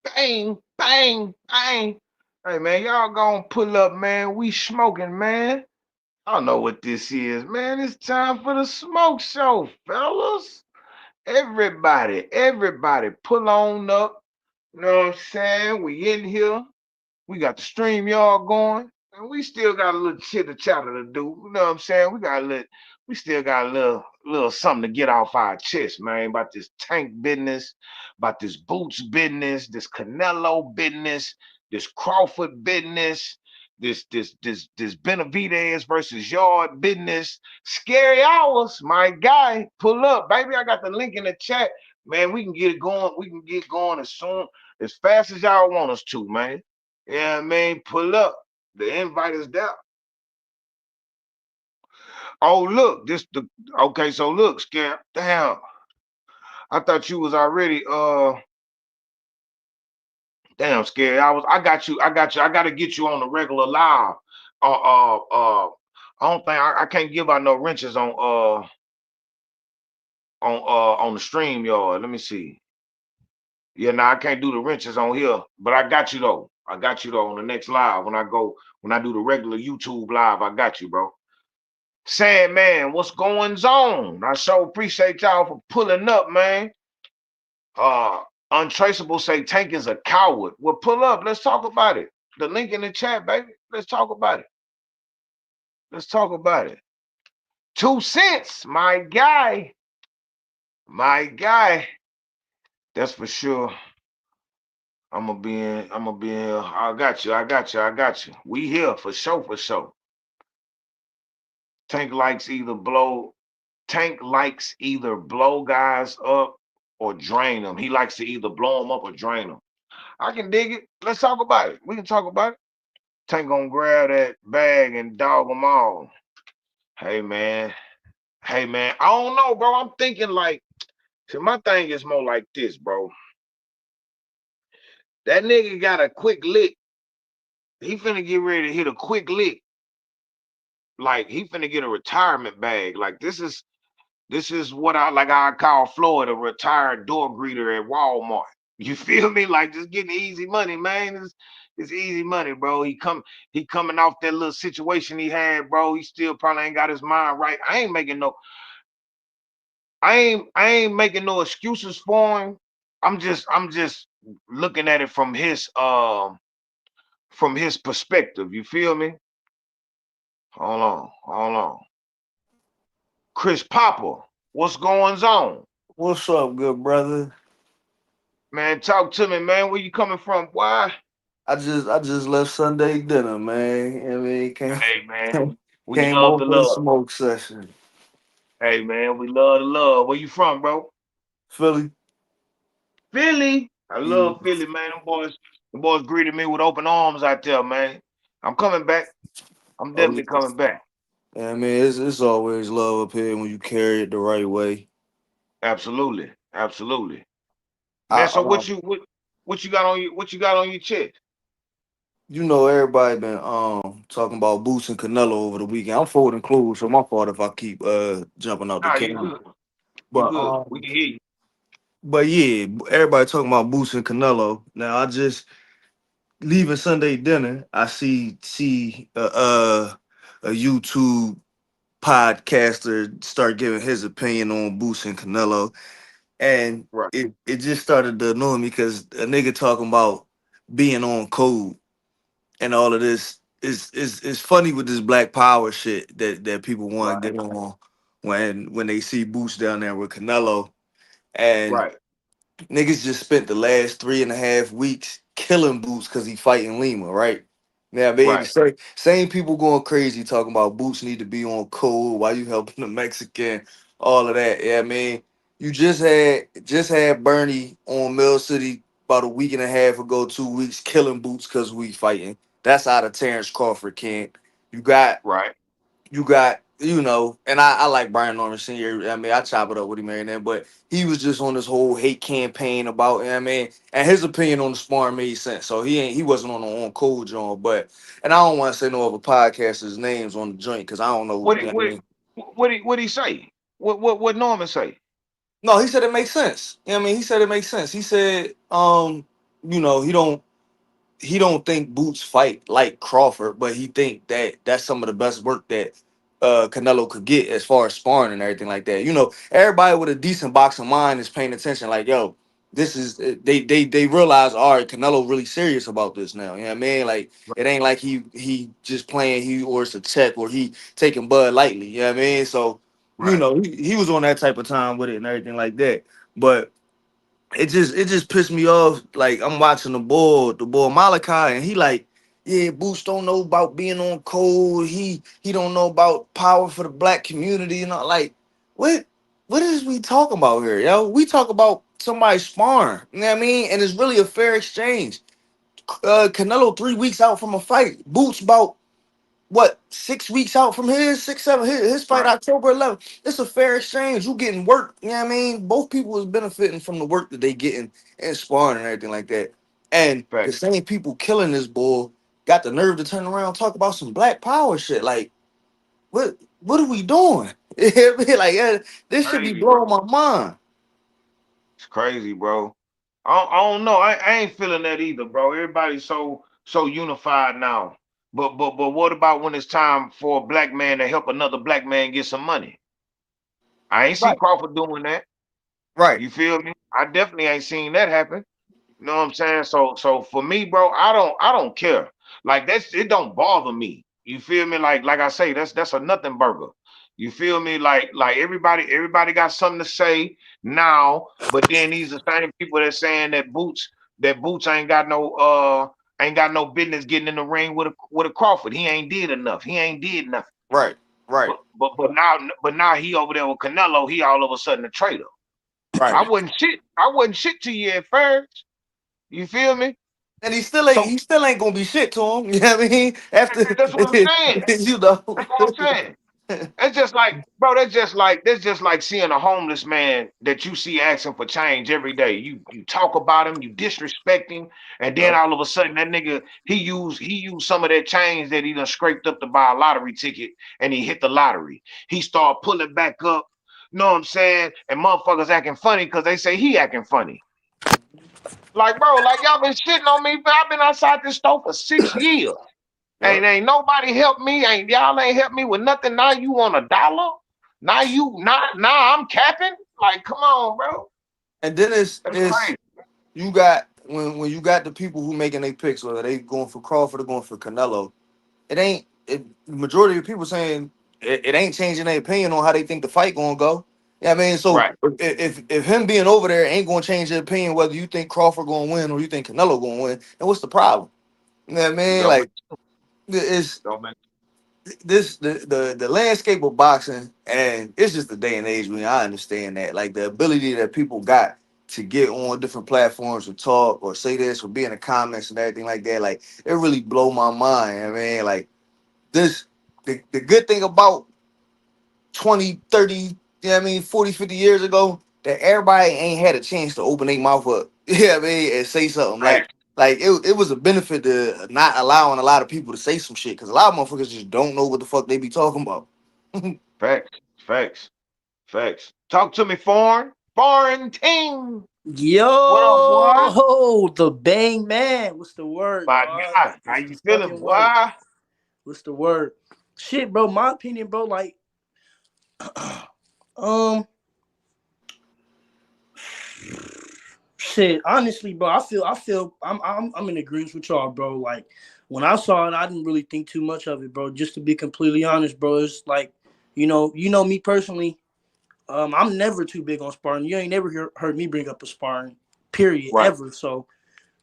Bang, bang, bang. Hey, man, y'all gonna pull up, man. We smoking, man. I don't know what this is, man. It's time for the smoke show, fellas. Everybody, pull on up. You know what I'm saying? We in here. We got the stream yard going. And we still got a little chitter chatter to do. You know what I'm saying? We still got a little something to get off our chest, man, about this tank business, about this boots business, this Canelo business, this Crawford business, this Benavidez versus Yard business. Scary hours, my guy. Pull up, baby. I got the link in the chat. Man, we can get it going. We can get going as fast as y'all want us to, man. Yeah, man, pull up. The invite is there. Oh, look, this the okay. So look, Scamp. Damn, I thought you was already. Damn, Scary. I got you. I got you. I got to get you on the regular live. I don't think I can't give out no wrenches on the stream, y'all. Let me see. Yeah, now I can't do the wrenches on here, but I got you though. I got you though on the next live when I do the regular YouTube live. I got you, bro. Sad man, what's going on? I so appreciate y'all for pulling up, man. Uh Untraceable say Tank is a coward. Well, pull up. Let's talk about it. The link in the chat, baby. Let's talk about it. Let's talk about it. 2 cents, my guy. My guy. That's for sure. I'm gonna be in here. I got you. I got you. I got you. We here for sure, for sure. Tank likes either blow Tank likes either blow guys up or drain them. He likes to either blow them up or drain them. I can dig it. Let's talk about it. We can talk about it. Tank gonna grab that bag and dog them all. Hey man. Hey man. I don't know, bro. I'm thinking like, see, my thing is more like this, bro. That nigga got a quick lick. He finna get ready to hit a quick lick. Like he finna get a retirement bag. Like this is what I call Floyd a retired door greeter at Walmart. You feel me? Like just getting easy money, man. It's easy money, bro. He coming off that little situation he had, bro. He still probably ain't got his mind right. I ain't making no excuses for him. I'm just looking at it from his perspective. You feel me? Hold on. Chris Popper, what's going on? What's up, good brother? Man, talk to me, man. Where you coming from? Why? I just left Sunday dinner, man. I mean, came Hey, man. came, We came love over the for the love. smoke session. Hey, man. We love the love. Where you from, bro? Philly. Philly. I Yeah. love Philly, man. Them boys greeted me with open arms out there, man. I'm coming back. I'm Oh, yeah. definitely coming back. I mean, it's always love up here when you carry it the right way. Absolutely. Absolutely. I Man, so what you got on your chest? everybody been talking about Boots and Canelo over the weekend. I'm forward and close, so my fault if I keep jumping out the Nah, you camera. good. You But good. We um, can hear you. but yeah, everybody talking about Boots and Canelo. Now I just leaving Sunday dinner, I see a YouTube podcaster start giving his opinion on Boost and Canelo, and Right. it just started to annoy me because a nigga talking about being on code and all of this is funny with this Black Power shit that people want to Right. get on when they see Boost down there with Canelo and Right. niggas just spent the last 3.5 weeks killing Boots because he fighting Lima, right? Now, baby, Right. same people going crazy talking about Boots need to be on code. Why you helping the Mexican? All of that. Yeah, I mean, you just had Bernie on Mill City about a week and a half ago, 2 weeks, killing Boots because we fighting. That's out of Terrence Crawford camp. You got Right. and I like Brian Norman Sr. I mean, I chop it up with him and then, but he was just on this whole hate campaign about, I mean, and his opinion on the sparring made sense. So he wasn't on cold joint, but and I don't want to say no other podcasters' names on the joint because I don't know. What did I what mean, what he say? What Norman say? no, he said it makes sense. I mean, he said it makes sense. He said, he don't think Boots fight like Crawford, but he think that that's some of the best work that Canelo could get as far as sparring and everything like that. Everybody with a decent boxing mind is paying attention. Like, yo, this is they realize, all right, Canelo really serious about this now. You know what I mean? Like, it ain't like he just playing, or it's a check, or he taking Bud lightly. You know what I mean? So, Right. he was on that type of time with it and everything like that. But it just pissed me off. Like, I'm watching the boy Malachi, and he like, yeah, Boots don't know about being on code. He don't know about power for the black community, and all. Like, what is we talking about here, yo? We talk about somebody sparring. You know what I mean? And it's really a fair exchange. Canelo 3 weeks out from a fight. Boots about what, 6 weeks out from his, 6, 7, his fight Right. October 11th. It's a fair exchange. You getting work, you know what I mean? Both people is benefiting from the work that they getting and sparring and everything like that. And the Facts. same people killing this bull got the nerve to turn around and talk about some black power shit. Like, what are we doing? You know what I mean? Like, this should be Crazy, blowing bro. my mind. It's crazy, bro. I don't know. I ain't feeling that either, bro. Everybody's so unified now. But what about when it's time for a black man to help another black man get some money? I ain't see Right, Crawford doing that. right. You feel me? I definitely ain't seen that happen. You know what I'm saying? So for me, bro, I don't care. Like, it don't bother me. You feel me? Like I say, that's a nothing burger. You feel me? Like everybody got something to say now, but then these are the same people that saying that Boots ain't got no business getting in the ring with a Crawford. He ain't did enough. He ain't did nothing. Right, right, But now he over there with Canelo, he all of a sudden a traitor. I right. wasn't shit. I wasn't shit to you at first. You feel me? And he So still ain't gonna be shit to him. You know what I mean? After that's what I'm saying. you know. That's what I'm saying. It's just like, bro, that's just like seeing a homeless man that you see asking for change every day. You talk about him, you disrespect him, and then Yup. all of a sudden that nigga he used some of that change that he done scraped up to buy a lottery ticket, and he hit the lottery. He started pulling back up. You know what I'm saying? And motherfuckers acting funny because they say he acting funny. Like, bro, like y'all been shitting on me, but I've been outside this store for 6 years. Ain't Yup. ain't nobody helped me. Y'all ain't helped me with nothing. Now you want $1? Now I'm capping. Like, come on, bro. And then That's it's crazy. you got when you got the people who making their picks, whether they going for Crawford or going for Canelo, the majority of people saying it ain't changing their opinion on how they think the fight gonna go. Yeah, I mean, so Right. if him being over there ain't gonna change their opinion whether you think Crawford gonna win or you think Canelo gonna win, then what's the problem? You know what I mean? Don't Like, make it's don't make the landscape of boxing, and it's just the day and age when I understand that, like, the ability that people got to get on different platforms or talk or say this or be in the comments and everything like that, like, it really blow my mind. I mean, like, this the good thing about 20, 30, you know what I mean, 40, 50 years ago, that everybody ain't had a chance to open their mouth up, you know what I mean, and say something. Like, facts, it was a benefit to not allowing a lot of people to say some shit, because a lot of motherfuckers just don't know what the fuck they be talking about. facts, facts, facts. Talk to me, foreign team. What up, boy? Yo, the bang man. What's the word, My dog? God, how What's the you feeling, fucking word? boy? What's the word? Shit, bro. My opinion, bro. Like, um, shit. Honestly, bro. I'm in agreement with y'all, bro. Like, when I saw it, I didn't really think too much of it, bro. Just to be completely honest, bro. It's like, you know me personally. I'm never too big on sparring. You ain't never heard me bring up a sparring, period, Right, ever. So.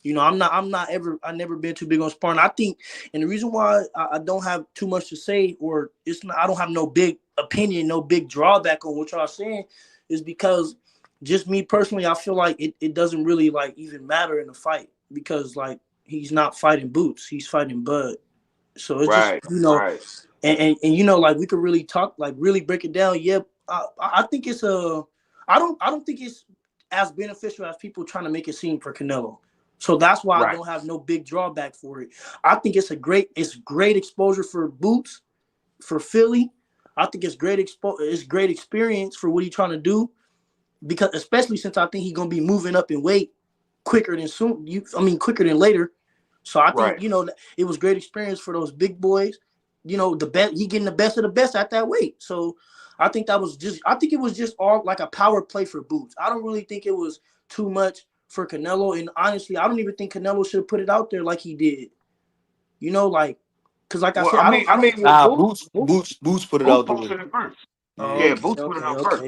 I never been too big on sparring. I think, and the reason why I don't have too much to say, or I don't have no big opinion, no big drawback on what y'all saying, is because just me personally, I feel like it doesn't really like even matter in the fight because like he's not fighting Boots, he's fighting Bud. So it's just right, right, and like we could really talk, like really break it down. Yeah, I think it's I don't think it's as beneficial as people trying to make it seem for Canelo. So that's why I right, don't have no big drawback for it. I think it's great exposure for Boots, for Philly. I think it's great experience for what he's trying to do, because especially since I think he's gonna be moving up in weight quicker than quicker than later. So I think, Right. it was great experience for those big boys. The best, he getting the best of the best at that weight. So I think it was just all like a power play for Boots. I don't really think it was too much for Canelo. And honestly, I don't even think Canelo should have put it out there like he did. Because like I Well, said, I don't. with Nah, Boots, Boots put it Boots out there. posted it first. Oh, Yeah. Yeah, okay, Boots put it okay, up first.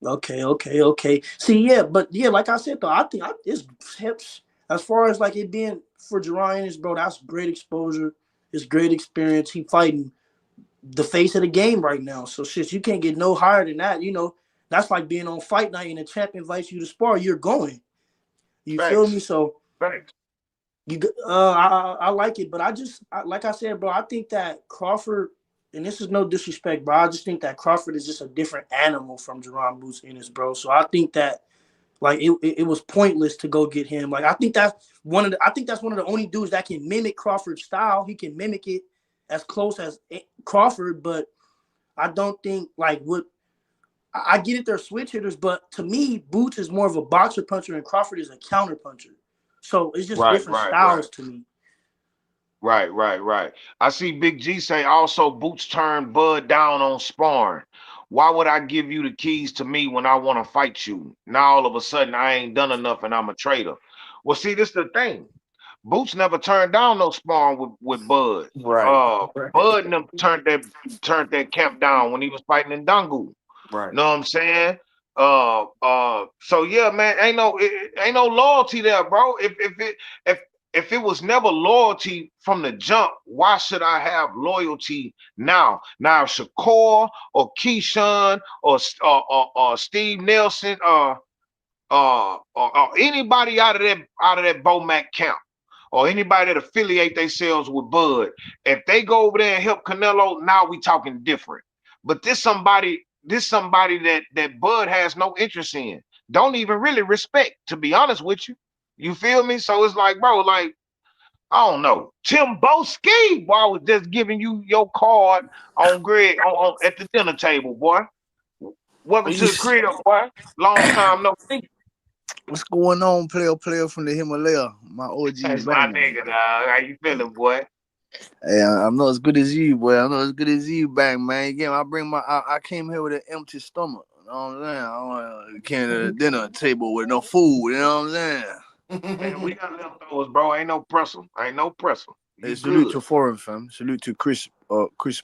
okay. Okay. See, yeah, but yeah, like I said though, I think it's hips as far as like it being for Jermaine, bro. That's great exposure. It's great experience. He fighting the face of the game right now. So shit, you can't get no higher than that. That's like being on fight night and the champ invites you to spar. You're going. You feel me? Thanks. So Thanks. I like it, but like I said, bro, I think that Crawford, and this is no disrespect, bro. I just think that Crawford is just a different animal from Jerome Boots Ennis, bro. So I think that like it was pointless to go get him. Like I think that's one of the only dudes that can mimic Crawford's style. He can mimic it as close as Crawford, but I don't think like what I get it. They're switch hitters, but to me, Boots is more of a boxer puncher and Crawford is a counter puncher. So it's just Right, different right, right. styles to me. Right. I see Big G say also Boots turned Bud down on sparring. Why would I give you the keys to me when I want to fight you? Now all of a sudden I ain't done enough and I'm a traitor. Well, see, this the thing. Boots never turned down no sparring with Bud. Right. Bud and them turned that camp down when he was fighting in Dangu. Right. Know what I'm saying? So yeah, man, ain't no loyalty there, bro. If it was never loyalty from the jump, why should I have loyalty now? Now Shakur or Keyshawn or Steve Nelson or anybody out of that Bomac camp or anybody that affiliate themselves with Bud, if they go over there and help Canelo, now we talking different. But this somebody that Bud has no interest in, don't even really respect, to be honest with you. You feel me? So it's like, bro, like, I don't know. Tim Boski, boy, I was just giving you your card on Greg at the dinner table, boy. Welcome to the crib, boy. Long time no see. What's going on, player from the Himalaya? My OG That's my bang, man. nigga, dog. How you feeling, boy? Hey, I'm not as good as you, boy. I'm not as good as you, bang, man. Again, I came here with an empty stomach. You know what I'm saying? I came to the dinner table with no food. You know what I'm saying? Man, we got leftovers, bro. Ain't no pressure. Ain't no pressure. Hey, You salute good. to foreign fam. Salute to Chris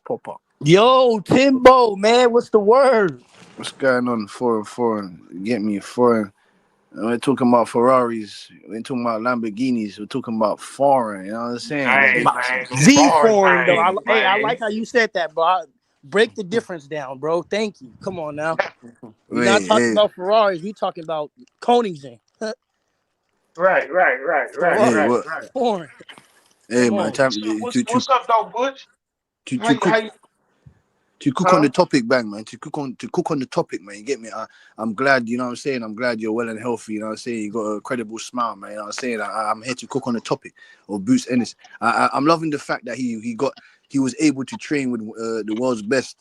Popper. Yo, Timbo, man, what's the word? What's going on, foreign? Get me foreign. We're talking about Ferraris. We're talking about Lamborghinis. We're talking about foreign. You know what I'm saying? Let's Hey, get man, them The foreign foreign though. things, Hey, I man. like how you said that, bro. Break the difference down, bro. Thank you. Come on now. We're not wait, talking hey, about Ferraris. We talking about Koenigsegg. hey, Ferrari, what? foreign. Hey, Come man, on. time What's up, though, Butch? How to you, how cook you, to cook on huh? the topic, bang, man. To cook on the topic, man. You get me? I'm glad, you know what I'm saying. I'm glad you're well and healthy. You know what I'm saying. You got a credible smile, man. You know what I'm saying. I'm here to cook on the topic of Boots Ennis. I'm loving the fact that he was able to train with the world's best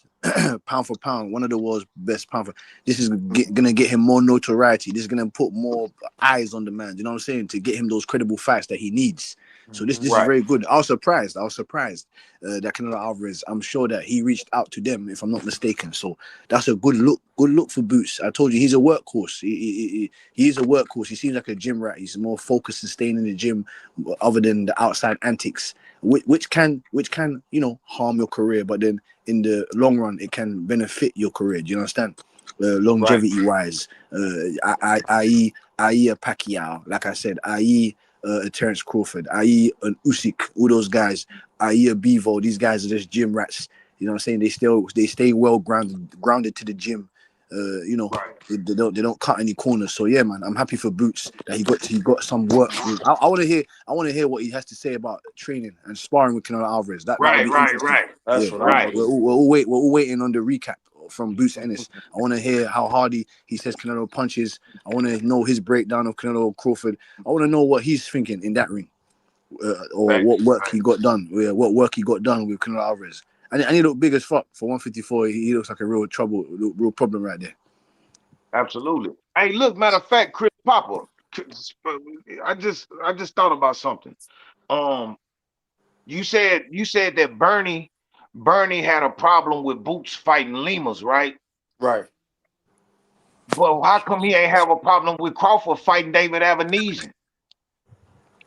pound for pound, one of the world's best pound for. This is gonna get him more notoriety. This is gonna put more eyes on the man. You know what I'm saying, to get him those credible fights that he needs. So this is Right. very good. I was surprised that Canelo Alvarez. I'm sure that he reached out to them, if I'm not mistaken. So that's a good look. Good look for Boots. I told you he's a workhorse. He is a workhorse. He seems like a gym rat. He's more focused and staying in the gym, other than the outside antics, which can harm your career. But then in the long run, it can benefit your career. Do you understand? Right. Longevity wise, i.e. a Pacquiao, like I said, i.e. Terence Crawford, i.e. an Usyk, all those guys, i.e. a Bivol. These guys are just gym rats. You know what I'm saying? They stay well grounded to the gym. Right. They don't cut any corners. So yeah, man, I'm happy for Boots that he got some work with. I want to hear what he has to say about training and sparring with Canelo Alvarez. That would Right. be Right. interesting. Right. Yeah, That's what I Right. want. we're all waiting on the recap from Boots Ennis. I want to hear how hard he says Canelo punches. I want to know his breakdown of Canelo Crawford. I want to know what he's thinking in that ring, or what Thanks. work he Thanks. got done. Yeah, what work he got done with Canelo Alvarez. And he looked big as fuck for 154. He looks like a real problem right there. Absolutely. Hey, look, matter of fact, Chris Popper. I just thought about something. Um, you said that Bernie had a problem with Boots fighting Limas, right? Right. But how come he ain't have a problem with Crawford fighting David Avenesian?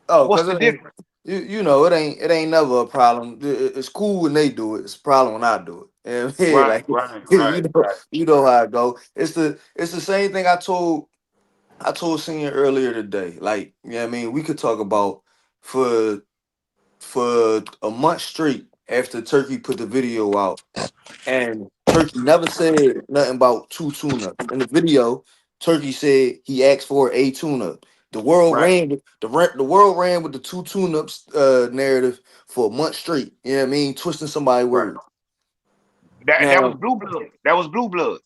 Oh, What's cause the it ain't, difference? you know it ain't never a problem. It's cool when they do it. It's a problem when I do it. And yeah, Right, like right, you right, know right, you know how it go. It's the same thing I told Senior earlier today. Like, you know what I mean, we could talk about for for a month straight after Turkey put the video out. And Turkey never said nothing about two tune-ups. In the video, Turkey said he asked for a tune-up. The world right. ran with the world ran with the two tune-ups narrative for a month straight. You know what I mean? Twisting somebody's Right. words. That was Now blue blood. That was blue blood.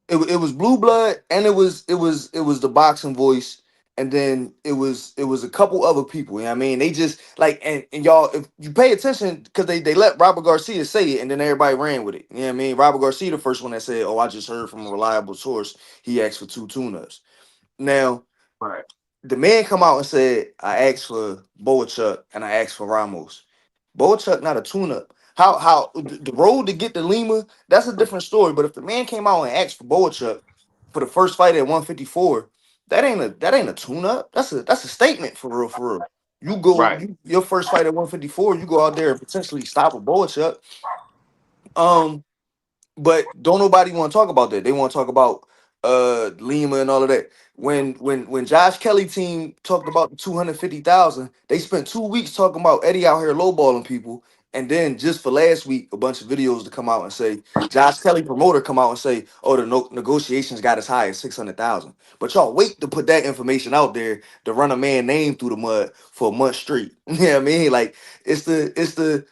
it was blue blood and it was the boxing voice, and then it was a couple other people. You know what I mean? They just like, and y'all, if you pay attention, because they let Robert Garcia say it and then everybody ran with it. You know what I mean? Robert Garcia the first one that said, "Oh, I just heard from a reliable source he asked for two tune-ups." Now Right, the man come out and said, "I asked for Boachuk and I asked for Ramos." Boachuk not a tune-up. How the road to get to Lima, that's a different story. But if the man came out and asked for Boachuk for the first fight at 154, that ain't a tune-up. That's a statement for real, for real. You go, right, your first fight at 154, you go out there and potentially stop a Boachuk. Um, but don't nobody want to talk about that. They want to talk about Lima and all of that. When Josh Kelly team talked about the 250,000, they spent 2 weeks talking about Eddie out here lowballing people. And then just for last week, a bunch of videos to come out and say Josh Kelly promoter come out and say, "Oh, the negotiations got as high as 600,000." But y'all wait to put that information out there to run a man name through the mud for a month straight. You know what I mean? Like it's the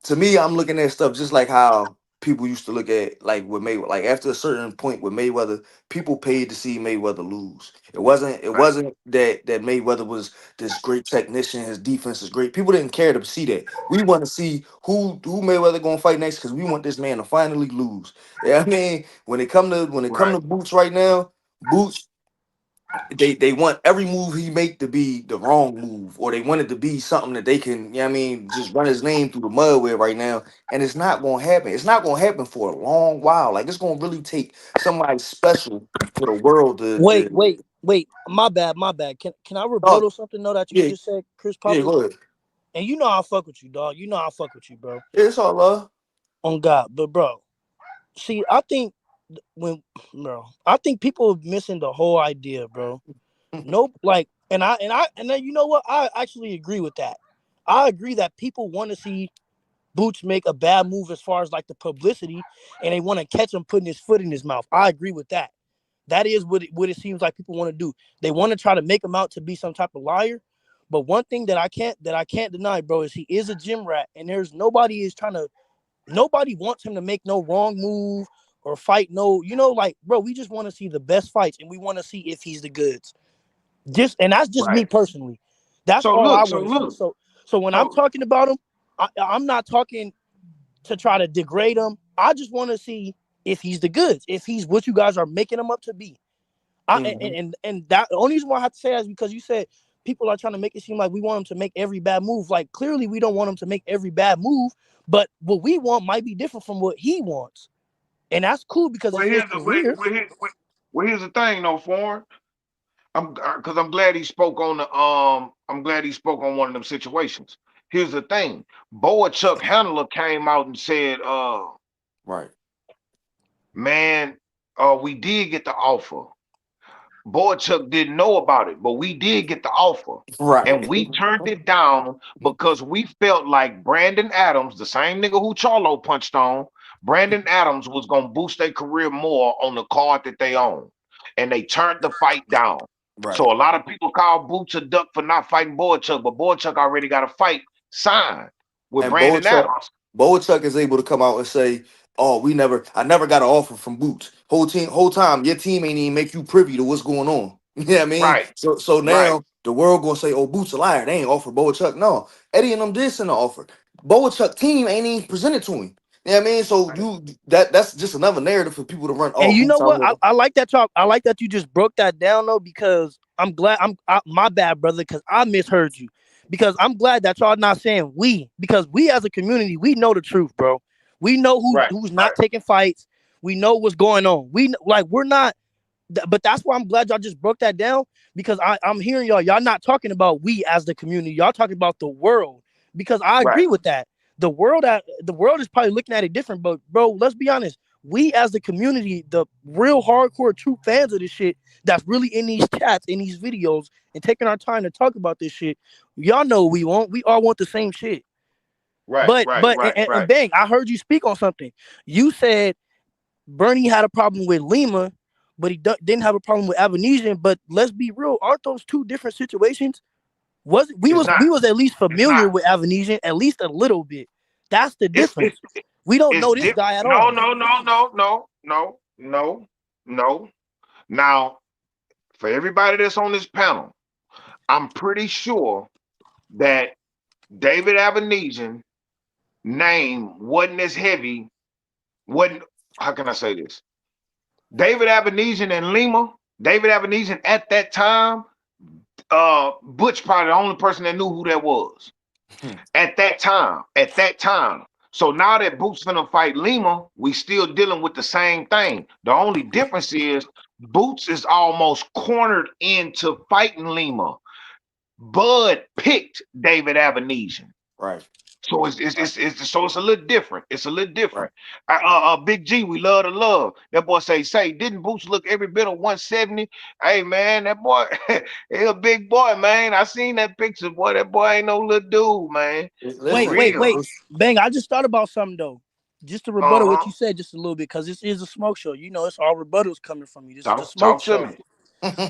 to me, I'm looking at stuff just like how people used to look at like with Mayweather. Like after a certain point with Mayweather, people paid to see Mayweather lose. It wasn't it right, wasn't that Mayweather was this great technician, his defense is great. People didn't care to see that. We want to see who Mayweather gonna fight next because we want this man to finally lose. Yeah, I mean, when it come to right, Boots right now, Boots they want every move he make to be the wrong move, or they want it to be something that they can, you know what I mean, just run his name through the mud with right now. And it's not gonna happen. It's not gonna happen for a long while. Like it's gonna really take somebody special for the world Wait, to wait, wait. My bad, my bad. Can I oh rebuttal something though that you yeah, just said, Chris yeah, Pablo? go ahead. And you know I fuck with you, dog. You know I fuck with you, bro. Yeah, it's all love. On God, but bro, see, I think when, bro, I think people are missing the whole idea, bro. Nope, like, and then you know what? I actually agree with that. I agree that people want to see Boots make a bad move as far as like the publicity, and they want to catch him putting his foot in his mouth. I agree with that. That is what it seems like people want to do. They want to try to make him out to be some type of liar. But one thing that I can't deny, bro, is he is a gym rat, and there's nobody wants him to make no wrong move or fight no, like, bro, we just want to see the best fights, and we want to see if he's the goods. And that's just me right. personally. That's So all I look, so want to see. look, So when I'm so talking about him, I'm not talking to try to degrade him. I just want to see if he's the goods, if he's what you guys are making him up to be. Mhm. And that the only reason why I have to say that is because you said people are trying to make it seem like we want him to make every bad move. Like clearly we don't want him to make every bad move, but what we want might be different from what he wants. And that's cool because well it's his here's the career. here's the thing though, foreign. I'm because I'm glad he spoke on the I'm glad he spoke on one of them situations. Here's the thing. Boa Chuck Handler came out and said, Right. man, we did get the offer. Boychuk didn't know about it, but we did get the offer. Right. And we turned it down because we felt like Brandon Adams, the same nigga who Charlo punched on, Brandon Adams was going to boost their career more on the card that they own. And they turned the fight down. Right. So a lot of people call Boots a duck for not fighting Boychuk, but Boychuk already got a fight signed with And Brandon Adams. Boachuk is able to come out and say, "Oh, I never got an offer from Boots. Whole time, your team ain't even make you privy to what's going on." You know what I mean? Right, So right, now the world gonna say, "Oh, Boots a liar. They ain't offered Boachuk." No, Eddie and them did send an offer. Boachuk team ain't even presented to him. You know what I mean? So right. that's just another narrative for people to run. And Oh, you know Boots out what? here. I like that talk. I like that you just broke that down though, because I'm glad. My bad, brother, because I misheard you. Because I'm glad that y'all not saying we, because we as a community, we know the truth, bro. We know Right, who's right, not taking fights. We know what's going on. Like we're not. But that's why I'm glad y'all just broke that down, because I'm hearing y'all not talking about we as the community. Y'all talking about the world, because I right. agree with that. The world is probably looking at it different, but bro, let's be honest. We as the community, the real hardcore true fans of this shit, that's really in these chats, in these videos, and taking our time to talk about this shit. Y'all know what we want. We all want the same shit. Right, But right, but right, and right. bang, I heard you speak on something. You said Bernie had a problem with Lima, but he didn't have a problem with Avanesian. But let's be real, aren't those two different situations? Was we It's was not. we was at least It's not. familiar with Avanesian, at least a little bit. That's the It's difference. We don't it's know this different. guy at No, all. no, no, no, no, no, no, no. Now, for everybody that's on this panel, I'm pretty sure that David Avanesian name wasn't as heavy. Wasn't How can I say this? David Avanesian and Lima. David Avanesian at that time, Butch probably the only person that knew who that was. At that time. At that time. So now that Boots finna fight Lima, we still dealing with the same thing. The only difference is Boots is almost cornered into fighting Lima. Bud picked David Avanesian. Right, So right, it's a little different. It's a little right. different. Big G, we love to love. That boy say, didn't Boots look every bit of 170? Hey man, that boy, he a big boy, man. I seen that picture, boy. That boy ain't no little dude, man. For Wait, Listen, wait, real. wait. Bang, I just thought about something though. Just to rebuttal what Uh-huh. you said just a little bit, because this is a smoke show. You know, it's all rebuttals coming from you. This is the smoke Talk to show. me.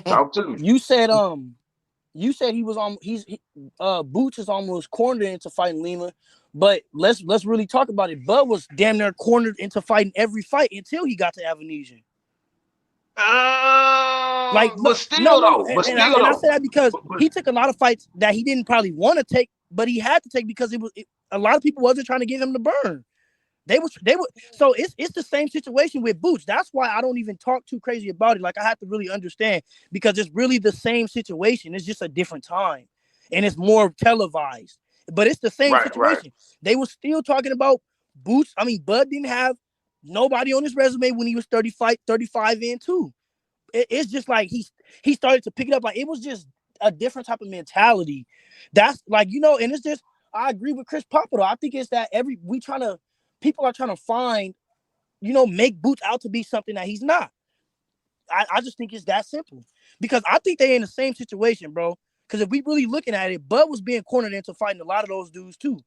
Talk to me. You said you said he was on Boots is almost cornered into fighting Lima. But let's really talk about it. Bud was damn near cornered into fighting every fight until he got to Avanesian. Like But no, still no, no. though. But still And I say though. that because But he took a lot of fights that he didn't probably want to take, but he had to take because a lot of people wasn't trying to give him the burn. They were so it's the same situation with Boots. That's why I don't even talk too crazy about it. Like I have to really understand, because it's really the same situation. It's just a different time, and it's more televised. But it's the same right, right. situation. They were still talking about Boots. I mean, Bud didn't have nobody on his resume when he was 35 in too. It's just like he started to pick it up. Like it was just a different type of mentality. That's like, and it's just, I agree with Chris Papa though. I think it's that people are trying to find, make Boots out to be something that he's not. I just think it's that simple, because I think they're in the same situation, bro. Because if we really looking at it, Bud was being cornered into fighting a lot of those dudes too.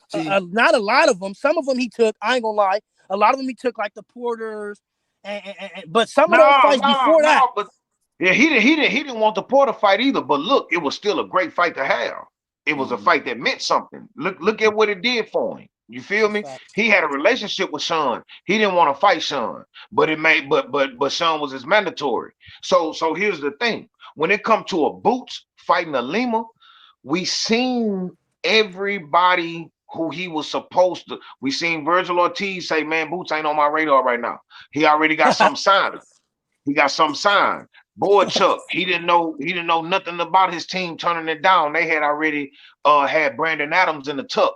See, Not a lot of them. Some of them he took. I ain't gonna lie. A lot of them he took, like the Porters, but some of those No, fights no, before that. no. But yeah, he didn't want the Porter fight either. But look, it was still a great fight to have. It was a mhm. fight that meant something. Look at what it did for him. You feel That's me? facts. He had a relationship with Sean. He didn't want to fight Sean, but it made but Sean was his mandatory. So here's the thing: when it come to a Boots fighting a Lima, we seen everybody who he was supposed to. We seen Virgil Ortiz say, "Man, Boots ain't on my radar right now. He already got some signed. He got some signed." Boy Chuck, he didn't know nothing about his team turning it down. They had already had Brandon Adams in the tuck.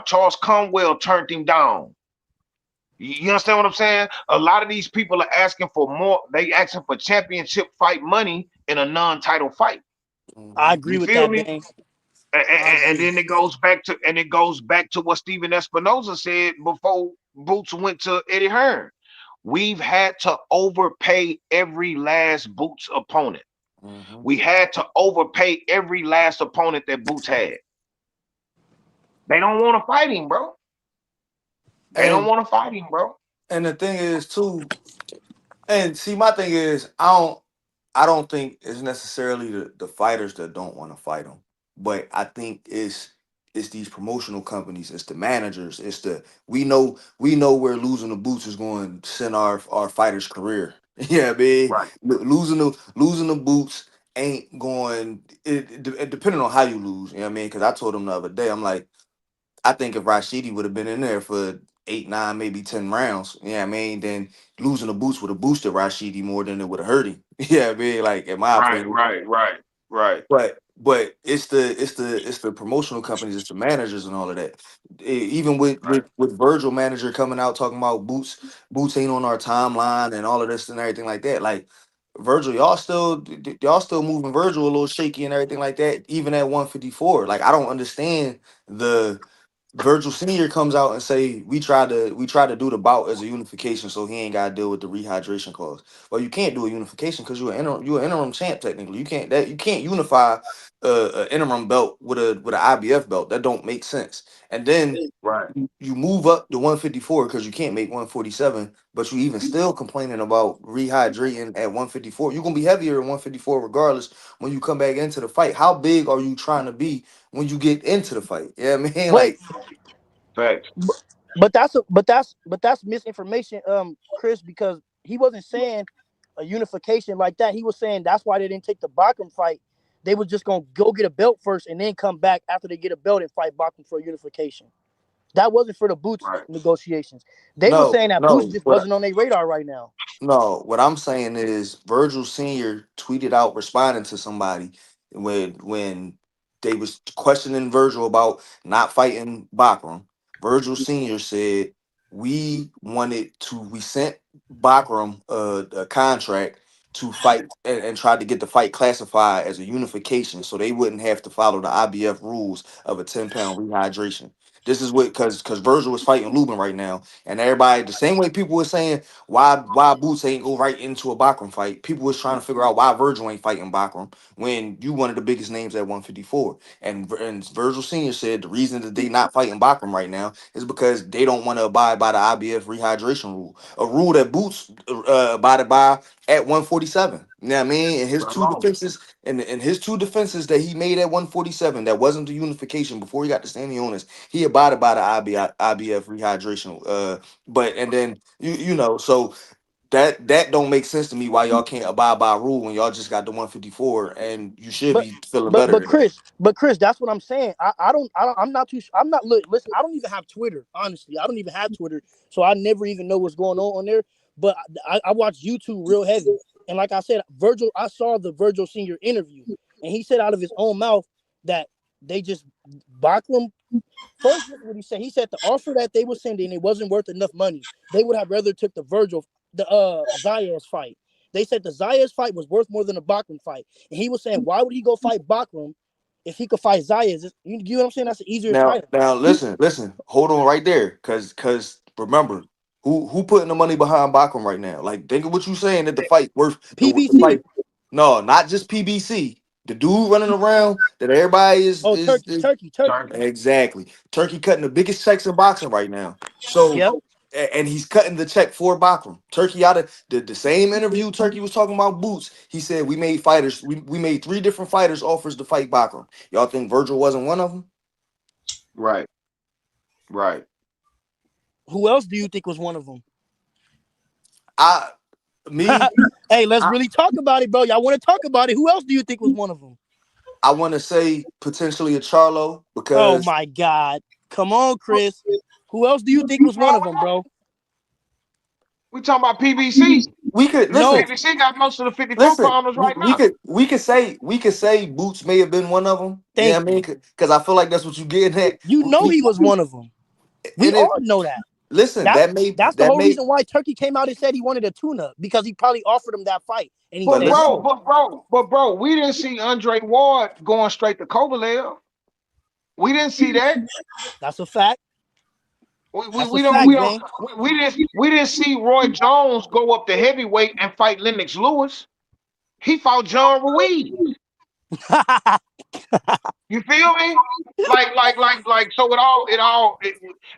Charles Conwell turned him down. You understand what I'm saying? A lot of these people are asking for more. They asking for championship fight money in a non-title fight. I Mhm. agree You with feel that, me? Bang. And, I and agree. then it goes back to what Steven Espinoza said before Boots went to Eddie Hearn. We've had to overpay every last Boots opponent. Mhm. We had to overpay every last opponent that Boots had. They don't want to fight him, bro. They don't And want to fight him, bro. and the thing is too, and see, my thing is, I don't think it's necessarily the fighters that don't want to fight them, but I think it's these promotional companies, it's the managers, it's the we know where losing the Boots is going to send our fighters' career. Yeah, man, Right. losing the Boots ain't going. Depending on how you lose, you know what I mean? Because I told him the other day, I'm like, I think if Rashidi would have been in there for 8, 9, maybe 10 rounds. Yeah, I mean, then losing the boots would have boosted Rashidi more than it would have hurt him. Yeah, I mean, like in my Right, opinion. right, right, right, But it's the promotional companies, it's the managers and all of that. Even with right, Virgil manager coming out talking about boots ain't on our timeline and all of this and everything like that. Like Virgil, y'all still moving Virgil a little shaky and everything like that, even at 154. Like I don't understand the Virgil Senior comes out and say we try to do the bout as a unification, so he ain't got to deal with the rehydration clause. Well, you can't do a unification because you're an interim champ technically. You can't unify an interim belt with an IBF belt. That don't make sense. And then right. you move up to 154 because you can't make 147, but you even still complaining about rehydrating at 154. You're gonna be heavier at 154 regardless when you come back into the fight. How big are you trying to be when you get into the fight? Yeah, I mean, Wait, like. Facts. but that's misinformation, Chris, because he wasn't saying a unification like that. He was saying that's why they didn't take the Bacham fight. They was just gonna go get a belt first and then come back after they get a belt and fight Bacham for a unification. That wasn't for the Boots Right. negotiations. They were No, saying that Boots no. just wasn't on their radar right now. No, what I'm saying is Virgil Senior tweeted out responding to somebody when they was questioning Virgil about not fighting Bakram. Virgil Senior said we sent Bakram a contract to fight and tried to get the fight classified as a unification so they wouldn't have to follow the IBF rules of a 10-pound rehydration. This is what because Virgil was fighting Lubin right now, and everybody the same way people were saying why Boots ain't go right into a Bakram fight. People was trying to figure out why Virgil ain't fighting Bakram when you one of the biggest names at 154. And Virgil Senior said the reason that they not fighting Bakram right now is because they don't want to abide by the IBF rehydration rule, a rule that Boots abided by at 147. You know what I mean? And his Right two on. defenses and his two defenses that he made at 147 that wasn't the unification before he got to standing honest. He abided by the IBF rehydration. But and then so that don't make sense to me why y'all can't abide by a rule when y'all just got the 154 and you should But be feeling but better but today. Chris, that's what I'm saying. I don't I'm not too I'm not listen. I don't even have Twitter. Honestly, I don't even have Twitter, so I never even know what's going on there. But I watch YouTube real heavy, and like I said, Virgil. I saw the Virgil Senior interview, and he said out of his own mouth that they just Bachram. First, this is what he said. He said the offer that they were sending it wasn't worth enough money. They would have rather took the Zayas fight. They said the Zayas fight was worth more than the Bachram fight. And he was saying, why would he go fight Bachram if he could fight Zayas? You know what I'm saying? That's an easier Now, fighter. now listen, hold on right there, cause remember who putting the money behind Bachman right now? Like think of what you saying that the fight worth the PBC. fight. No, not just PBC. The dude running around that everybody is Oh, is, Turkey, is Turkey, Turkey. Turkey. exactly Turkey cutting the biggest checks in boxing right now. So Yep. and he's cutting the check for Bachman. Turkey out of the same interview Turkey was talking about Boots. He said we made fighters. We made 3 different fighters offers to fight Bachman. Y'all think Virgil wasn't one of them? Right. Right. Who else do you think was one of them? I me Hey, let's I, really talk about it, bro. Y'all want to talk about it? Who else do you think was one of them? I want to say potentially a Charlo Oh because my God. Come on, Chris. Who else do you think was one of them, bro? We talking about PBC. we could No, PBC got most of the 54 listen. pounders We, right we now. could we could say Boots may have been one of them. Yeah, thank I mean, you. because I feel like that's what you getting at. You know he was one of them. We And all it know that. listen That that's the that whole may reason why Turkey came out and said he wanted a tuna because he probably offered him that fight and he but said listen. no. But bro, we didn't see Andre Ward going straight to Kovalev. We didn't see that. That's a fact. We, we, That's a we don't we fact, don't gang. we didn't see Roy Jones go up to heavyweight and fight Lennox Lewis. He fought John Ruiz. You feel me? So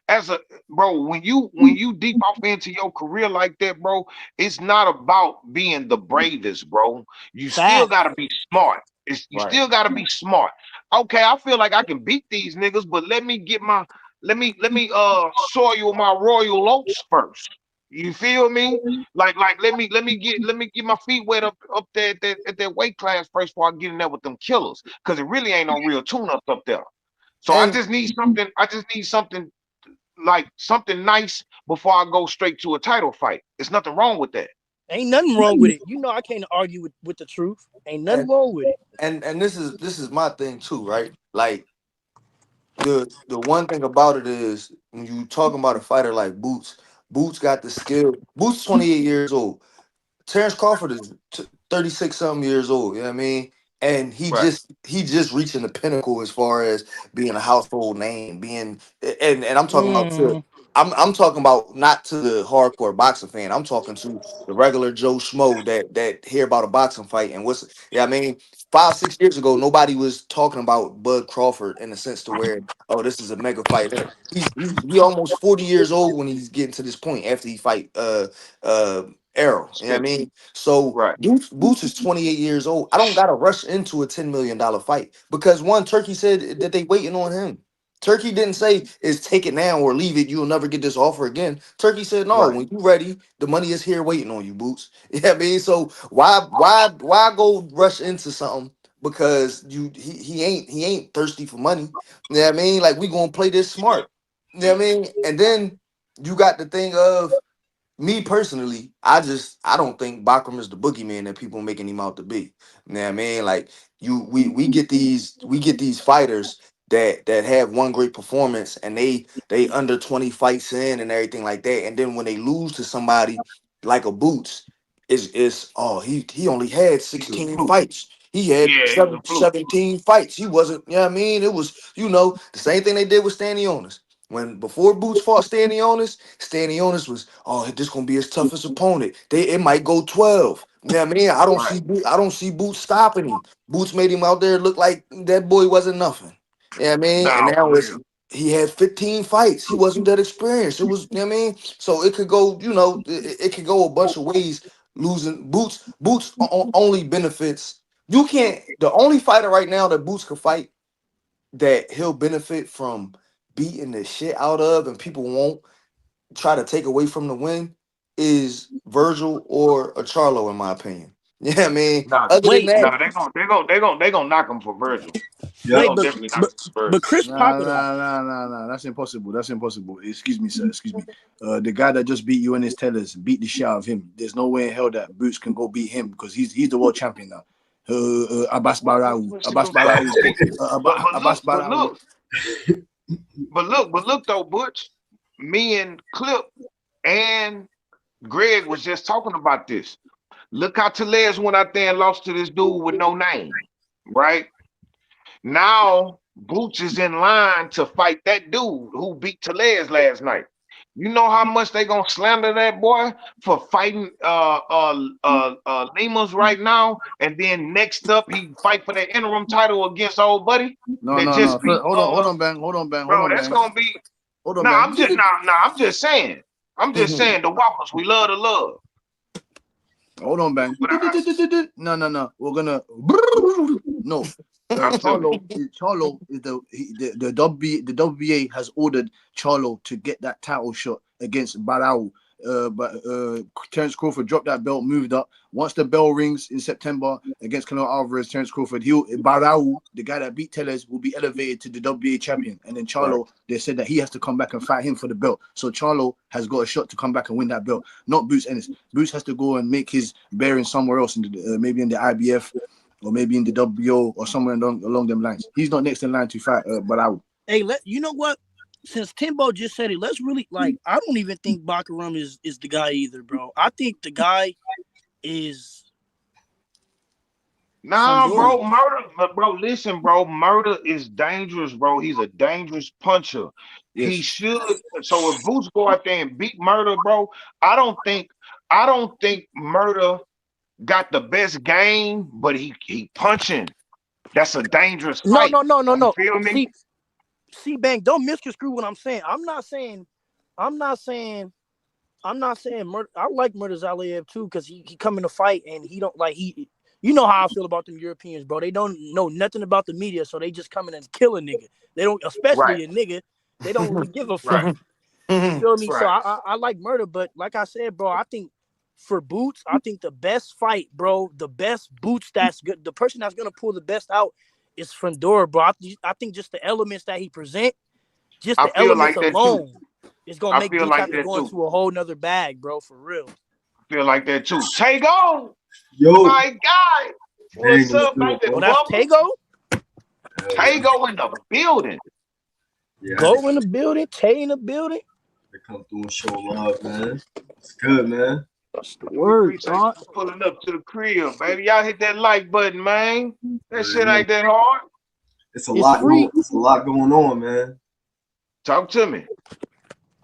as a bro, when you deep off into your career like that, bro, it's not about being the bravest, bro. You still Facts. gotta be smart. You Right. still gotta be smart. Okay, I feel like I can beat these niggas, but let me soil my royal oats first. You feel me? Let me get my feet wet up there at that weight class first before I get in there with them killers. Cause it really ain't no real tune ups up there. So I And just need something. I just need something like something nice before I go straight to a title fight. There's nothing wrong with that. Ain't nothing wrong with it. You know I can't argue with the truth. Ain't nothing And wrong with it. and this is my thing too, right? Like the one thing about it is when you talking about a fighter like Boots, Boots got the skill. Boots 28 years old. Terrence Crawford is 36 something years old, you know what I mean? And Right. he just reaching the pinnacle as far as being a household name, being and I'm talking about Mm. I'm talking about not to the hardcore boxing fan. I'm talking to the regular Joe Schmo that hear about a boxing fight and what's yeah, I mean 5 6 years ago nobody was talking about Bud Crawford in the sense to where oh this is a mega fight. He almost 40 years old when he's getting to this point after he fight uh Arrow. You know what I Still. mean? So Right. Boots is 28 years old. I don't gotta rush into a $10 million fight because one, Turkey said that they waiting on him. Turkey didn't say is take it now or leave it. You'll never get this offer again. Turkey said no. Right. When you ready, the money is here waiting on you, Boots. You know what I mean? So why go rush into something because he ain't thirsty for money. You know what I mean? Like we gonna play this smart. You know what I mean? And then you got the thing of me personally, I don't think Bakram is the boogeyman that people making him out to be. You know what I mean? Like we get these fighters that have one great performance and they under 20 fights in and everything like that. And then when they lose to somebody like a Boots, is oh he only had He's a 16 fluke. fights. He had Yeah, he's a fluke. 17 fights. He wasn't, you know what I mean? It was, the same thing they did with Stanionis. When before Boots fought Stanionis was, oh, this gonna be his toughest opponent. It might go 12. You know what I mean? Right. I don't see Boots stopping him. Boots made him out there look like that boy wasn't nothing. You know what I mean? And Nah, now for it's real. he had 15 fights. He wasn't that experienced. It was, you know what I mean? So it could go, it could go a bunch of ways. Losing Boots only benefits. You can't. The only fighter right now that Boots could fight that he'll benefit from beating the shit out of and people won't try to take away from the win is Virgil or a Charlo, in my opinion. Yeah, I mean, Nah, other than Wait, that, they gonna knock him for Virgil. They Yeah. wait, gonna but definitely knock but him for but Virgil. Chris Nah, Papa though. nah, nah, nah, nah. That's impossible. That's impossible. Excuse me, sir. Excuse me. The guy that just beat you and his tellers beat the shit out of him. There's no way in hell that Boots can go beat him because he's the world champion now. Abbas Barau. Abbas But Barau. but Abbas look, Barau. but look though, Butch. Me and Clip and Greg was just talking about this. Look how Tellez went out there and lost to this dude with no name, right? Now Boots is in line to fight that dude who beat Tellez last night. You know how much they gonna slander that boy for fighting Limas right now, and then next up he fight for the interim title against old buddy No, that no, no. just beat Hold on, bang. Hold on, bang. Hold bro. on, That's bang. gonna be Hold on, nah. bang. I'm just I'm just saying. I'm just saying the Walkers we love to love, Hold on, bang. but No, no, no. We're gonna no. I'm telling you, Charlo is the WBA has ordered Charlo to get that title shot against Barao. But Terence Crawford dropped that belt, moved up. Once the bell rings in September against Canelo Alvarez, Terence Crawford, Barao, the guy that beat Tellez, will be elevated to the WBA champion. And then right? Charlo, they said that he has to come back and fight him for the belt. So Charlo has got a shot to come back and win that belt, not Boots Ennis. Boots has to go and make his bearing somewhere else, in the, maybe in the IBF or maybe in the WBO or somewhere along them lines. He's not next in line to fight Barao. Hey, you know what? Since Timbo just said it, let's really like. I don't even think Bakaram is the guy either, bro. I think the guy is Nah, Fundora. bro, murder, but bro, listen, bro, murder is dangerous, bro. He's a dangerous puncher. He Yes. should. So if Boots go out there and beat murder, bro, I don't think murder got the best game, but he punching. That's a dangerous No, fight. no, no, no, You no. feel me? See, Bang, don't misconstrue what I'm saying. I'm not saying, I'm not saying murder. I like Murder Zalaev too because he come in a fight and he don't like he. You know how I feel about them Europeans, bro. They don't know nothing about the media, so they just come in and kill a nigga. They don't, Right, especially a nigga. They don't really give a right, fuck. You feel me? So right. I like Murder, but like I said, bro, I think for Boots, I think the best fight, bro, the best Boots that's good, the person that's gonna pull the best out is Fundora, bro. I think just the elements that he present, just I the feel elements like that too. alone. It's gonna I make feel Boots like have to that go too. into a whole nother bag, bro, for real. I feel like that too. Tago, Yo, my guy. dang, What's what's up, good, baby Oh, bro? that's bubba? Tago? Hell yeah. Tago in the building. Yeah, I had Go in the building, Tay in the building. to come through and show love, man. It's good, man. That's the We word, appreciate dog. you pulling up to the crib, baby. Y'all hit that like button, man. That shit Yeah. ain't that hard. It's a It's lot going. free. It's a lot going on, man. Talk to me.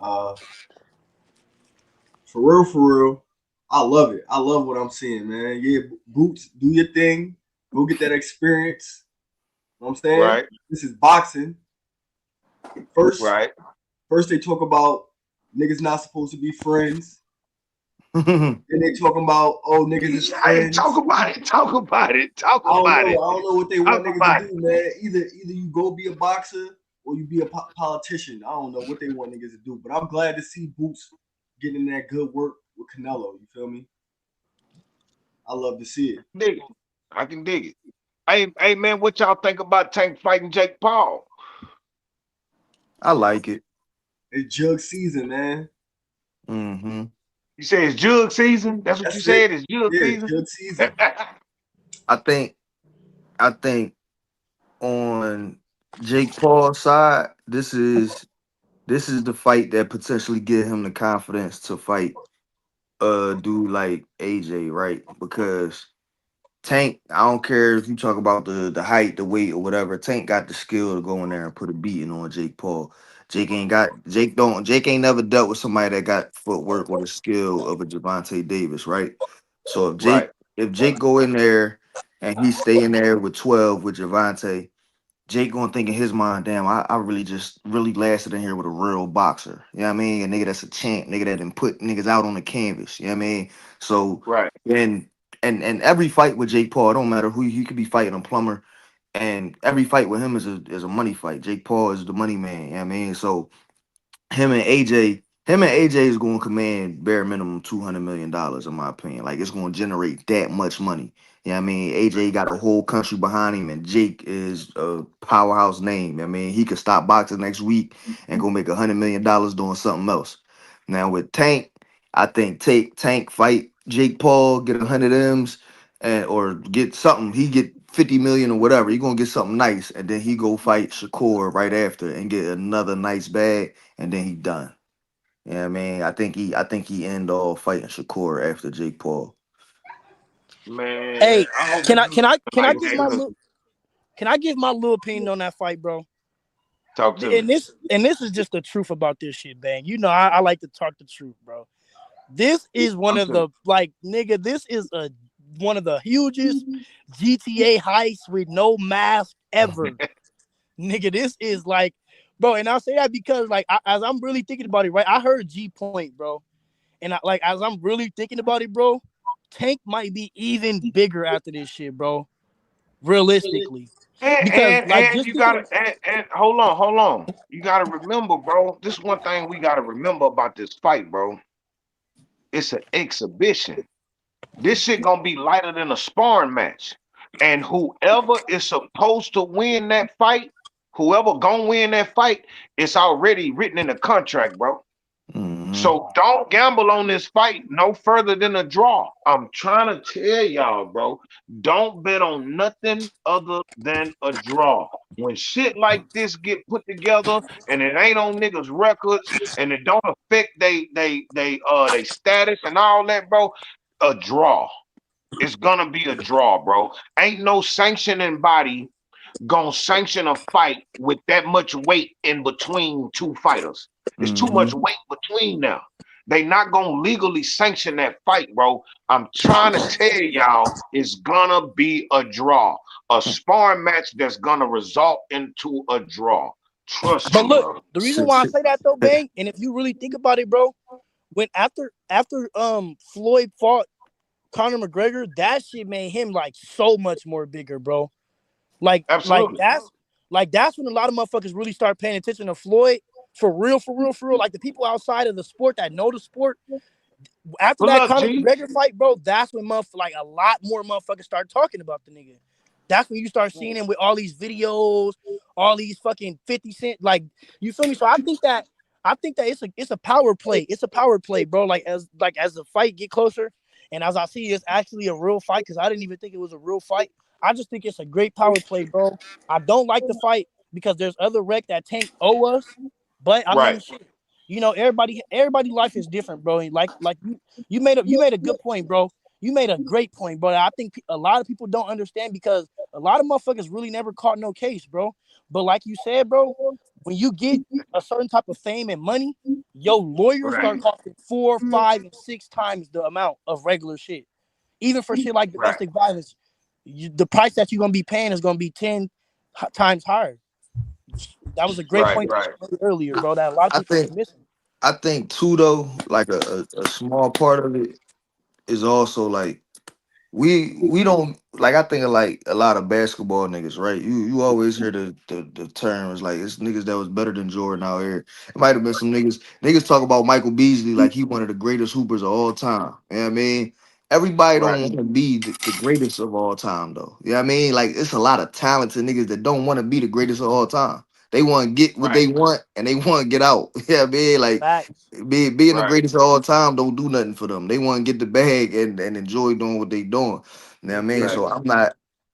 Uh, for real. I love it. I love what I'm seeing, man. Yeah, Boots, do your thing. Go get that experience. You know what I'm saying? Right, This is boxing. First, right. first they talk about niggas not supposed to be friends. Mm-hmm. Then they talking about niggas is Hey, friends. talk about it. Talk about it. Talk I don't about know. it. I don't know what they want Talk niggas to about do, it. man. Either you go be a boxer or you be a politician. I don't know what they want niggas to do, but I'm glad to see Boots getting that good work with Canelo. You feel me? I love to see it. Dig it. I can dig it. Hey, man, what y'all think about Tank fighting Jake Paul? I like it. It's jug season, man. Mm-hmm. You say it's jug season? That's what you That's it. said? It's jug Yeah, it's season? jug season. I think I think on Jake Paul's side, this is the fight that potentially give him the confidence to fight a dude like AJ, right? Because Tank, I don't care if you talk about the height, the weight, or whatever. Tank got the skill to go in there and put a beating on Jake Paul. Jake ain't never dealt with somebody that got footwork or the skill of a Javante Davis, right? So Right. if Jake go in there and he stay in there with 12 with Javante, Jake gonna think in his mind, damn, I really just really lasted in here with a real boxer. You know what I mean? A nigga that's a champ, nigga that done put niggas out on the canvas. You know what I mean? So Right. and every fight with Jake Paul, it don't matter who he could be fighting a plumber, and every fight with him is a money fight. Jake Paul is the money man. You know what I mean? So him and AJ is going to command bare minimum $200 million in my opinion. Like it's going to generate that much money. You know what I mean? AJ got a whole country behind him, and Jake is a powerhouse name. I mean, he could stop boxing next week and go make $100 million doing something else. Now with Tank, I think Tank fight Jake Paul, get 100 M's, and or get something. He get 50 million or whatever. He gonna get something nice, and then he go fight Shakur right after and get another nice bag, and then he done. You know what I mean? I think he end all fighting Shakur after Jake Paul. Man, Hey, I hope can it I can I can I like give that my because little can I give my little opinion on that fight, bro? talk to me. And this is just the truth about this shit, bang. You know, I like to talk the truth, bro. This is one Talk of to me. the nigga. This is one of the hugest GTA heists with no mask ever, nigga. This is like, bro, and I'll say that because as I'm really thinking about it, right? I heard G Point, bro, and as I'm really thinking about it, bro, Tank might be even bigger after this shit, bro. Realistically, because And just you thinking, gotta and hold on. You gotta remember, bro. This one thing we gotta remember about this fight, bro. It's an exhibition. This shit gonna be lighter than a sparring match. And whoever is supposed to win that fight, whoever gonna win that fight, it's already written in the contract, bro. Hmm. So don't gamble on this fight no further than a draw. I'm trying to tell y'all, bro. Don't bet on nothing other than a draw. When shit like this get put together and it ain't on niggas' records and it don't affect they status and all that, bro, a draw. It's gonna be a draw, bro. Ain't no sanctioning body gonna sanction a fight with that much weight in between two fighters. It's too Hmm. much weight between now. They not gonna legally sanction that fight, bro. I'm trying to tell y'all, it's gonna be a draw, a sparring match that's gonna result into a draw. Trust but me, look, bro. the reason why I say that though, bang, and if you really think about it, bro, when after Floyd fought Conor McGregor, that shit made him like so much more bigger, bro. Like like Absolutely. that's that's when a lot of motherfuckers really start paying attention to Floyd for real, for real, for real. Like the people outside of the sport that know the sport. After Good that luck, Conor G. McGregor fight, bro, that's when like a lot more motherfuckers start talking about the nigga. That's when you start seeing him with all these videos, all these fucking 50 Cent. Like, you feel me? So I think that I think that it's a power play. It's a power play, bro. As the fight get closer, and as I see it's actually a real fight because I didn't even think it was a real fight. I just think it's a great power play, bro. I don't like the fight because there's other wreck that Tank owe us, but I mean, Right. shit. Everybody life is different, bro. And you made a good point, bro. You made a great point, bro. I think a lot of people don't understand because a lot of motherfuckers really never caught no case, bro. But like you said, bro, when you get a certain type of fame and money, your lawyers Right. start costing 4, 5, and 6 times the amount of regular shit. Even for shit like Right. domestic violence, the price that you're gonna be paying is gonna be 10 times higher. That was a great Right. point that Right. you made earlier, I, bro. That a lot of I people be think missing. I think too though, like a small part of it is also like we don't like I think of like a lot of basketball niggas, right? You always hear the terms like it's niggas that was better than Jordan out here. It might have been some niggas talk about Michael Beasley like he one of the greatest hoopers of all time. You know what I mean? Everybody don't Right. want to be the greatest of all time though. You know what I mean? Like it's a lot of talented niggas that don't want to be the greatest of all time. They want to get what Right. they want and they want to get out. You know what I mean? Like Facts. being the Right. greatest of all time don't do nothing for them. They want to get the bag and enjoy doing what they doing. You know what I mean? Right. So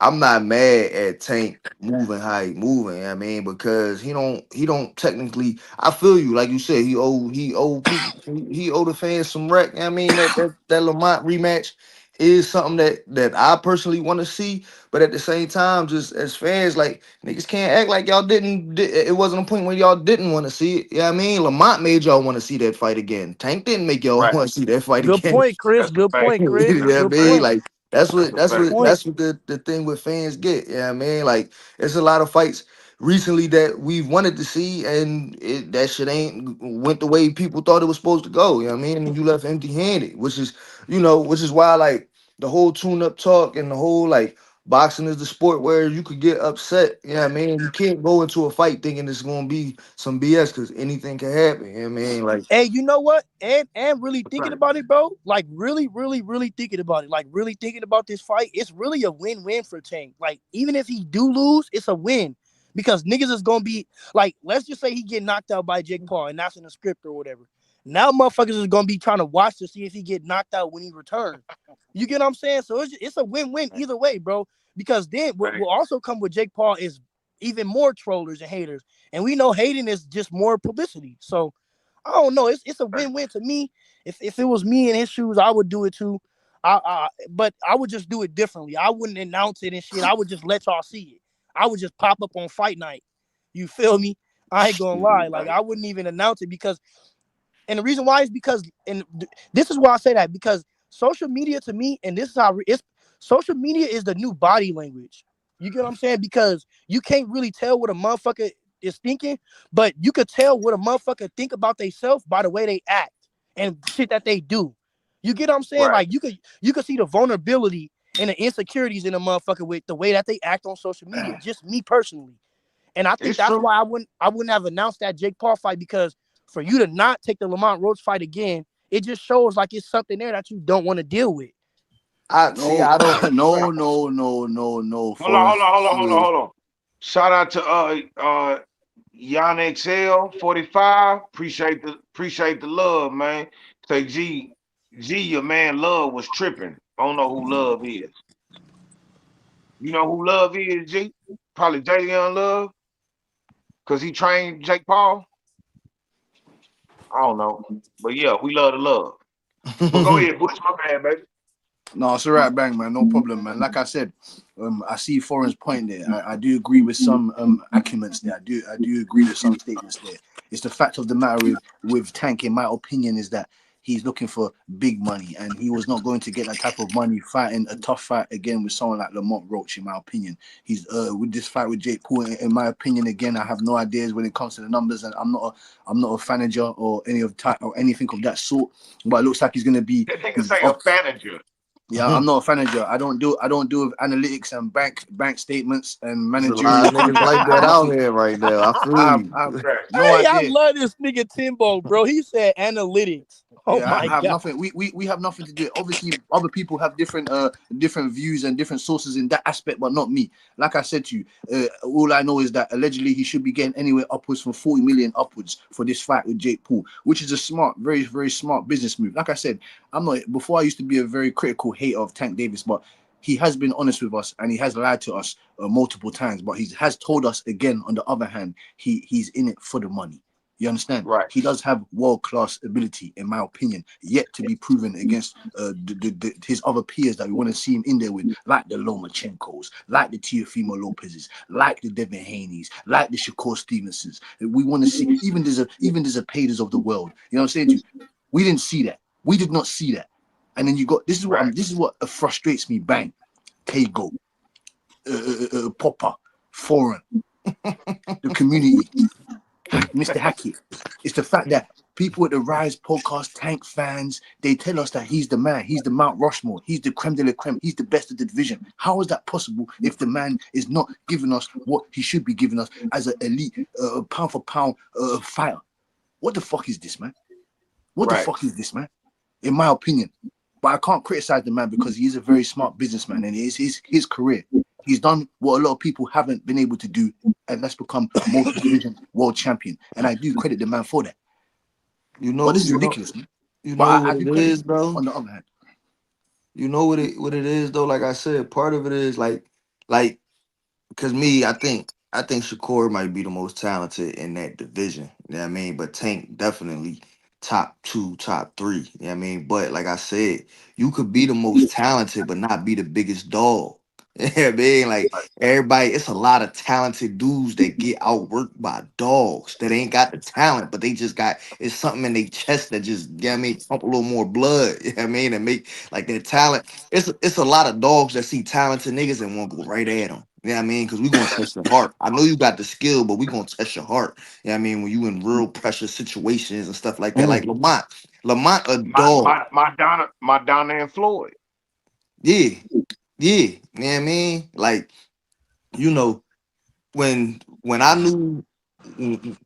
I'm not mad at Tank moving how he moving, you know what I mean, because he don't technically I feel you, like you said, he owe people he owe the fans some wreck. You know what I mean that Lamont rematch is something that I personally want to see, but at the same time, just as fans, like niggas can't act like y'all it wasn't a point where y'all didn't want to see it. Yeah, I mean, Lamont made y'all want to see that fight again. Tank didn't make y'all Right. want to see that fight Good again. point, Chris. That's a Good fact. point, Chris. You know That's what a I Good mean? fact. point. Like that's That's what a that's Good fact. what point. that's what the thing with fans get. Yeah, I mean, like it's a lot of fights recently that we've wanted to see, and that shit ain't went the way people thought it was supposed to go. You know what I mean? And you left empty handed, which is why like the whole tune up talk and the whole like boxing is the sport where you could get upset. You know what I mean? You can't go into a fight thinking it's gonna be some BS because anything can happen. You know what I mean? Like Hey, you know what? And really That's thinking right. about it, bro. Like really, really, really thinking about it. Like really thinking about this fight. It's really a win-win for Tank. Like even if he do lose, it's a win because niggas is gonna be like, let's just say he get knocked out by Jake Paul, and that's in the script or whatever. Now motherfuckers is gonna be trying to watch to see if he get knocked out when he returns. You get what I'm saying? So it's a win-win either way, bro. Because then what Right. will also come with Jake Paul is even more trollers and haters, and we know hating is just more publicity. So. I don't know. It's a Right. win-win to me. If it was me in his shoes, I would do it too. But I would just do it differently. I wouldn't announce it and shit. I would just let y'all see it. I would just pop up on fight night. You feel me? I ain't gonna lie. Like Right. I wouldn't even announce it because, and the reason why is because, this is why I say that because social media to me, and this is how it's social media is the new body language. You get what I'm saying? Because you can't really tell what a motherfucker is thinking, but you could tell what a motherfucker think about themselves by the way they act and shit that they do. You get what I'm saying? Right. Like you could see the vulnerability and the insecurities in a motherfucker with the way that they act on social media. Just me personally. And I think It's that's true. why I wouldn't have announced that Jake Paul fight because for you to not take the Lamont Roach fight again, it just shows like it's something there that you don't want to deal with. I see. No, I don't. no, no, no, no, no, Hold on. Hold Forrest. on. Hold on. Hold on. Hold on. Shout out to Yon XL 45. Appreciate the love, man. Say G, your man Love was tripping. I don't know who Love is. You know who Love is, G? Probably Jalen Love, cause he trained Jake Paul. I don't know, but yeah, we love the love. But go ahead, Butch. My bad, baby. No, it's all right, bang, man. No problem, man. Like I said, I see Foreign's point there. I do agree with some arguments there. I do agree with some statements there. It's the fact of the matter with Tank, in my opinion, is that he's looking for big money, and he was not going to get that type of money fighting a tough fight again with someone like Lamont Roach. In my opinion, he's with this fight with Jake Paul. In my opinion, again, I have no ideas when it comes to the numbers, and I'm not a fanager or any of type or anything of that sort. But it looks like he's going to be. That nigga say a manager. Yeah, I'm not a manager. I don't do with analytics and bank statements and There's a lot managerial of niggas contracts. like I have that out nothing. here right now. I feel I have, you. I have Right. no Hey, I idea. love this nigga Timbo, bro. He said analytics. Oh Yeah, my I have God. nothing. We have nothing to do it. Obviously, other people have different views and different sources in that aspect, but not me. Like I said to you, all I know is that allegedly he should be getting anywhere upwards from 40 million upwards for this fight with Jake Paul, which is a smart, very, very smart business move. Like I said, I'm not. Before I used to be a very critical hater of Tank Davis, but he has been honest with us and he has lied to us multiple times. But he has told us again. On the other hand, he's in it for the money. You understand? Right. He does have world-class ability, in my opinion, yet to be proven against his other peers that we want to see him in there with, like the Lomachenkos, like the Teofimo Lopez's, like the Devin Haney's, like the Shakur Stevensons. We want to see even there's a Peters of the world. You know what I'm saying to you? We didn't see that. We did not see that. And then you got this is what frustrates me. Bang, K-Go, Popper, Foreign, the community. Mr. Hackett. It's the fact that people at the Rise podcast, Tank fans, they tell us that he's the man, he's the Mount Rushmore, he's the creme de la creme, he's the best of the division. How is that possible if the man is not giving us what he should be giving us as an elite pound for pound fighter? What the fuck is this, man? What the fuck is this, man? In my opinion. But I can't criticize the man because he is a very smart businessman and it is his career. He's done what a lot of people haven't been able to do, and that's become multi-division world champion. And I do credit the man for that. But this is ridiculous, man. You But know I what do it credit is, bro. on the other hand. You know what it is though. Like I said, part of it is like because me, I think Shakur might be the most talented in that division. You know what I mean? But Tank definitely top 2, top 3. You know what I mean? But like I said, you could be the most talented, but not be the biggest dog. You know what I mean? Like everybody, it's a lot of talented dudes that get outworked by dogs that ain't got the talent, but they just got it's something in their chest that just, you know what I mean, pump a little more blood. You know what I mean? And make like their talent. It's a lot of dogs that see talented niggas and want to go right at them. You know what I mean? Because we going to test your heart. I know you got the skill, but we going to test your heart. You know what I mean? When you in real pressure situations and stuff like that. Like Lamont a dog. My Donna and Floyd. Yeah. Yeah. You know what I mean? Like, you know, when I knew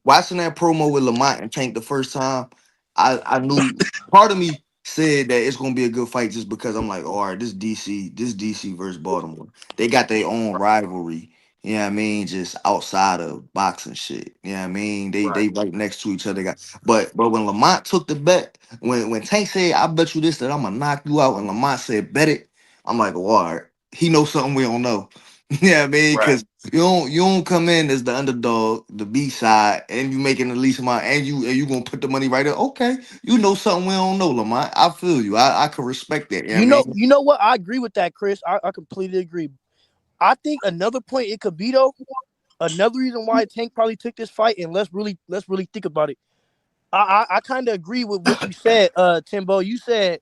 watching that promo with Lamont and Tank the first time, I knew part of me said that it's gonna be a good fight just because I'm like, all right, this DC versus Baltimore. They got their own rivalry. You know what I mean? Just outside of boxing shit. You know what I mean? They right next to each other. But when Lamont took the bet, when Tank said, I bet you this, that I'm gonna knock you out, and Lamont said, bet it, I'm like, oh, all right. He knows something we don't know. You know what I mean? Because you don't come in as the underdog, the B side, and you making the least amount, and you gonna put the money right there. Okay, you know something we don't know, Lamont. I feel you. I can respect that. You know what I mean? You know what? I agree with that, Chris. I completely agree. I think another point it could be though, another reason why Tank probably took this fight, and let's really think about it. I kind of agree with what you said, Timbo. You said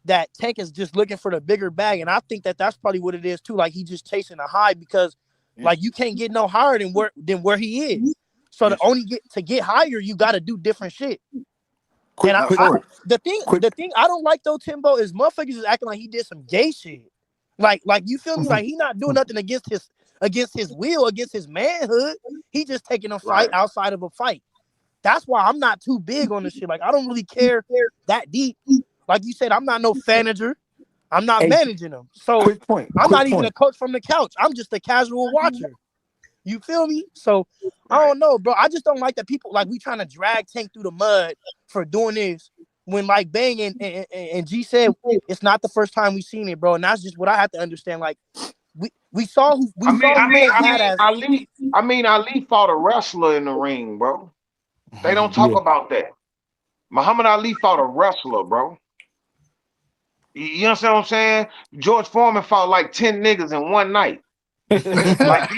that Tank is just looking for the bigger bag, and I think that's probably what it is too. Like he's just chasing a high because, like, you can't get no higher than where he is. So to get higher, you got to do different shit. The thing I don't like though, Timbo, is motherfuckers is acting like he did some gay shit. Like you feel me? Like he not doing nothing against his will, against his manhood. He just taking a fight outside of a fight. That's why I'm not too big on this shit. Like I don't really care that deep. Like you said, I'm not no manager. I'm not managing them. So I'm not even a coach from the couch. I'm just a casual watcher. You feel me? So I don't know, bro. I just don't like that people like we trying to drag Tank through the mud for doing this. When like Bang and G said it's not the first time we seen it, bro. And that's just what I have to understand. Like we saw who Ali fought a wrestler in the ring, bro. They don't talk about that. Muhammad Ali fought a wrestler, bro. You understand what I'm saying? George Foreman fought like 10 niggas in one night. Like that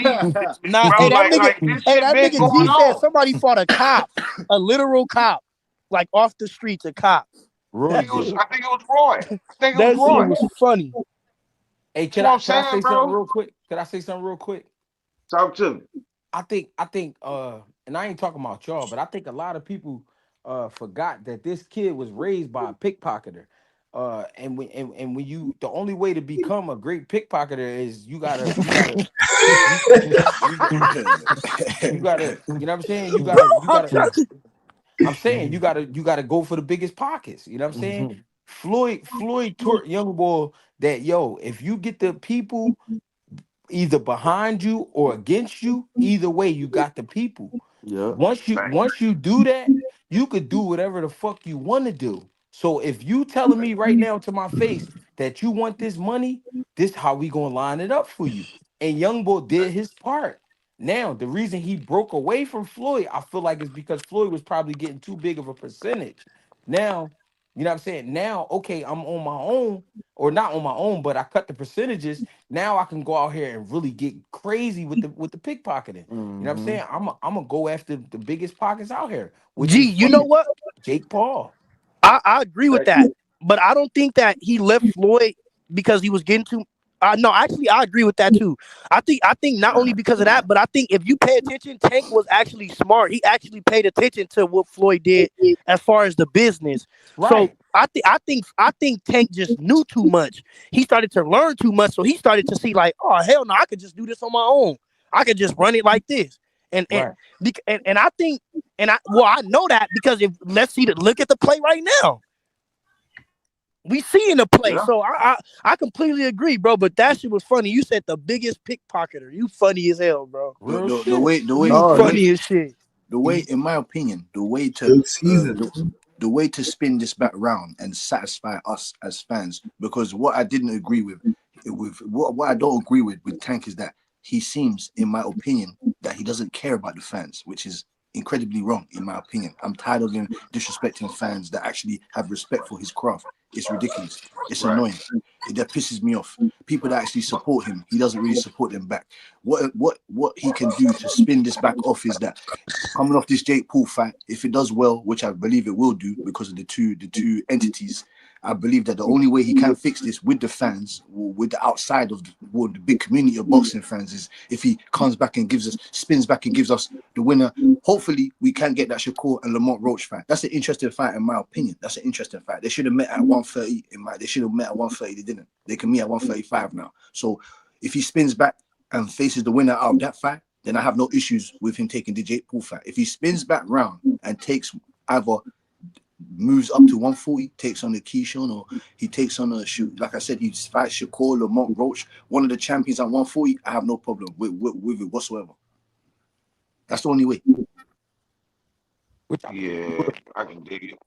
nigga G said somebody fought a cop, a literal cop, like off the streets, a cop. I think it was Roy. That shit was funny. Hey, can I say something real quick? Can I say something real quick? Talk to me. I think, and I ain't talking about y'all, but I think a lot of people forgot that this kid was raised by a pickpocketer. And when you, the only way to become a great pickpocketer is you gotta, you know what I'm saying? You gotta I'm saying you gotta go for the biggest pockets. You know what I'm saying? Mhm. Floyd taught young boy that if you get the people either behind you or against you, either way you got the people. Yeah. Once you do that, you could do whatever the fuck you want to do. So if you telling me right now to my face that you want this money, this how we gonna line it up for you. And Young Boy did his part. Now the reason he broke away from Floyd, I feel like is because Floyd was probably getting too big of a percentage. Now, you know what I'm saying? Now, okay, I'm on my own, or not on my own, but I cut the percentages. Now I can go out here and really get crazy with the pickpocketing. You know what I'm Mhm. saying? I'm gonna go after the biggest pockets out here, which G, is you know fucking what? Jake Paul. I agree with that, but I don't think that he left Floyd because he was getting too. No, actually, I agree with that too. I think not only because of that, but I think if you pay attention, Tank was actually smart. He actually paid attention to what Floyd did as far as the business. So Right, I think Tank just knew too much. He started to learn too much, so he started to see like, oh hell no, I could just do this on my own. I could just run it like this, and and right. and I think. I know that because if look at the play right now. We see in the play. Yeah. So I completely agree, bro. But that shit was funny. You said the biggest pickpocketer. You funny as hell, bro. Real The shit. way You No, funny as shit. in my opinion, Good season. the way to spin this back round and satisfy us as fans, because what I didn't agree with what I don't agree with Tank is that he seems, in my opinion, that he doesn't care about the fans, which is incredibly wrong, in my opinion. I'm tired of him disrespecting fans that actually have respect for his craft. It's ridiculous. It's Right. annoying. That pisses me off. People that actually support him, he doesn't really support them back. What he can do to spin this back off is that coming off this Jake Paul fight, if it does well, which I believe it will do because of the two entities, I believe that the only way he can fix this with the fans, or with the outside of the big community of boxing fans, is if he comes back and spins back and gives us the winner. Hopefully, we can get that Shakur and Lamont Roach fight. That's an interesting fight, in my opinion. That's an interesting fight. They should have met at 130. They should have met at 130. They didn't. They can meet at 135 now. So if he spins back and faces the winner out of that fight, then I have no issues with him taking the Jake Paul fight. If he spins back round and takes either moves up to 140, takes on the Keyshawn, or he takes on like I said, he fights Shakur, Lamont Roach, one of the champions at 140, I have no problem with it whatsoever. That's the only way. Which I, Yeah, I can dig it.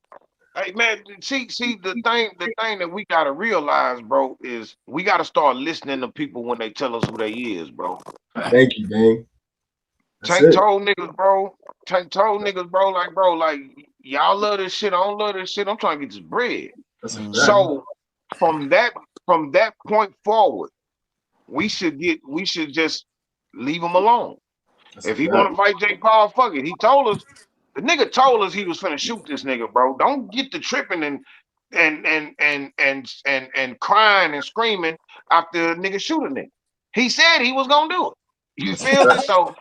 Hey man, see the thing that we gotta realize, bro, is we gotta start listening to people when they tell us who they is, bro. Thank you, gang. That's Tank it. told niggas, bro. Tank told niggas, bro, like y'all love this shit. I don't love this shit. I'm trying to get this bread. That's a fact. Mhm. So from that point forward, we should just leave him alone. That's a If he want fact. to fight Jake Paul, fuck it. He told us the nigga told us he was finna shoot this nigga, bro. Don't get the tripping and crying and screaming after a nigga shooting it. He said he was gonna do it. You That's a feel me? fact. So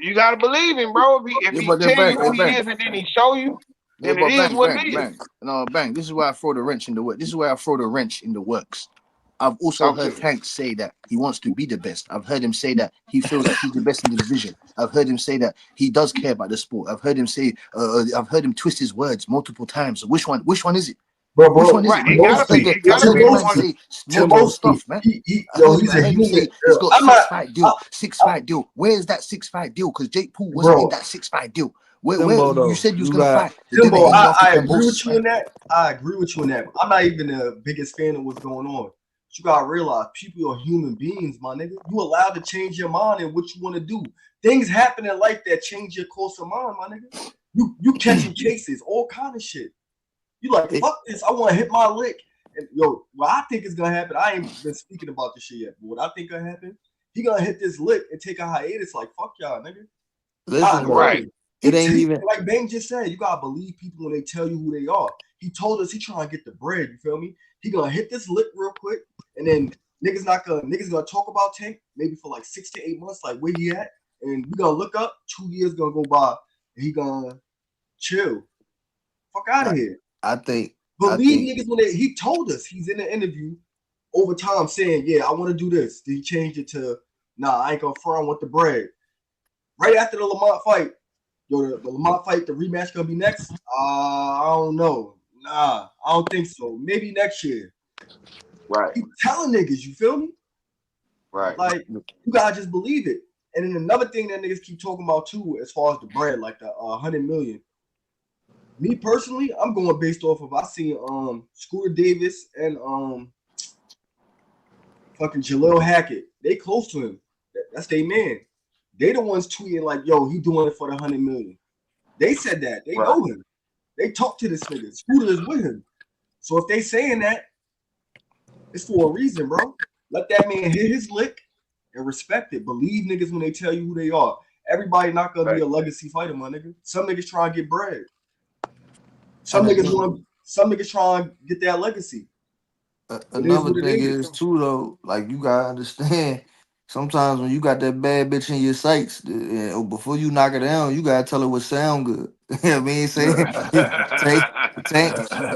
you gotta believe him, bro. If Yeah, he but then tell you bang, who hey, he bang. is and then he show you, Yeah, then it but is bang, what bang, it is. bang. No, bang. This is where I throw the wrench in the work. This is where I throw the wrench in the works. I've also Talk to heard me. Tank say that he wants to be the best. I've heard him say that he feels like he's the best in the division. I've heard him say that he does care about the sport. I've heard him say, I've heard him twist his words multiple times. So which one? Which one is it? Which one is Right. it? It gotta be. It I've gotta heard be the Timbo, man one. say multiple Timboski, stuff, man. yo, he's I a heard him human. say he's got I'm not, six fight deal. Where's that 6-fight deal? Because Jake Paul wasn't in bro. that 6-fight deal. Where Timbo you though, said you was you gonna got fight, it didn't Timbo, end well for I agree with Kambosos, you man. in that. I agree with you in that. I'm not even the biggest fan of what's going on. But you gotta realize people are human beings, my nigga. You allowed to change your mind and what you want to do. Things happen in life that change your course of mind, my nigga. You catching cases, all kind of shit. You like, it. fuck this. I want to hit my lick. And yo, what I think is gonna happen, I ain't been speaking about this shit yet, but what I think gonna happen, he gonna hit this lick and take a hiatus. Like, fuck y'all, nigga. I Listen know though, Right. it. it ain't even. Like Bang just said, you gotta believe people when they tell you who they are. He told us he trying to get the bread. You feel me? He gonna hit this lick real quick, and then niggas gonna talk about Tank maybe for like 6 to 8 months, like where he at, and we gonna look up. 2 years gonna go by, and he gonna chill. Fuck out of I, here. I think. I Believe think. niggas when he told us he's in the interview over time saying, yeah, I want to do this. Then he changed it to, nah, I ain't gonna front with the bread. Right after the Lamont fight, yo, the Lamont fight, the rematch gonna be next? I don't know. Nah, I don't think so. Maybe next year. Right. Keep telling niggas, you feel me? Right. Like, you gotta just believe it. And then another thing that niggas keep talking about too, as far as the bread, like the 100 million. Me personally, I'm going based off of I seen Scooter Davis and fucking Jaleel Hackett. They close to him. That's their man. They the ones tweeting like, yo, he doing it for the 100 million. They said that. They know him. They talk to this nigga. Scooter is with him. So if they saying that, it's for a reason, bro. Let that man hit his lick and respect it. Believe niggas when they tell you who they are. Everybody not gonna be a legacy fighter, my nigga. Some niggas try and get bread. Some niggas try and get that legacy. Another thing is too though, like you gotta understand. Sometimes when you got that bad bitch in your sights, before you knock her down, you gotta tell her what sound good. You know what I mean? Say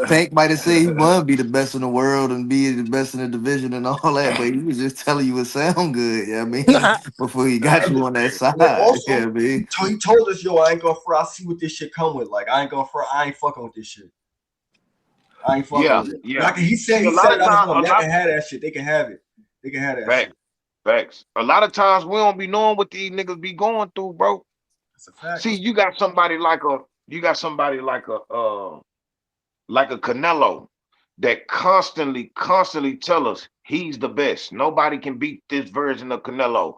Tank might have said he wanna be the best in the world and be the best in the division and all that, but he was just telling you what sound good. You know what I mean? Before he got you on that side. Also, you know what I mean? He told us, yo, I ain't gonna front. I see what this shit come with. Like, I ain't gonna front. I ain't fucking with this shit. I ain't fucking with it. Yeah. Like, he said it out of him. Y'all can have that shit. They can have it. They can have that shit. Facts. A lot of times we don't be knowing what these niggas be going through, bro. That's a fact. See, you got somebody like a Canelo that constantly tell us he's the best. Nobody can beat this version of Canelo.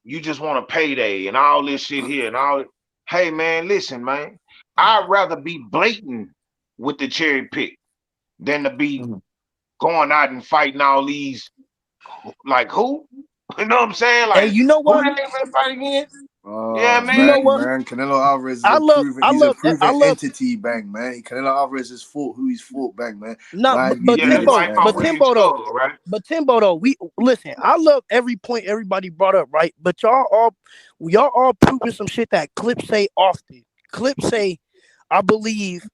You just want a payday and all this shit here and all. Hey man, listen, man. I'd rather be blatant with the cherry pick than to be going out and fighting all these. Like who? You know what I'm saying? Like, hey, you know what? Who they gonna fight again? Yeah, man. You know what? Man, Canelo Alvarez is I love a proven entity, bang, man. Canelo Alvarez has fought who he's fought, bang, man. No, But Timbo though, we listen. I love every point everybody brought up, right? But y'all all proving some shit that Clips say often. Clips say, I believe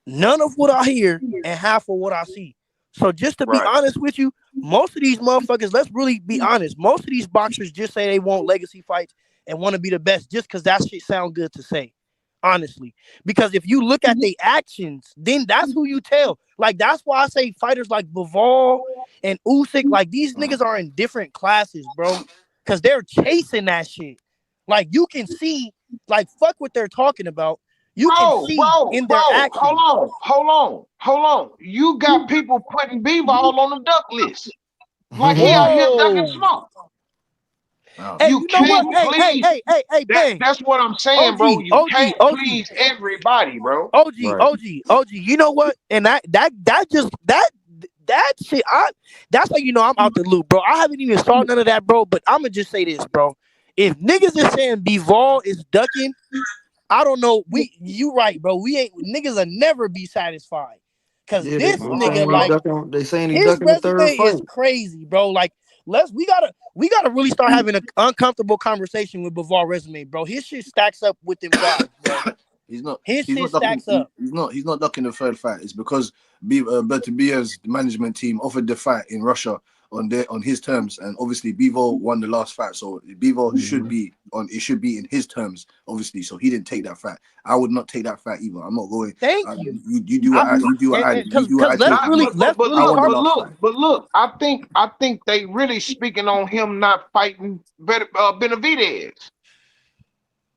none of what I hear and half of what I see. So just to be honest with you, most of these motherfuckers, let's really be honest. Most of these boxers just say they want legacy fights and want to be the best just because that shit sound good to say. Honestly. Because if you look at their actions, then that's who you tell. Like, that's why I say fighters like Bivol and Usyk, like, these niggas are in different classes, bro. Because they're chasing that shit. Like, you can see, like, fuck what they're talking about. You can see in their actions. Hold on. You got people putting Bivol on the duck list. Like he out here ducking smoke. Hey, you know what? Hey, bang. That's what I'm saying, bro. You can't please everybody, bro. OG. You know what? And that shit, that's how you know I'm out the loop, bro. I haven't even saw none of that, bro. But I'ma just say this, bro. If niggas is saying Bivol is ducking, I don't know. You right, bro. Niggas will never be satisfied. Cause this nigga, like, they saying he his ducking the third resume fight. is crazy, bro. Like, we gotta really start having an uncomfortable conversation with Bivol resume, bro. His shit stacks up with them guys, bro. He's not ducking the third fight. It's because Beterbiev's management team offered the fight in Russia on his terms, and obviously Bivol won the last fight, so Bivol should be in his terms, obviously. So he didn't take that fight. I would not take that fight either. I'm not going. Thank you. You do what I do. But look, I think they really speaking on him not fighting Benavidez.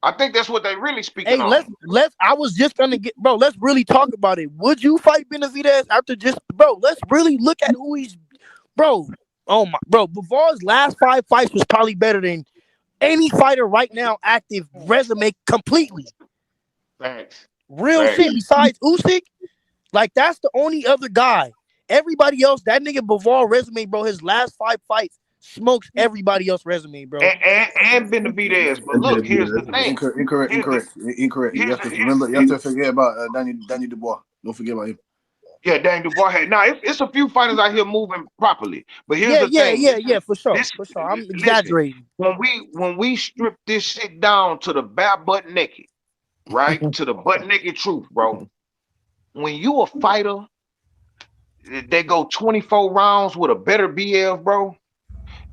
I think that's what they really speaking on. Let's. I was just gonna get, bro. Let's really talk about it. Would you fight Benavidez after just, bro? Let's really look at who he's, bro. Oh my, bro. Bivol's last 5 fights was probably better than any fighter right now active resume completely. Thanks. Real shit. Besides Usyk, like, that's the only other guy. Everybody else, that nigga Bivol resume, bro. His last 5 fights smokes everybody else resume, bro. And Benavidez. But look, here's the thing. Incorrect. You have to forget about Danny Dubois. Don't forget about him. Yeah, Danny Dubois had. Now it's a few fighters out here moving properly, but here's the thing. Yeah, for sure. I'm exaggerating. When we strip this shit down to the bare butt naked, right, to the butt naked truth, bro. When you a fighter, they go 24 rounds with a Beterbiev, bro.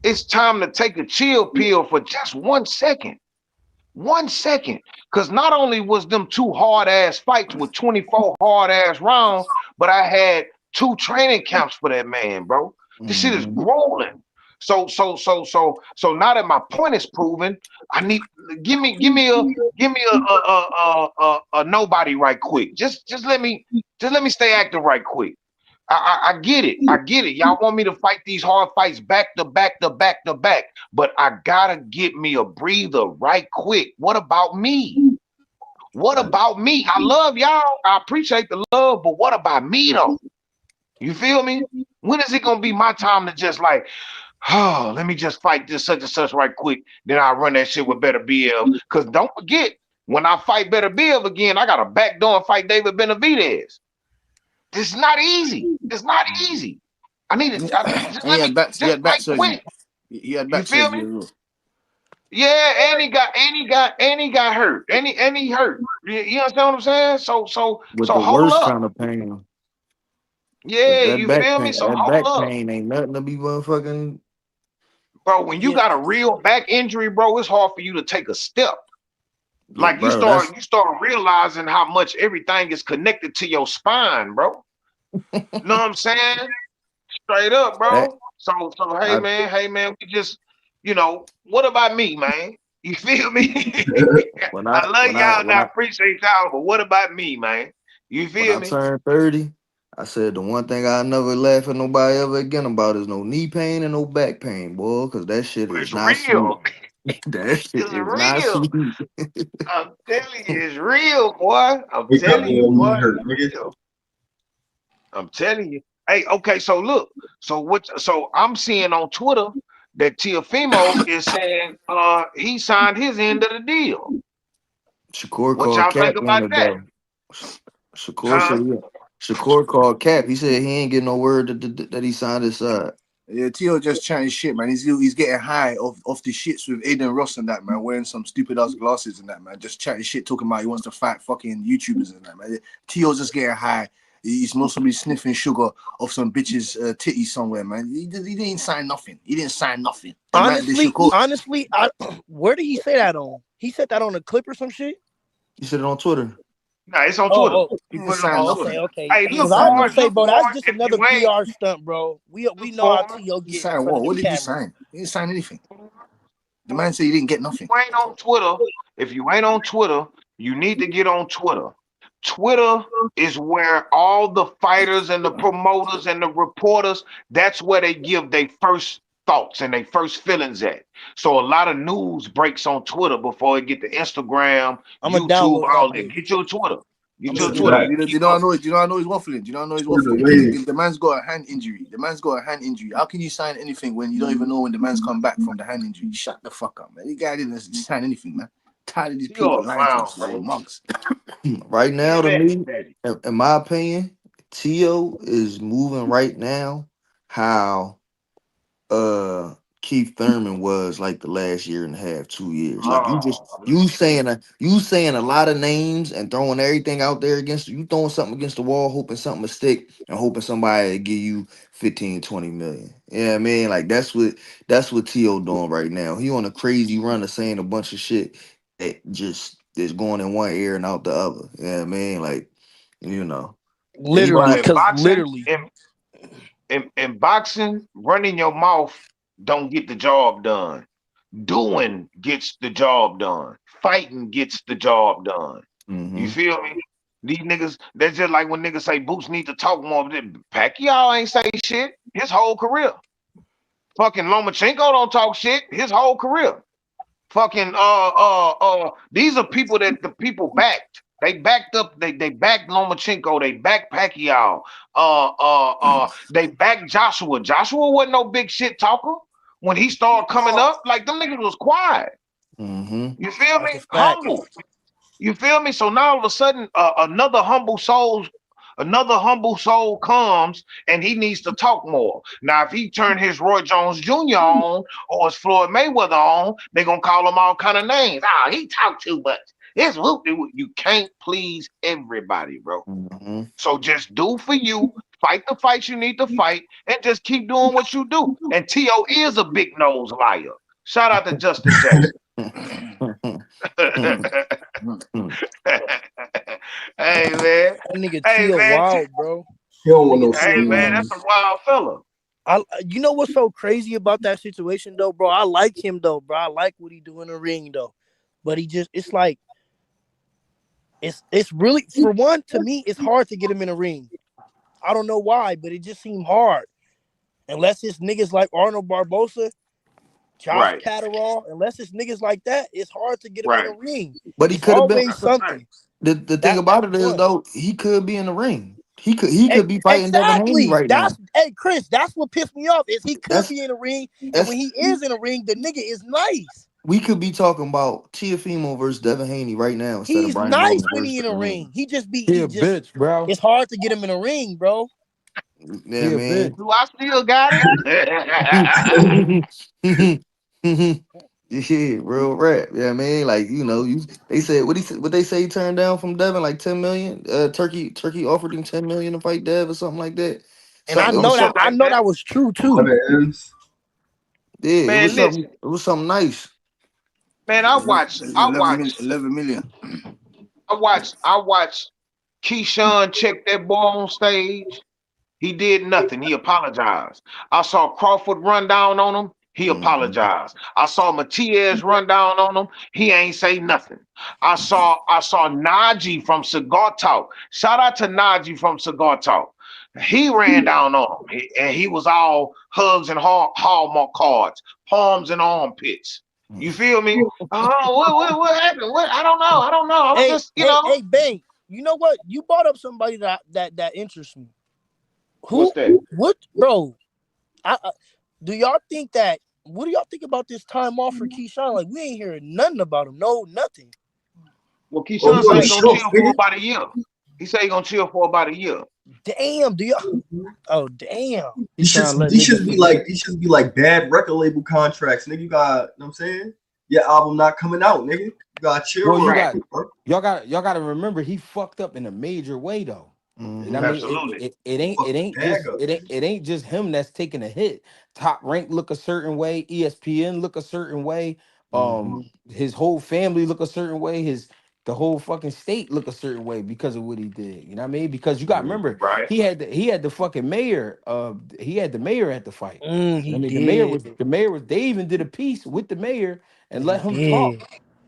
It's time to take a chill pill for just 1 second. 1 second. Because not only was them 2 hard-ass fights with 24 hard-ass rounds, but I had 2 training camps for that man, bro. This shit is rolling. So now that my point is proven, I need give me a nobody right quick. Just let me stay active right quick. I get it. I get it. Y'all want me to fight these hard fights back to back to back to back, but I gotta get me a breather right quick. What about me? What about me? I love y'all. I appreciate the love, but what about me though? You feel me? When is it gonna be my time to just like, oh, let me just fight this such and such right quick. Then I run that shit with Beterbiev. Cause don't forget, when I fight Beterbiev again, I got a backdoor and fight David Benavidez. It's not easy. It's not easy. I need to just let me just right quick. He had You back feel surgery. me? Yeah, and he got hurt. And he hurt. You understand what I'm saying? So With the hold worst up. kind of pain. Cause Yeah, you feel me? So that hold back up. pain ain't nothing to be motherfucking. Bro, when you Yeah. got a real back injury, bro, it's hard for you to take a step. Yeah, Like you bro. start realizing how much everything is connected to your spine, bro. Know what I'm saying? Straight up, That bro. So I hey man, we just, what about me, man? You feel me? when I I love when I y'all and when I I appreciate y'all, but what about me, man? You when feel I me? turned 30, I said the one thing I never laugh at nobody ever again about is no knee pain and no back pain, boy. Cause that shit is It's not sweet. real. That shit It's is not real. sweet. I'm telling you, it's real, boy. I'm Wake up telling when you, your boy, knee hurt, it's nigga. real. I'm telling you. Hey, okay, so look, so I'm seeing on Twitter that Teofimo is saying he signed his end of the deal. Shakur What called y'all think Cap on about it that? though. Shakur Huh? said, yeah. Shakur called Cap. He said he ain't getting no word that he signed his side. Yeah, Tio just chatting shit, man. He's getting high off the shits with Aiden Ross and that, man, wearing some stupid ass glasses and that, man. Just chatting shit, talking about he wants to fight fucking YouTubers and that, man. Tio's just getting high. He's mostly sniffing sugar off some bitch's titties somewhere, man. He didn't sign nothing. He didn't sign nothing. The man, the Honestly, Shakur. where did he say that on? He said that on a clip or some shit. He said it on Twitter. Nah, it's on Twitter. Oh, He He didn't put it on sign oh, Twitter. okay, nothing. okay. Hey, He didn't Because look I was sign for gonna it, say, nothing. look bro, for that's it. just If another you ain't, PR stunt, bro. We look know how for T.O. He get in signed front of what? the What did he camera. sign? He didn't sign anything. The man said he didn't get nothing. you ain't on Twitter, if you ain't on Twitter, you need to get on Twitter. Twitter is where all the fighters and the promoters and the reporters, that's where they give their first thoughts and their first feelings at. So a lot of news breaks on Twitter before it get to Instagram, I'm gonna YouTube, download that all that. bitch. Get your Twitter. I'm Get gonna your That's do Twitter. that. that. You Do you keep know I up. know? Do you know I know he's waffling? Do you know I know he's Twitter waffling? wave. The man's got a hand injury. The man's got a hand injury. How can you sign anything when you don't even know when the man's come back from the hand injury? Shut the fuck up, man. The guy didn't sign anything, man. Tired of these You're people a lying to clown, us, little bro. mugs. Right now, to Steady, me, steady. in my opinion, Tio is moving right now how Keith Thurman was like the last year and a half, 2 years. Like Oh, you saying a lot of names and throwing everything out there against you, throwing something against the wall, hoping something to stick and hoping somebody to give you 15, 20 million. Yeah, I mean, like that's what T.O. doing right now. He on a crazy run of saying a bunch of shit that just is going in one ear and out the other. Yeah, I mean, like, you know. Literally, bro, Anybody in because boxing, literally, in boxing, running your mouth don't get the job done. Doing gets the job done. Fighting gets the job done. You hmm feel me? These niggas, that's just like when niggas say Boots need to talk more. Pacquiao ain't say shit his whole career. Fucking Lomachenko don't talk shit his whole career. Fucking these are people that the people backed. They backed up, they backed Lomachenko, they backed Pacquiao, they backed Joshua. Joshua wasn't no big shit talker. When he started coming up, like them niggas was quiet. hmm You feel that's a me? fact. Humble. You feel me? So now all of a sudden, another humble soul comes, and he needs to talk more. Now, if he turn his Roy Jones Jr. on or his Floyd Mayweather on, they gonna call him all kind of names. Ah, he talk too much. It's whoop. You can't please everybody, bro. hmm So just do for you. Fight the fights you need to fight, and just keep doing what you do. And T.O. is a big nose liar. Shout out to Justin Jackson. Hey man, That nigga hey Tio man, wild, bro. He don't want Nigga no hey Tio man, wild. that's a scenes. wild fella. You know what's so crazy about that situation though, bro? I like him though, bro. I like what he do in the ring though, but he just it's like it's really for one to me it's hard to get him in a ring. I don't know why, but it just seemed hard. Unless it's niggas like Arnold Barbosa, Josh Right, Catterall, unless it's niggas like that, it's hard to get him in a right. ring. But he It's could have been. always That's a fact. something. The thing That's about it is one. though, he could be in the ring. He could be fighting Devin Haney Exactly. right That's now. hey Chris. That's what pissed me off. Is he could That's be in the ring, and when that's he is in the ring, the nigga is nice. we could be talking about Teofimo versus Devin Haney right now instead of He's Brian nice Norman when versus he in the Devin Haney. ring. He just be He he a just. bitch, bro. It's hard to get him in the ring, bro. Yeah, He a man. bitch. Do I still got it? Yeah, real rap. Yeah, man. Like you. They said what they say he turned down from Devin like 10 million. Turkey offered him 10 million to fight Dev or something like that. And I Something it Some was know that shit something. I like know that. that was true too. Other ends. Yeah, it was Man, something. listen, It was something nice. man. 11 million. I watched Keyshawn check that boy on stage. He did nothing. He apologized. I saw Crawford run down on him. He Mhm. apologized. I saw Matias run down on him. He ain't say nothing. I saw Najee from Cigar Talk. Shout out to Najee from Cigar Talk. He ran down on him, and he was all hugs and hallmark cards, palms and armpits. You feel me? Oh, what happened? What? I don't know. I don't know. I was Hey, just, hey, hey, Bang. You know what? You brought up somebody that interests me. what's Who? that? What, bro? I do y'all think that? What do y'all think about this time off for Keyshawn? Like we ain't hearing nothing about him. No, nothing. Well, Oh, he Keyshawn on said the he Like gonna shelf, chill for nigga. about a year. He said he gonna chill for about a year. damn. Do y'all? Oh damn. He trying to let These niggas should be like forget. these should be like bad record label contracts, nigga. You got, you know what I'm saying? Your album not coming out, nigga. You got chill Well, real you Right. got quick, bro. y'all got to remember he fucked up in a major way though. And I Mhm. mean, Absolutely. it Fuck the ain't bag just up. it ain't just him that's taking a hit. Top rank look a certain way, ESPN look a certain way, Mhm. his whole family look a certain way, his the whole fucking state look a certain way because of what he did. You know what I mean? Because you got to remember Right. he had the fucking mayor he had the mayor at the fight. He I mean did. the mayor was they even did a piece with the mayor and He let him talk did.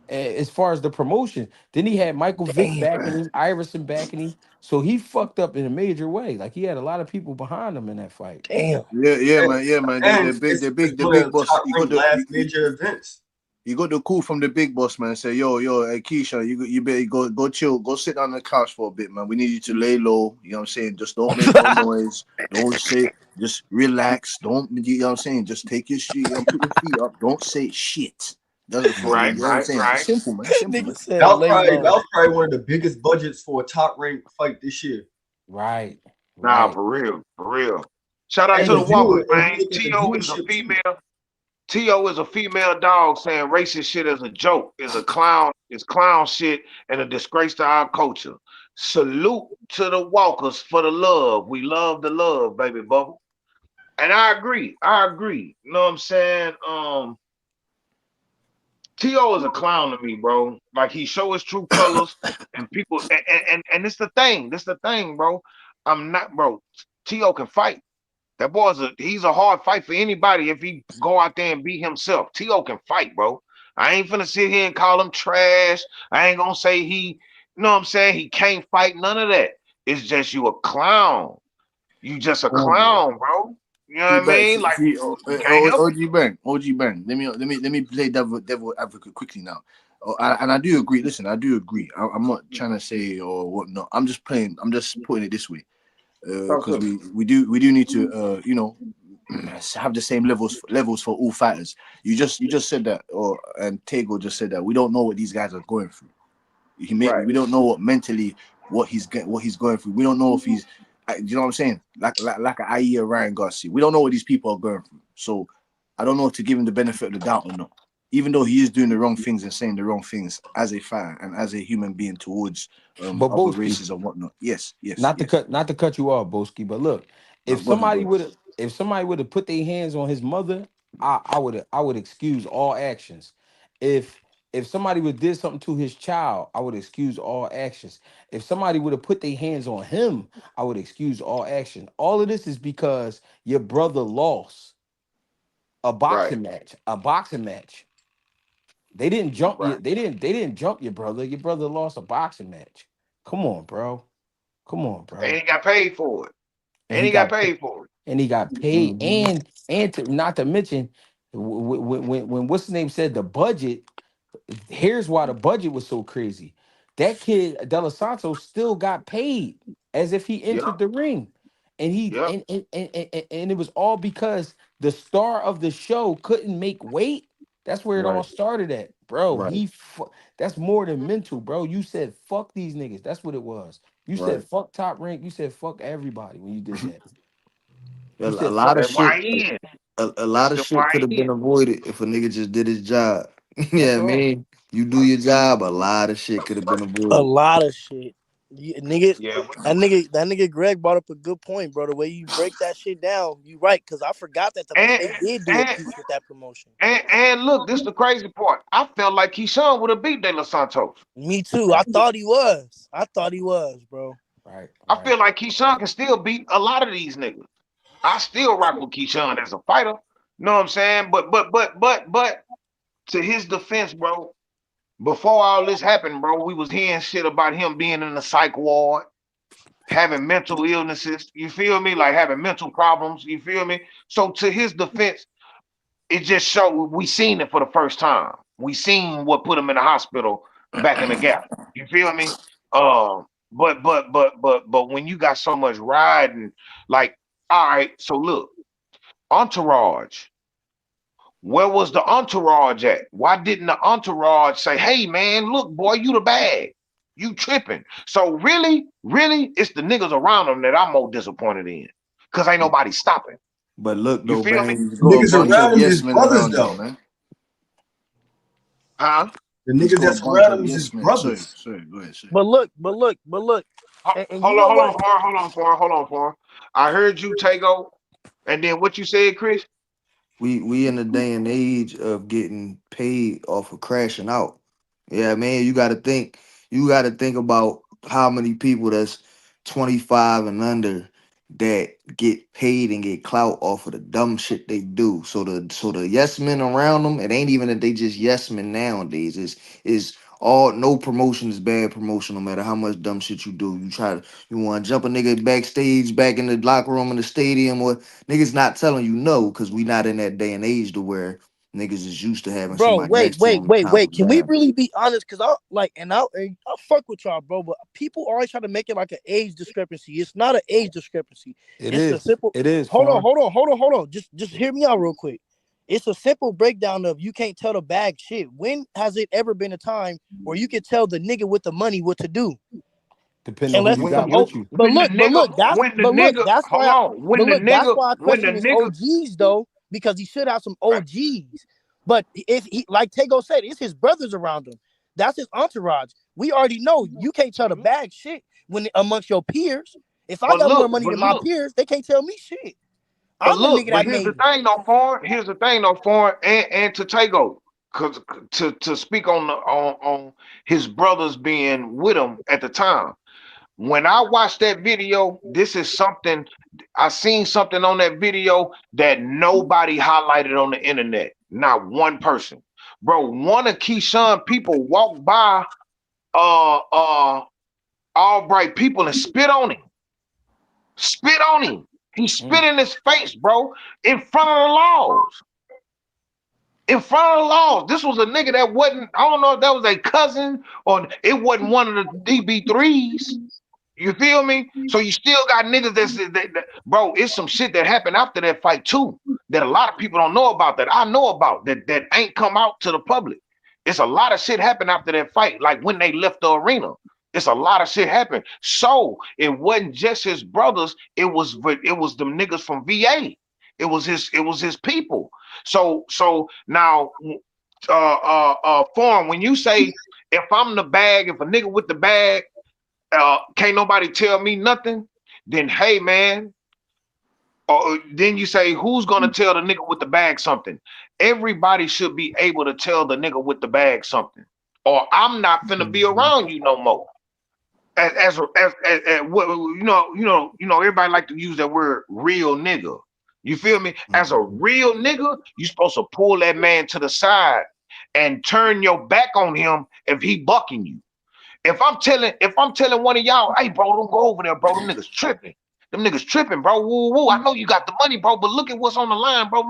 as far as the promotion. Then he had Michael Vick Damn. backing him, Iverson backing him. So he fucked up in a major way. Like he had a lot of people behind him in that fight. Damn. And, Yeah, man. and The one of big the boss. top ranked last major events. You got the call from the big boss, man. Say, yo, hey Keisha, you better go chill, go sit on the couch for a bit, man. We need you to lay low. You know what I'm saying? Just don't make no noise. Don't say. Just relax. Don't. You know what I'm saying? Just take your shit. Put your feet up. Don't say shit. Doesn't for you Right. know what I'm Right. saying? It's Right. simple, man. Simple, Nigga man. said lay That low. was probably one of the biggest budgets for a top ranked fight this year. Right. Nah, Right. for real. For real. Shout out And to the the Damn. Walkers, viewer, and you man. look at the T.O. is a viewership too. female. T.O. is a female dog saying racist shit as a joke, is a clown, is clown shit and a disgrace to our culture. Salute to the Walkers for the love. We love the love, baby bubble. And I agree. I agree. You know what I'm saying? T.O. is a clown to me, bro. Like he show his true colors and people and it's the thing. This the thing, bro. I'm not, bro. T.O. can fight. That boy's he's a hard fight for anybody if he go out there and be himself. T.O. can fight, bro. I ain't finna sit here and call him trash. I ain't gonna say you know what I'm saying? He can't fight none of that. It's just you a clown. You just a clown, bro. You know what See, I but mean? Like you can't help it. OG Ben. Let me play devil advocate quickly now. And I do agree. Listen, I do agree. I'm not trying to say or whatnot. I'm just playing. I'm just putting it this way. Talk Because to me. we do need to have the same levels for all fighters. You just said that, or and Tego just said that we don't know what these guys are going through. Right. We don't know what mentally what he's going through. We don't know if he's you know what I'm saying, like an IE or Ryan Garcia. We don't know what these people are going through. So I don't know if to give him the benefit of the doubt or not. Even though he is doing the wrong things and saying the wrong things as a fan and as a human being towards But other Boski, races and whatnot. Yes. not to cut you off, Boski, but look, No, if go ahead, somebody bro. would have if somebody would have put their hands on his mother, I would excuse all actions. If If somebody would did something to his child, I would excuse all actions. If somebody would have put their hands on him, I would excuse all action. All of this is because your brother lost a Right, boxing match. A boxing match. They didn't jump you. right. They didn't jump your brother. Your brother lost a boxing match. Come on, bro. Come on, And bro. he got paid for it. And And he he got got paid for it. and he got paid. Mm-hmm. And to, not to mention when what's his name said the budget. Here's why the budget was so crazy. That kid De Los Santos still got paid as if he Yep, entered the ring, and he yep, and it was all because the star of the show couldn't make weight. That's where it all Right. started at, bro. Right. That's more than mental, bro. You said fuck these niggas. That's what it was. You said Right. fuck Top Rank. You said fuck everybody when you did that. You A said lot fuck. of the shit. YN. A That's lot of the shit could have been YN. avoided if a nigga just did his job. Yeah, That's I all. mean, you do your job. A lot of shit could have been A avoided. lot of shit. Nigga, Yeah, that nigga Greg brought up a good point, bro. The way you break that shit down, you right. Cause I forgot that and they did do a and piece with that promotion. and look, this is the crazy part. I felt like Keyshawn would have beat De Los Santos. Me too. I Right, thought he was. I thought he was, bro. right, I right. feel like Keyshawn can still beat a lot of these niggas. I still rock with Keyshawn as a fighter. Know what I'm saying? But to his defense, bro, before all this happened, bro, we was hearing shit about him being in the psych ward, having mental illnesses. You feel me? Like having mental problems. You feel me? So to his defense, it just showed we seen it for the first time. We seen what put him in the hospital back in the gap. You feel me? But when you got so much riding, like, all right, so look, entourage. Where was the entourage at? Why didn't the entourage say, "Hey man, look, boy, you the bag. You tripping." So really, it's the niggas around them that I'm more disappointed in. Cause ain't nobody stopping. But look You though, feel me? man, you The got a niggas bunch of around him yes is men brothers around you, though. man. Huh? The He's niggas got a that bunch surround of him is his yes men. Sorry, brothers. sorry, go ahead, sir. But look, and you know Hold on, what? hold on, for. I heard you, Tego, and then what you said, Chris? We in a day and age of getting paid off of crashing out. Yeah, man, you gotta think about how many people that's 25 and under that get paid and get clout off of the dumb shit they do. So the yes men around them, it ain't even that they just yes men nowadays. Is all no promotion is bad promotion no matter how much dumb shit you do. You wanna jump a nigga backstage back in the locker room in the stadium or niggas not telling you no, because we not in that day and age to where niggas is used to having Bro, somebody wait, next to wait, them to wait, calm wait. them Can we down. really be honest? Cause I fuck with y'all, bro. But people always try to make it like an age discrepancy. It's not an age discrepancy. It It's a is. simple. It is, Hold on, Farm. hold on, hold on, hold on. Just hear me out real quick. It's a simple breakdown of you can't tell the bag shit. When has it ever been a time where you could tell the nigga with the money what to do? Depending on who Unless you it's When some got you oh, with you. but when the look, but nigga look, that's when the but look, nigga that's hold why I on but look, that's why I when question the his nigga OGs though, because he should have some OGs. But if he, like Tego said, it's his brothers around him. That's his entourage. We already know you can't tell the bag shit when amongst your peers. If I got more money but than my look, peers, they can't tell me shit. I'm the nigga but that here's the made it. thing though, foreign. Here's the thing though, foreign and to Tego, cause to speak on the on his brothers being with him at the time. When I watched that video, this is something I seen something on that video that nobody highlighted on the internet. Not one person. Bro, one of Keyshawn people walked by uh uh Albright people and spit on him. Spit on him. He spit Mm. in his face, bro, in front of the laws. In front of the laws. This was a nigga that wasn't, I don't know if that was a cousin or it wasn't one of the DB3s. You feel me? So you still got niggas bro, it's some shit that happened after that fight too that a lot of people don't know about that I know about that ain't come out to the public. It's a lot of shit happened after that fight, like when they left the arena. It's a lot of shit happened. So it wasn't just his brothers, it was them niggas from VA. It was his people. So now form when you say if I'm the bag, if a nigga with the bag can't nobody tell me nothing, then hey man, Or then you say, who's gonna tell the nigga with the bag something? Everybody should be able to tell the nigga with the bag something. Or I'm not finna be Mhm. around you no more. Everybody like to use that word real nigga. You feel me? As a Mhm. real nigga, you supposed to pull that man to the side and turn your back on him if he bucking you. If I'm telling one of y'all, hey bro, don't go over there, bro. Them niggas tripping. Them niggas tripping, bro. Woo woo. I know you got the money, bro, but look at what's on the line, bro.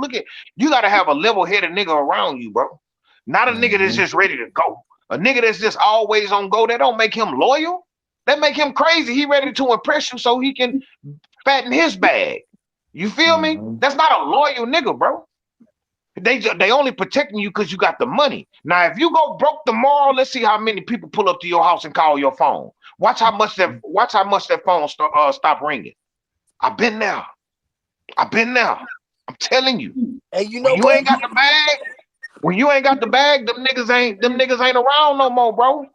You gotta have a level-headed nigga around you, bro. Not a nigga that's Mhm. just ready to go. A nigga that's just always on go, that don't make him loyal. That make him crazy. He ready to impress you so he can fatten his bag. You feel me? Mhm. That's not a loyal nigga, bro. They only protecting you because you got the money. Now, if you go broke tomorrow, let's see how many people pull up to your house and call your phone. Watch how much that phone stop ringing. I've been there. I've been there. I'm telling you. And you When know you what? ain't got the bag, them niggas ain't around no more, bro.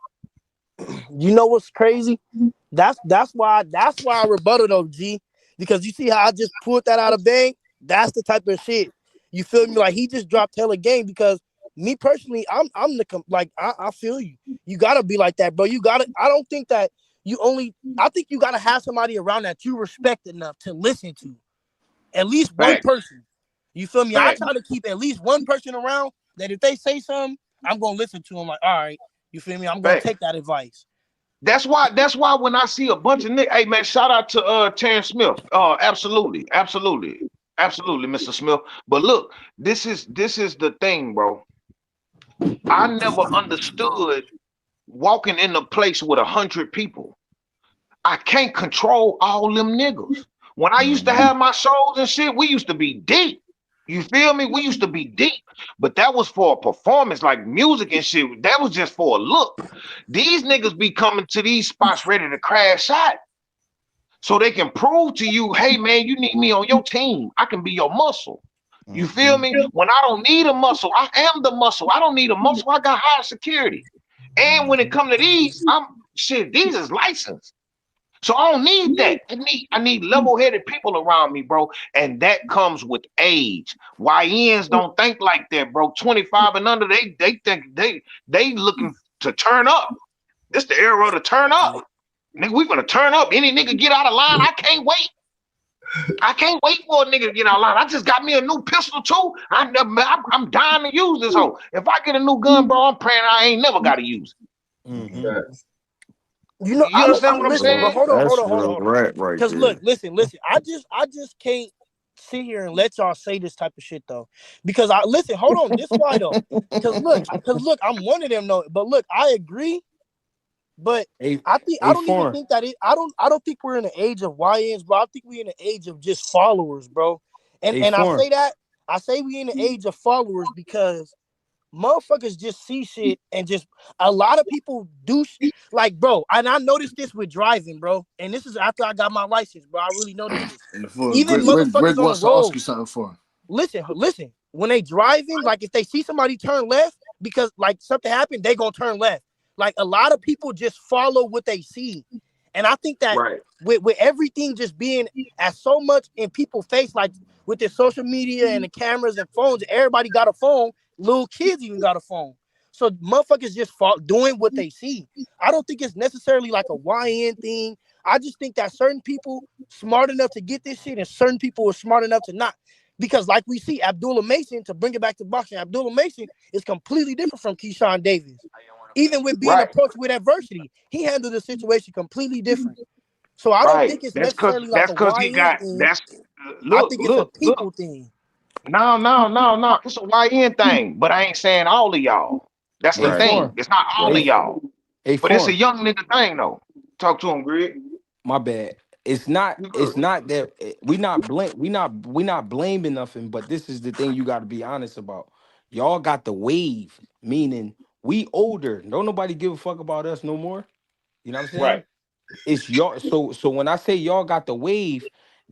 You know what's crazy? That's why I rebutted though, G. Because you see how I just pulled that out of bank? That's the type of shit. You feel me? Like he just dropped hella game because me personally, I feel you. You gotta be like that, bro. You gotta I don't think that you only I think you gotta have somebody around that you respect enough to listen to. At least one Fact, person. You feel me? I fact, try to keep at least one person around that if they say something, I'm gonna listen to them like, all right, you feel me? I'm gonna fact. take that advice. That's why when I see a bunch of niggas, hey man, shout out to Terrence Smith. Absolutely, absolutely, absolutely, Mr. Smith. But look, this is the thing, bro. I never understood walking in a place with 100 people. I can't control all them niggas. When I used to Mhm. have my shows and shit, we used to be deep. You feel me? We used to be deep, but that was for a performance, like music and shit. That was just for a look. These niggas be coming to these spots ready to crash out so they can prove to you, hey man, you need me on your team. I can be your muscle. You feel Mhm. me? When I don't need a muscle, I am the muscle. I don't need a muscle. I got high security. And when it Mhm. come to these, I'm shit. These is licensed. So I don't need that. I need level-headed people around me, bro. And that comes with age. YNs don't think like that, bro. 25 and under, they think they looking to turn up. This the era to turn up. Nigga, we gonna turn up. Any nigga get out of line, I can't wait. I can't wait for a nigga to get out of line. I just got me a new pistol too. I'm dying to use this hoe. If I get a new gun, bro, I'm praying I ain't never got to use Mm-hmm. it. Facts. You know, You understand what I'm listen, but saying? Bro, hold on, hold that's on, hold on, real hold on. rap right Cause look, there. listen. I just can't sit here and let y'all say this type of shit though. Because I listen, hold on, this why though. Cause look, I'm one of them though. But look, I agree, but A I a don't even foreign. think that I don't think we're in the age of YNs, bro. I think we're in the age of just followers, bro. And A and foreign. I say we in the age of followers because motherfuckers just see shit and just a lot of people do like bro, and I noticed this with driving, bro, and this is after I got my license, bro. I really noticed this. And for Even Greg motherfuckers on the wants to ask road, you something for. listen, when they driving, like if they see somebody turn left because like something happened, they gonna turn left. Like a lot of people just follow what they see, and I think that Right. with everything just being as so much in people's face, like with their social media and the cameras and phones, everybody got a phone. Little kids even got a phone. So motherfuckers just doing what they see. I don't think it's necessarily like a YN thing. I just think that certain people smart enough to get this shit and certain people are smart enough to not. Because like we see, Abdullah Mason, to bring it back to boxing, Abdullah Mason is completely different from Keyshawn Davis. Even with being Right. approached with adversity, he handled the situation completely different. So I don't Right. think it's That's cause necessarily like that's a cause he YN got thing. that's I look, think it's a look, look. people thing. No, no, no, no. It's a YN thing, but I ain't saying all of y'all. That's the A Right. thing. foreign. It's not all A of f- y'all. a But it's a foreign. young nigga thing though. Talk to him, Greg. My bad. It's not. You It's good. not that we not blaming nothing. But this is the thing you got to be honest about. Y'all got the wave, meaning we older. Don't nobody give a fuck about us no more. You know what I'm Right. saying? It's y'all. So when I say y'all got the wave,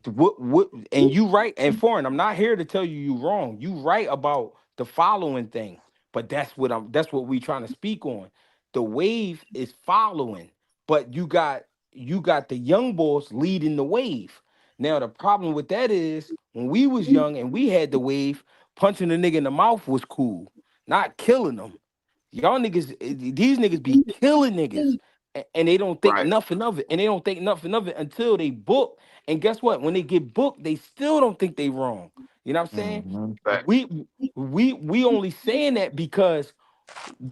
what and you right and foreign. I'm not here to tell you you wrong. You right about the following thing, but that's what we trying to speak on. The wave is following, but you got the young boys leading the wave. Now the problem with that is when we was young and we had the wave, punching a nigga in the mouth was cool, not killing them. Y'all niggas, these niggas be killing niggas, and they don't think Right. nothing of it, and they don't think nothing of it until they book. And guess what? When they get booked, they still don't think they wrong. You know what I'm saying? Mm-hmm. Fact. We only saying that because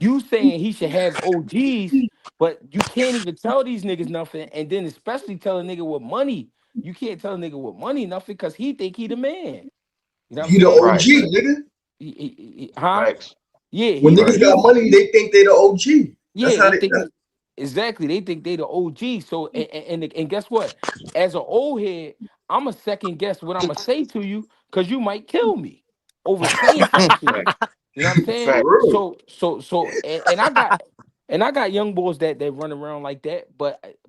you saying he should have OGs, but you can't even tell these niggas nothing, and then especially tell a nigga with money. You can't tell a nigga with money nothing because he think he the man. You know what I'm He the saying? Right. OG, nigga. Huh? Facts. Yeah, When niggas got money, they think they the OG. That's yeah, how they they. think exactly. They think they the OG. So and guess what? As an old head, I'm a second guess what I'm gonna say to you because you might kill me over saying something to you. Fact. You know what I'm saying? For Fact. real. And I got young boys that run around like that,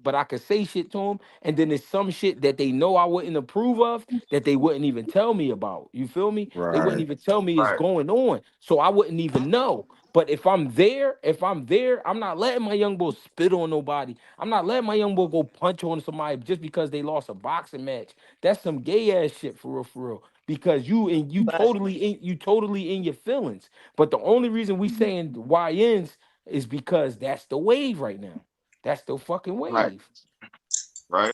but I could say shit to them, and then there's some shit that they know I wouldn't approve of that they wouldn't even tell me about. You feel me? They wouldn't Right. even tell me it's Right. going on, so I wouldn't even know. But if I'm there, I'm not letting my young boy spit on nobody. I'm not letting my young boy go punch on somebody just because they lost a boxing match. That's some gay ass shit for real, for real. Because you totally in your feelings. But the only reason we saying YNs is because that's the wave right now. That's the fucking Right. wave. Right.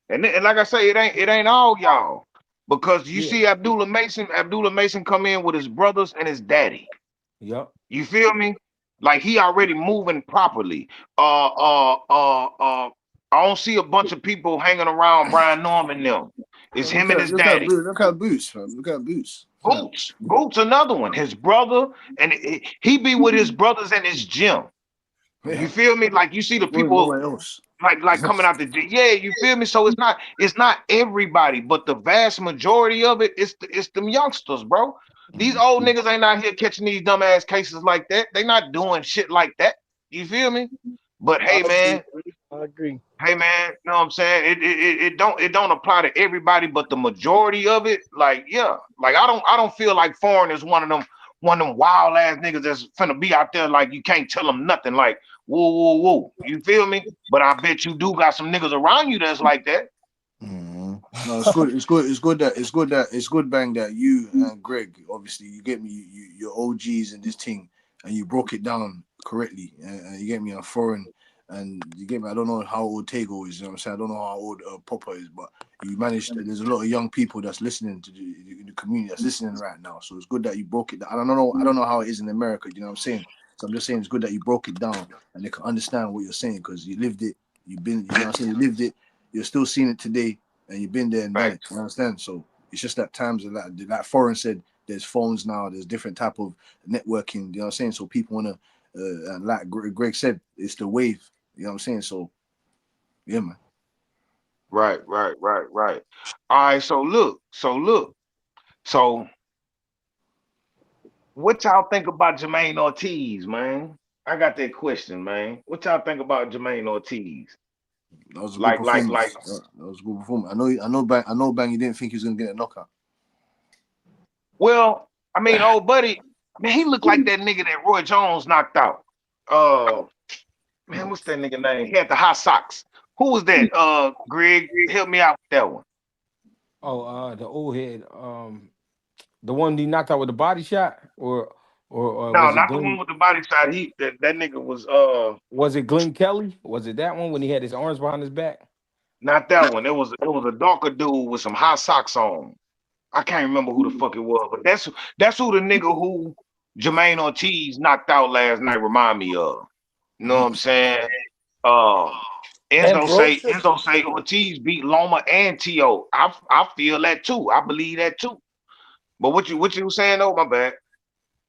And like I say, it ain't all y'all. Because you Yeah. see Abdullah Mason come in with his brothers and his daddy. Yup. You feel me? Like he already moving properly. Uh, uh, uh, uh. I don't see a bunch of people hanging around Brian Norman them. It's Man, him and his daddy. look at Boots, fam. Look at Boots, fam. Boots, another one. His brother, and he be with his brothers in his gym. Yeah, You Yup. feel me? Like you see the he's going people nowhere else. like coming out the gym. Yeah, you feel me? So it's not everybody, but the vast majority of it, it's them youngsters, bro. These old niggas ain't out here catching these dumbass cases like that. They not doing shit like that. You feel me? But I hey, agree. man, I agree. hey man, you know what I'm saying? It don't apply to everybody, but the majority of it, like, yeah. Like I don't feel like Foreign is one of them wild ass niggas that's finna be out there like you can't tell them nothing. Like, whoa, whoa, whoa. You feel me? But I bet you do got some niggas around you that's like that. Mm-hmm. No, it's good. It's good, Bang, that you and Greg, obviously, you get me, you're OGs in this thing, and you broke it down correctly, and you get me on Foreign, and you get me. I don't know how old Tego is, you know what I'm saying? I don't know how old Popper is, but you managed. There's a lot of young people that's listening to the community that's listening right now, so it's good that you broke it down. I don't know how it is in America, you know what I'm saying? So I'm just saying it's good that you broke it down and they can understand what you're saying because you lived it, you've been, you know what I'm saying? You lived it, you're still seeing it today and you've been there and done it. Facts. You understand? So it's just that times of that, like Foreign said, there's phones now, there's different type of networking. You know what I'm saying? So people wanna, and like Greg said, it's the wave. You know what I'm saying? So yeah, man. Right, right, right, right. All right, so look. So what y'all think about Jermaine Ortiz, man? I got that question, man. What y'all think about Jermaine Ortiz? That was a good Like, performance. That was a good performance. I know, Bang. You didn't think he was gonna get a knockout. well, I mean, old buddy, man, he looked like that nigga that Roy Jones knocked out. Uh, man, what's that nigga name? He had the hot socks. Who was that? Greg, help me out with that one. Oh, the old head, the one he knocked out with the body shot, or No, was it not the one Glenn? with the body shot. That nigga was Was it Glenn Kelly? Was it that one when he had his arms behind his back? not that one. It was a darker dude with some hot socks on. I can't remember who the fuck it was, but that's who the nigga who Jermaine Ortiz knocked out last night remind me of. You know what I'm saying? Uh, Ambrosia. Enzo say Ortiz beat Loma and T.O. I feel that too. I believe that too. But what you saying though? My bad.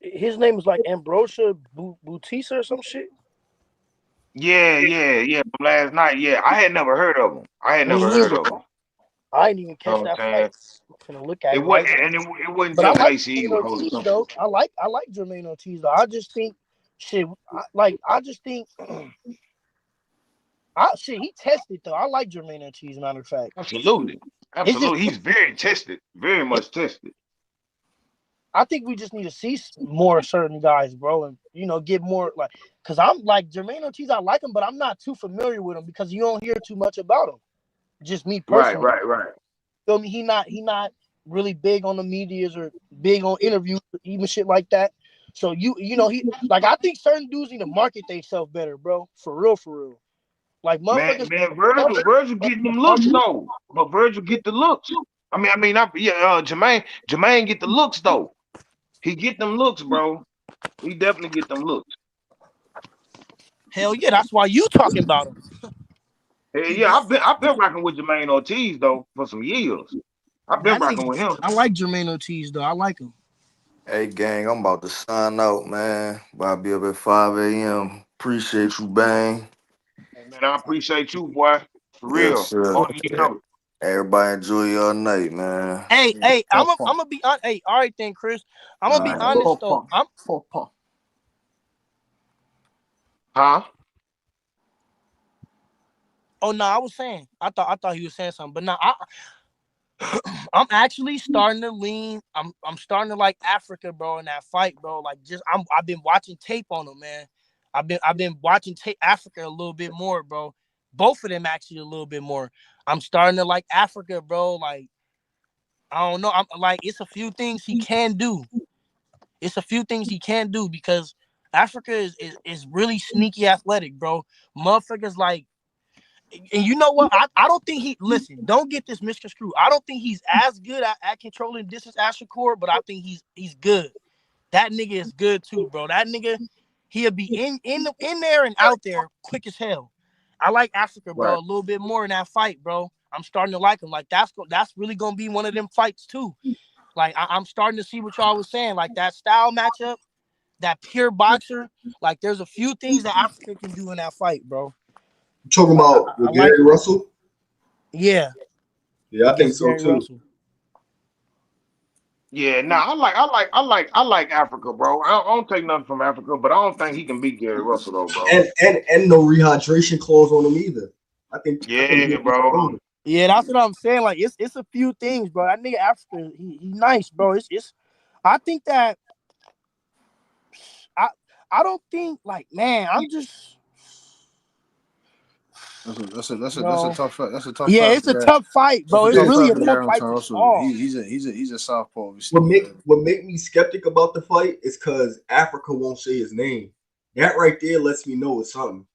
His name is like Ambrosia Butisa or some shit. Yeah, yeah, yeah. From last night, yeah. I had never heard of him. I had Me never heard neither. of him. I didn't even You know catch what I'm that saying? fight. I'm gonna look at It it was right now. and it wasn't But I just like Lacey Jermaine either. Hold Ortiz up. though. I like Jermaine Ortiz though. I just think shit. I just think he tested though. I like Jermaine Ortiz. Matter of fact, Absolutely. it's just Absolutely. He's very tested. Very much tested. I think we just need to see more certain guys, bro, and get more like because I'm like Jermaine Ortiz. I like him, but I'm not too familiar with him because you don't hear too much about him. Just me Right, personally. right, right. feel me? He not really big on the medias or big on interviews, even shit like that. So you know he like I think certain dudes need to market themselves better, bro. For real, for real. Like motherfuckers. Virgil getting them looks though. But Virgil get the looks. Jermaine get the looks though. He get them looks, bro. He definitely get them looks. Hell yeah, that's why you talking about him. Hey, yeah, I've been rocking with Jermaine Ortiz though for some years. I've been That rocking nigga, with him. I like Jermaine Ortiz though. I like him. Hey, gang, I'm about to sign out, man. But I'll be up at 5 a.m. Appreciate you, Bang. Hey, man, I appreciate you, boy. For Yes, real. sir. Oh, you know. Everybody enjoy your night, man. Hey, Yeah, hey, I'm papa, gonna be on. Hey, all right then, Chris. I'm All gonna be right. honest though. papa, I'm. papa. Huh? Oh no, I was saying. I thought he was saying something, but no, I'm actually starting to lean. I'm starting to like Africa, bro, in that fight, bro. Like I've been watching tape on him, man. I've been watching tape Africa a little bit more, bro. Both of them actually a little bit more. I'm starting to like Africa, bro. Like I don't know. I'm like it's a few things he can do. It's a few things he can do because Africa is really sneaky athletic, bro. Motherfuckers like and you know what? I don't think don't get this misconstrued. I don't think he's as good at controlling distance as Shakur, but I think he's good. That nigga is good too, bro. That nigga, he'll be in there and out there quick as hell. I like Africa, Right. bro, a little bit more in that fight, bro. I'm starting to like him. Like that's really gonna be one of them fights too. Like I'm starting to see what y'all was saying, like that style matchup, that pure boxer. Like there's a few things that Africa can do in that fight, bro. You talking Like about I with like Gary it. Russell? Yeah, Yeah, I think against so Gary too. Russell. Yeah, nah, I like Africa, bro. I don't take nothing from Africa, but I don't think he can beat Gary Russell though, bro. And no rehydration clause on him either. I think Yeah, he'll be bro. stronger. Yeah, that's what I'm saying. Like it's a few things, bro. That nigga Africa, he nice, bro. It's I think that I I don't think like man, I'm just That's a bro. tough fight. That's a tough Yeah, fight it's for a Gary. tough fight, That's bro. a It's tough really fight a for tough Gary fight to Russell. call. He's a southpaw, What obviously. make me skeptic about the fight is because Africa won't say his name. That right there lets me know it's something.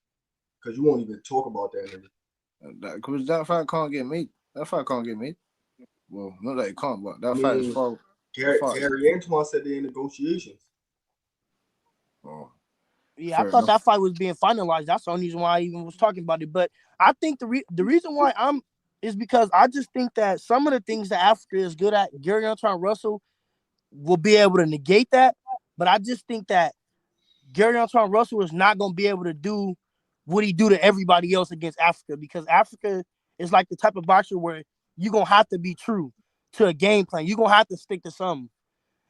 Because you won't even talk about that nigga. Because that fight can't get made. That fight can't get made. Well, not that it can't, but I that fight is mean, far. Gary Antoine said they're in negotiations. Oh, Yeah, I fair thought enough. that fight was being finalized. That's the only reason why I even was talking about it. But I think the reason why I'm is because I just think that some of the things that Africa is good at, Gary Antoine Russell will be able to negate that. But I just think that Gary Antoine Russell is not going to be able to do what he do to everybody else against Africa because Africa is like the type of boxer where you're going to have to be true to a game plan. You're going to have to stick to something.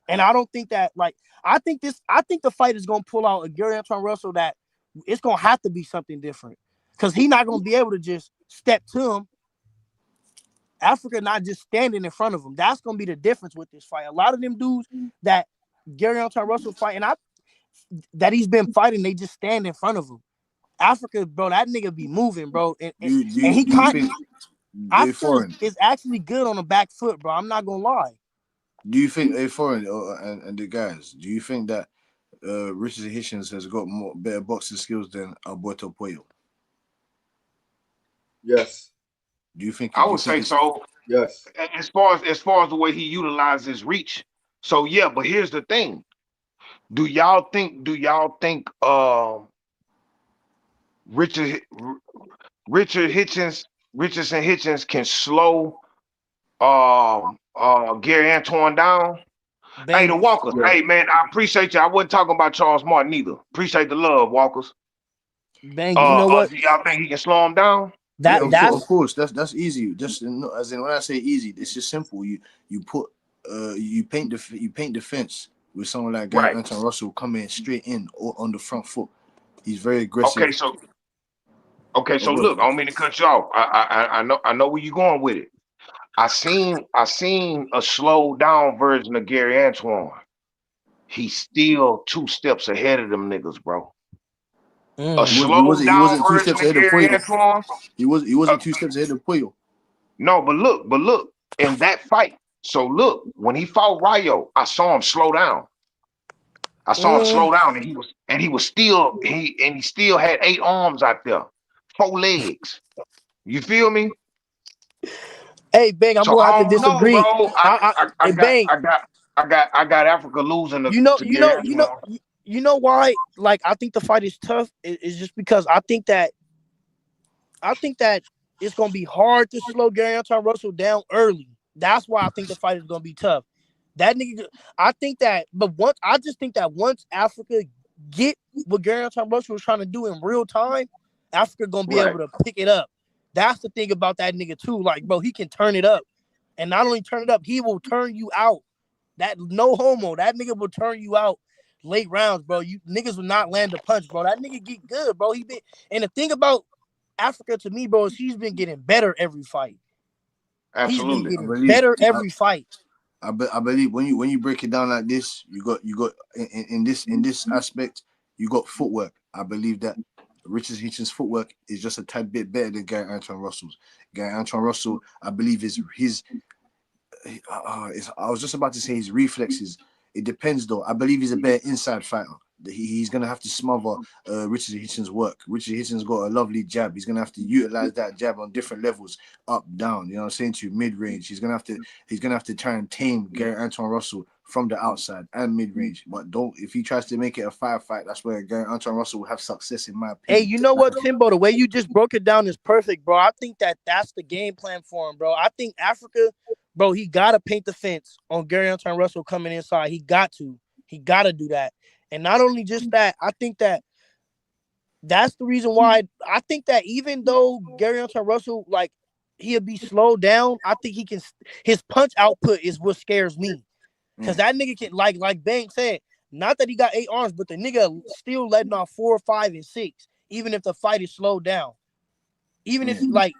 And I don't think that, like, I think the fight is going to pull out a Gary Antoine Russell that it's going to have to be something different because he's not going to be able to just step to him. Africa not just standing in front of him. That's going to be the difference with this fight. A lot of them dudes that Gary Antoine Russell fight, and that he's been fighting, they just stand in front of him. Africa, bro, that nigga be moving, bro. And he Do you can't. think a Africa foreign? is actually good on the back foot, bro. I'm not going to lie. Do you think a foreign and the guys? Do you think that Richardson Hitchins has got better boxing skills than Alberto Puello? Yes. Do you think? I Do you would think say it's? so. Yes. As far as the way he utilizes his reach. So yeah, but here's the thing. Do y'all think Richard Richard Hitchins Richardson Hitchins can slow Gary Antoine down? Hey, the Bang. Walkers. Yeah. Hey man, I appreciate you. I wasn't talking about Charles Martin either. Appreciate the love, Walkers. Bang. You know what? Do y'all think he can slow him down? Yeah, of That's course. That's easy. Just as in when I say easy, it's just simple. You put you paint the fence with someone like Gary Right. Anton Russell coming straight in or on the front foot. He's very Okay, aggressive. so okay, Oh, so go ahead, look, I bro. don't mean to cut you off. I know where you're going with it. I seen a slowed down version of Gary Antoine. He's still 2 steps ahead of them niggas, bro. A mm, slowed He down wasn't two version steps of ahead of Gary Puello. Antoine. He Uh, wasn't 2 steps ahead of Puello. no, but look. in that fight. So look, when he fought Rayo, I saw him slow down. I saw him Mm. slow down, and he still had 8 arms out there, 4 legs. You feel me? Hey, Bang, I'm So gonna have I to don't know, disagree. bro. Hey, Bang, I got Africa losing you know, to you Gary know, you know, Antoine. you know why? Like, I think the fight is tough. It's just because I think that it's gonna be hard to slow Gary Antuanne Russell down early. That's why I think the fight is gonna be tough. That nigga, I think that, but I just think that once Africa get what Gary Antuanne Russell was trying to do in real time, Africa gonna be Right. able to pick it up. That's the thing about that nigga too. Like, bro, he can turn it up, and not only turn it up, he will turn you out. That no homo. That nigga will turn you out late rounds, bro. You niggas will not land a punch, bro. That nigga get good, bro. He been and the thing about Africa to me, bro, is he's been getting better every fight. He's been Absolutely. I getting believe. better every fight. I believe when you break it down like this, you got in this aspect, you got footwork. I believe that Richardson Hitchins' footwork is just a tad bit better than Gary Antoine Russell's. Gary Antoine Russell, I believe, is his. I was just about to say his reflexes. It depends though. I believe he's a better inside fighter. He's gonna have to smother Richard Hitchens' work. Richard Hitchens got a lovely jab. He's gonna have to utilize that jab on different levels, up, down. You know what I'm saying, to mid range. He's gonna have to try and tame Gary Antoine Russell from the outside and mid range. But don't if he tries to make it a firefight, that's where Gary Antoine Russell will have success, in my Hey, opinion. you know what, Timbo? The way you just broke it down is perfect, bro. I think that that's the game plan for him, bro. I think Africa, bro, he got to paint the fence on Gary Antoine Russell coming inside. He got to. He got to do that. And not only just that, I think that that's the reason why I think that even though Gary Antoine Russell, like, he'll be slowed down, I think he can. His punch output is what scares me. Cause Mm. that nigga can like Bang said, not that he got 8 arms, but the nigga still letting off 4, 5, and 6, even if the fight is slowed down. Even if Mm. like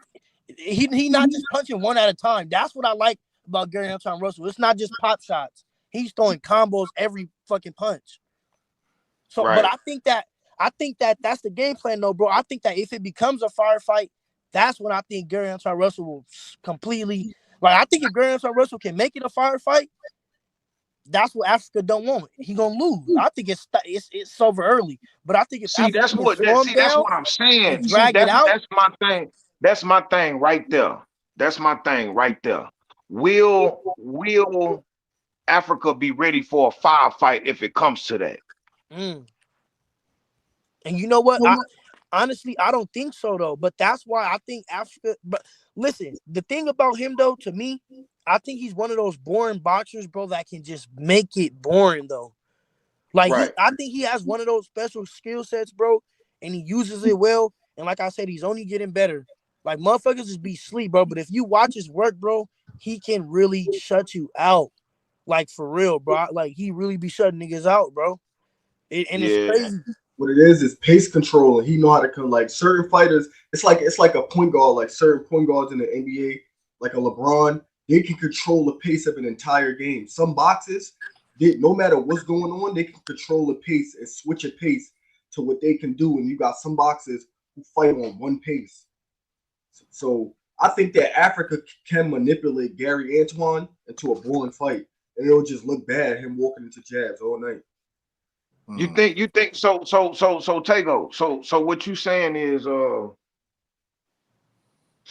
he not just punching one at a time. That's what I like about Gary Antoine Russell. It's not just pop shots. He's throwing combos every fucking punch. So, but Right. I think that that's the game plan, though, bro. I think that if it becomes a firefight, that's when I think Gary Antoine Russell will completely like. I think if Gary Antoine Russell can make it a firefight, that's what Africa don't want. He gonna lose. I think it's over early. But I think if See, Africa that's can what slow him that's down what I'm and saying. See, drag it out, that's my thing. That's my thing right there. That's my thing right there. Will Africa be ready for a firefight if it comes to that? mm. And you know what? I honestly I don't think so though. But that's why I think Africa. But listen, the thing about him though, to me, I think he's one of those boring boxers, bro, that can just make it boring though. Like Right. I think he has one of those special skill sets, bro, and he uses it well. And like I said, he's only getting better. Like motherfuckers just be sleep, bro. But if you watch his work, bro, he can really shut you out. Like for real, bro. Like he really be shutting niggas out, bro. And it's Yeah. crazy. What it is pace control, and he know how to come. Like certain fighters, it's like a point guard. Like certain point guards in the NBA, like a LeBron, they can control the pace of an entire game. Some boxes, no matter what's going on, they can control the pace and switch a pace to what they can do. And you got some boxes who fight on one pace. So I think that Africa can manipulate Gary Antoine into a boring fight, and it'll just look bad him walking into jabs all night. Mm. You think so Tego. So what you saying is so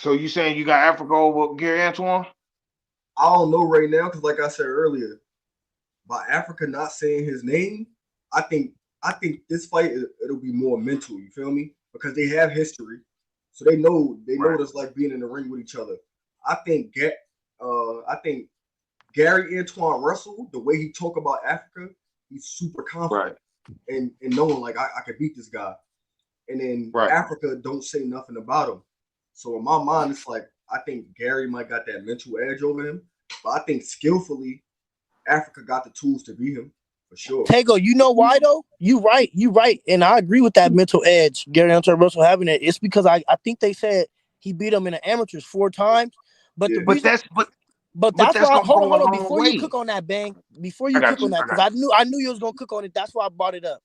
you saying you got Africa over Gary Antoine? I don't know right now because, like I said earlier, by Africa not saying his name, I think I think this fight it'll be more mental. You feel me? Because they have history, so they know Right. what it's like being in the ring with each other. I think I think Gary Antoine Russell, the way he talk about Africa, he's super confident Right. and knowing like I could beat this guy. And then Right. Africa don't say nothing about him. So in my mind, it's like I think Gary might got that mental edge over him, but I think skillfully Africa got the tools to beat him for sure. Tego, you know why though? You right, and I agree with that mental edge. Gary Hunter Russell having it. It's because I think they said he beat him in the amateurs 4 times. But the Yeah, But reason, that's but but but that's that's why. gonna Hold on, go a hold on. long Before you way. cook on that, Bang. Before I you got cook you. on that, I because got I knew you was gonna cook on it. That's why I brought it up.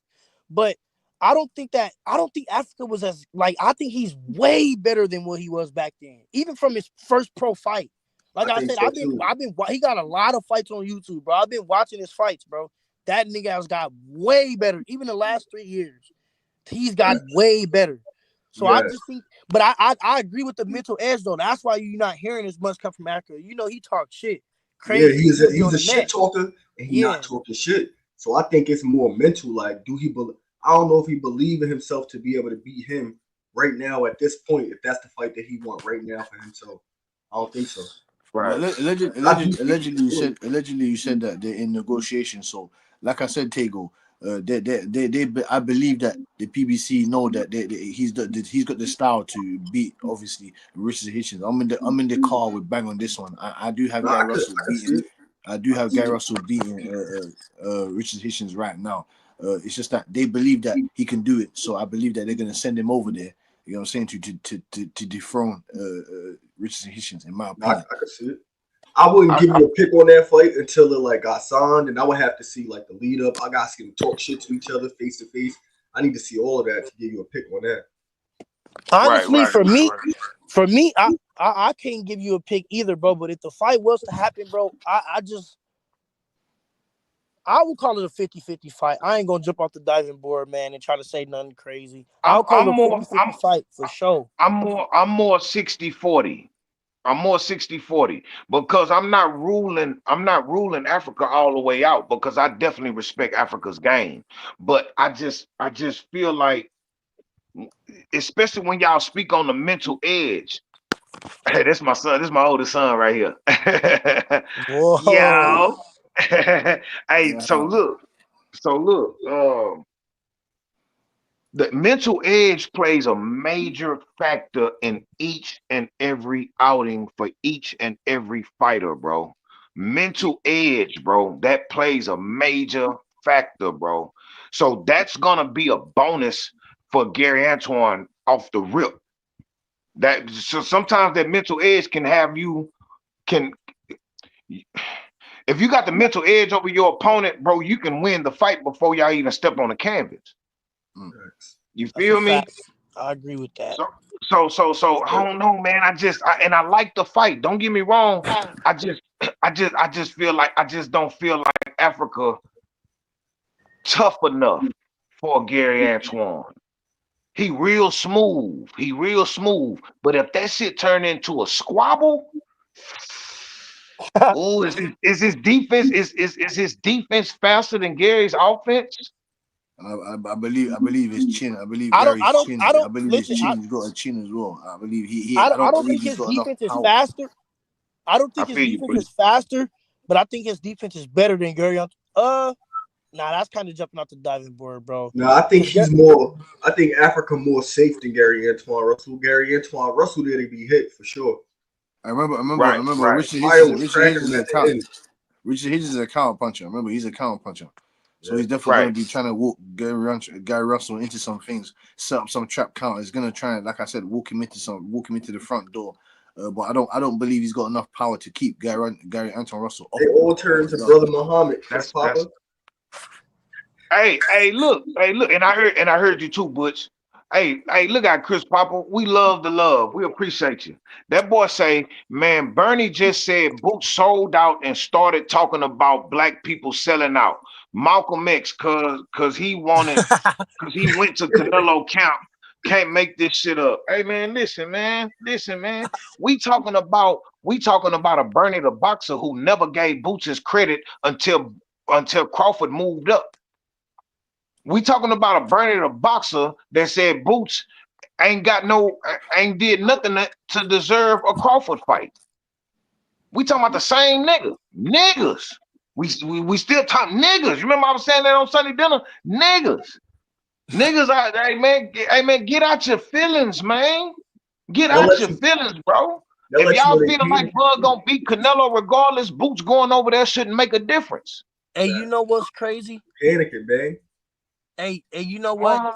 But I don't think Africa was as like I think he's way better than what he was back then. Even from his first pro fight. Like I think said, so too. he got a lot of fights on YouTube, bro. I've been watching his fights, bro. That nigga has got way better. Even the last 3 years, he's got way better. So I just think, but I agree with the mental edge though. That's why you're not hearing as much come from Africa. You know, he talks shit, Yeah, crazy. he's a shit talker, and he's not talking shit. So I think it's more mental. Like, I don't know if he believe in himself to be able to beat him right now at this point. If that's the fight that he want right now for himself, I don't think so. Right. Allegedly, you said that they're in negotiation. So, like I said, Tego, I believe that the PBC know that he's got the style to beat obviously Richardson Hitchins. I'm in the car with Bang on this one. I do have Gary Russell beating. I do have Gary Russell beating Richardson Hitchins right now. It's just that they believe that he can do it. So I believe that they're gonna send him over there. You know what I'm saying, to dethrone Richardson Hitchins, in my opinion. I could see it. I wouldn't give you a pick on that fight until it like got signed, and I would have to see like the lead up. I got to see them talk shit to each other face to face. I need to see all of that to give you a pick on that. Honestly, for me, I can't give you a pick either, bro. But if the fight was to happen, bro, I would call it a 50-50 fight. I ain't gonna jump off the diving board, man, and try to say nothing crazy. I'll call it a 50-50 fight for sure. I'm more 60-40. I'm more 60-40 because I'm not ruling Africa all the way out because I definitely respect Africa's game. But I just feel like, especially when y'all speak on the mental edge. Hey, that's my son. This is my oldest son right here. Whoa. Yo. Hey, so look. The mental edge plays a major factor in each and every outing for each and every fighter, bro. Mental edge, bro, that plays a major factor, bro. So that's gonna be a bonus for Gary Antuanne off the rip. That so sometimes that mental edge can have you can if you got the mental edge over your opponent, bro, you can win the fight before y'all even step on the canvas. You feel me? I agree with that. So I don't know, man. I like the fight. Don't get me wrong. I just feel like I just don't feel like Africa tough enough for Gary Antuanne. He real smooth. But if that shit turn into a squabble, oh, is his defense his defense faster than Gary's offense? I believe his chin. I believe Gary's chin. I believe his chin's got a chin as well. I believe I don't think his defense is faster. I don't think his defense is faster, but I think his defense is better than Gary. Nah, that's kind of jumping off the diving board, bro. No, I think I think Africa more safe than Gary Antuanne Russell. Gary Antuanne Russell there to be hit for sure. I remember Richard Hitchins is a counter puncher. I remember he's a counter puncher. So he's definitely going to be trying to walk Gary Russell into some things, set up some trap counters. He's going to try and, like I said, walk him into the front door. But I don't believe he's got enough power to keep Gary Antuanne Russell off. They all turn to Brother Muhammad. That's Papa. Hey, look, and I heard you too, Butch. Hey, look at Chris Papa. We love the love. We appreciate you. That boy say, man, Bernie just said Boots sold out and started talking about black people selling out. Malcolm X, cause he went to Canelo camp. Can't make this shit up. Hey man, listen, man. We talking about a Bernie the boxer who never gave Boots his credit until Crawford moved up. We talking about a Bernie the boxer that said Boots ain't did nothing to deserve a Crawford fight. We talking about the same niggas. We still talk niggas. You remember I was saying that on Sunday dinner? Niggas out. Hey man, get out your feelings, man. Get out your feelings, bro. If y'all feel like Bud gonna beat Canelo regardless, Boots going over there shouldn't make a difference. Hey, you know what's crazy? Panicking, man. Hey, you know what?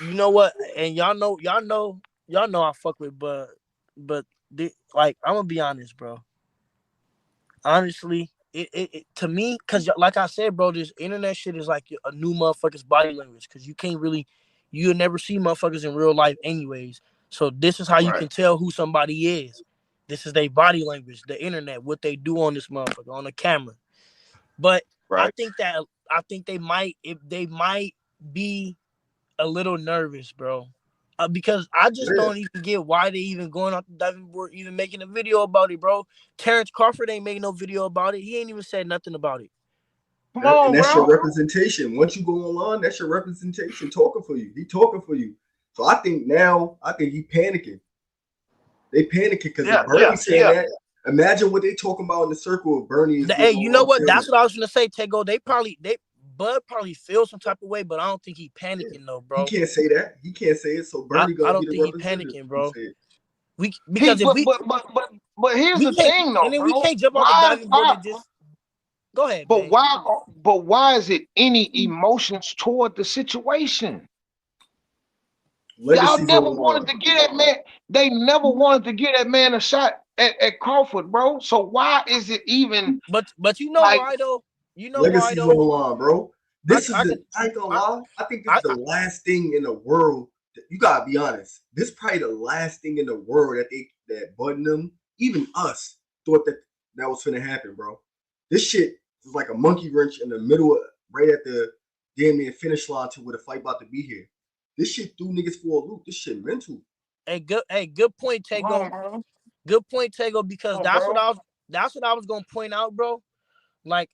You know what? And y'all know I fuck with but like I'm gonna be honest, bro. Honestly, it to me, cause like I said, bro, this internet shit is like a new motherfucker's body language, cause you'll never see motherfuckers in real life anyways. So this is how you can tell who somebody is. This is their body language, the internet, what they do on this motherfucker, on the camera. But Right. I think they might be a little nervous, bro. Because I just Yeah. don't even get why they even going off the diving board, even making a video about it, bro. Terrence Crawford ain't making no video about it. He ain't even said nothing about it. Come And on, that's your bro. representation. Once you go online, that's your representation talking for you. He talking for you. So I think he panicking. They panicking because if Bernie's saying that, imagine what they talking about in the circle of Bernie is Hey, getting you know on what? film. That's what I was gonna say, Tego. Bud probably feels some type of way, but I don't think he panicking though, bro. He can't say that. He can't say it. So Bernie I gonna be don't the think he representative. panicking, bro. Say it. Because if But here's we the can't, thing, though, and then we bro. can't jump off the diving board and just go ahead, man. But why is it any emotions toward the situation? Y'all Legacy's never on the wanted line. to get that man. They never wanted to get that man a shot at Crawford, bro. So why is it even But you know like why though? You know why Legacy's on though? the line, bro. I ain't gonna I, lie. I think this I, is the last thing in the world. You gotta be honest. This is probably the last thing in the world that Bud them, even us, thought that was gonna happen, bro. This shit was like a monkey wrench in the middle, right at the damn near finish line to where the fight about to be here. This shit threw niggas for a loop. This shit mental. good point, Tego. Good point, Tego, because that's what I was gonna point out, bro. Like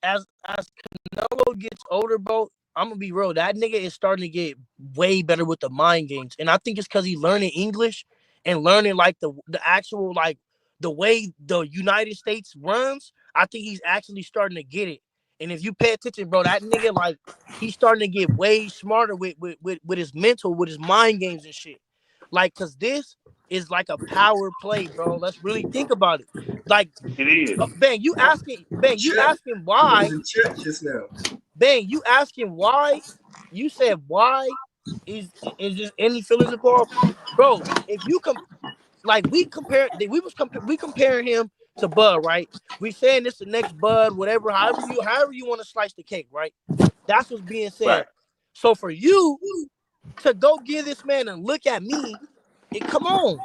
as Canelo gets older, bro, I'm gonna be real. That nigga is starting to get way better with the mind games, and I think it's because he's learning English and learning like the actual like the way the United States runs. I think he's actually starting to get it. And if you pay attention, bro, that nigga like he's starting to get way smarter with his mental, with his mind games and shit. Like, cause this is like a power play, bro. Let's really think about it. Like, it is? you asking Check. He was why. in check just now. Bang, you asking why? You said why is just any feelings involved, bro? If you we comparing him to Bud, right? We saying this the next Bud, whatever, however you want to slice the cake, right? That's what's being said. Right. So for you to go give this man and look at me, come on.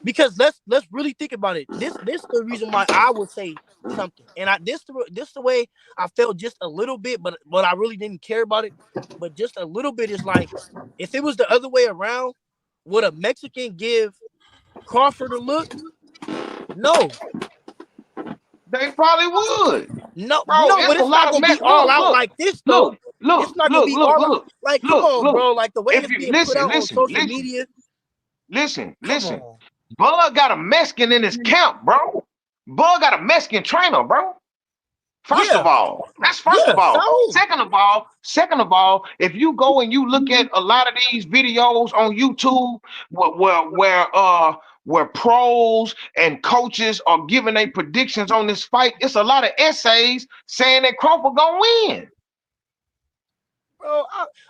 Because let's really think about it. This the reason why I would say something, and this the way I felt just a little bit, but I really didn't care about it. But just a little bit is like, if it was the other way around, would a Mexican give Crawford a look? No, They probably would. no, Bro, but it's a it's not lot of gonna be Mex. all out like this though. It's not gonna be all out. Like, come on, Look. bro. Like the way If it's you being put out on social listen, media. listen. Come on. Bud got a Mexican in his camp, bro. Bud got a Mexican trainer, bro. First of Yeah, all, that's first yeah. of all. So Second of all, if you go and you look at a lot of these videos on YouTube where pros and coaches are giving their predictions on this fight, it's a lot of essays saying that Crawford gonna win. bro,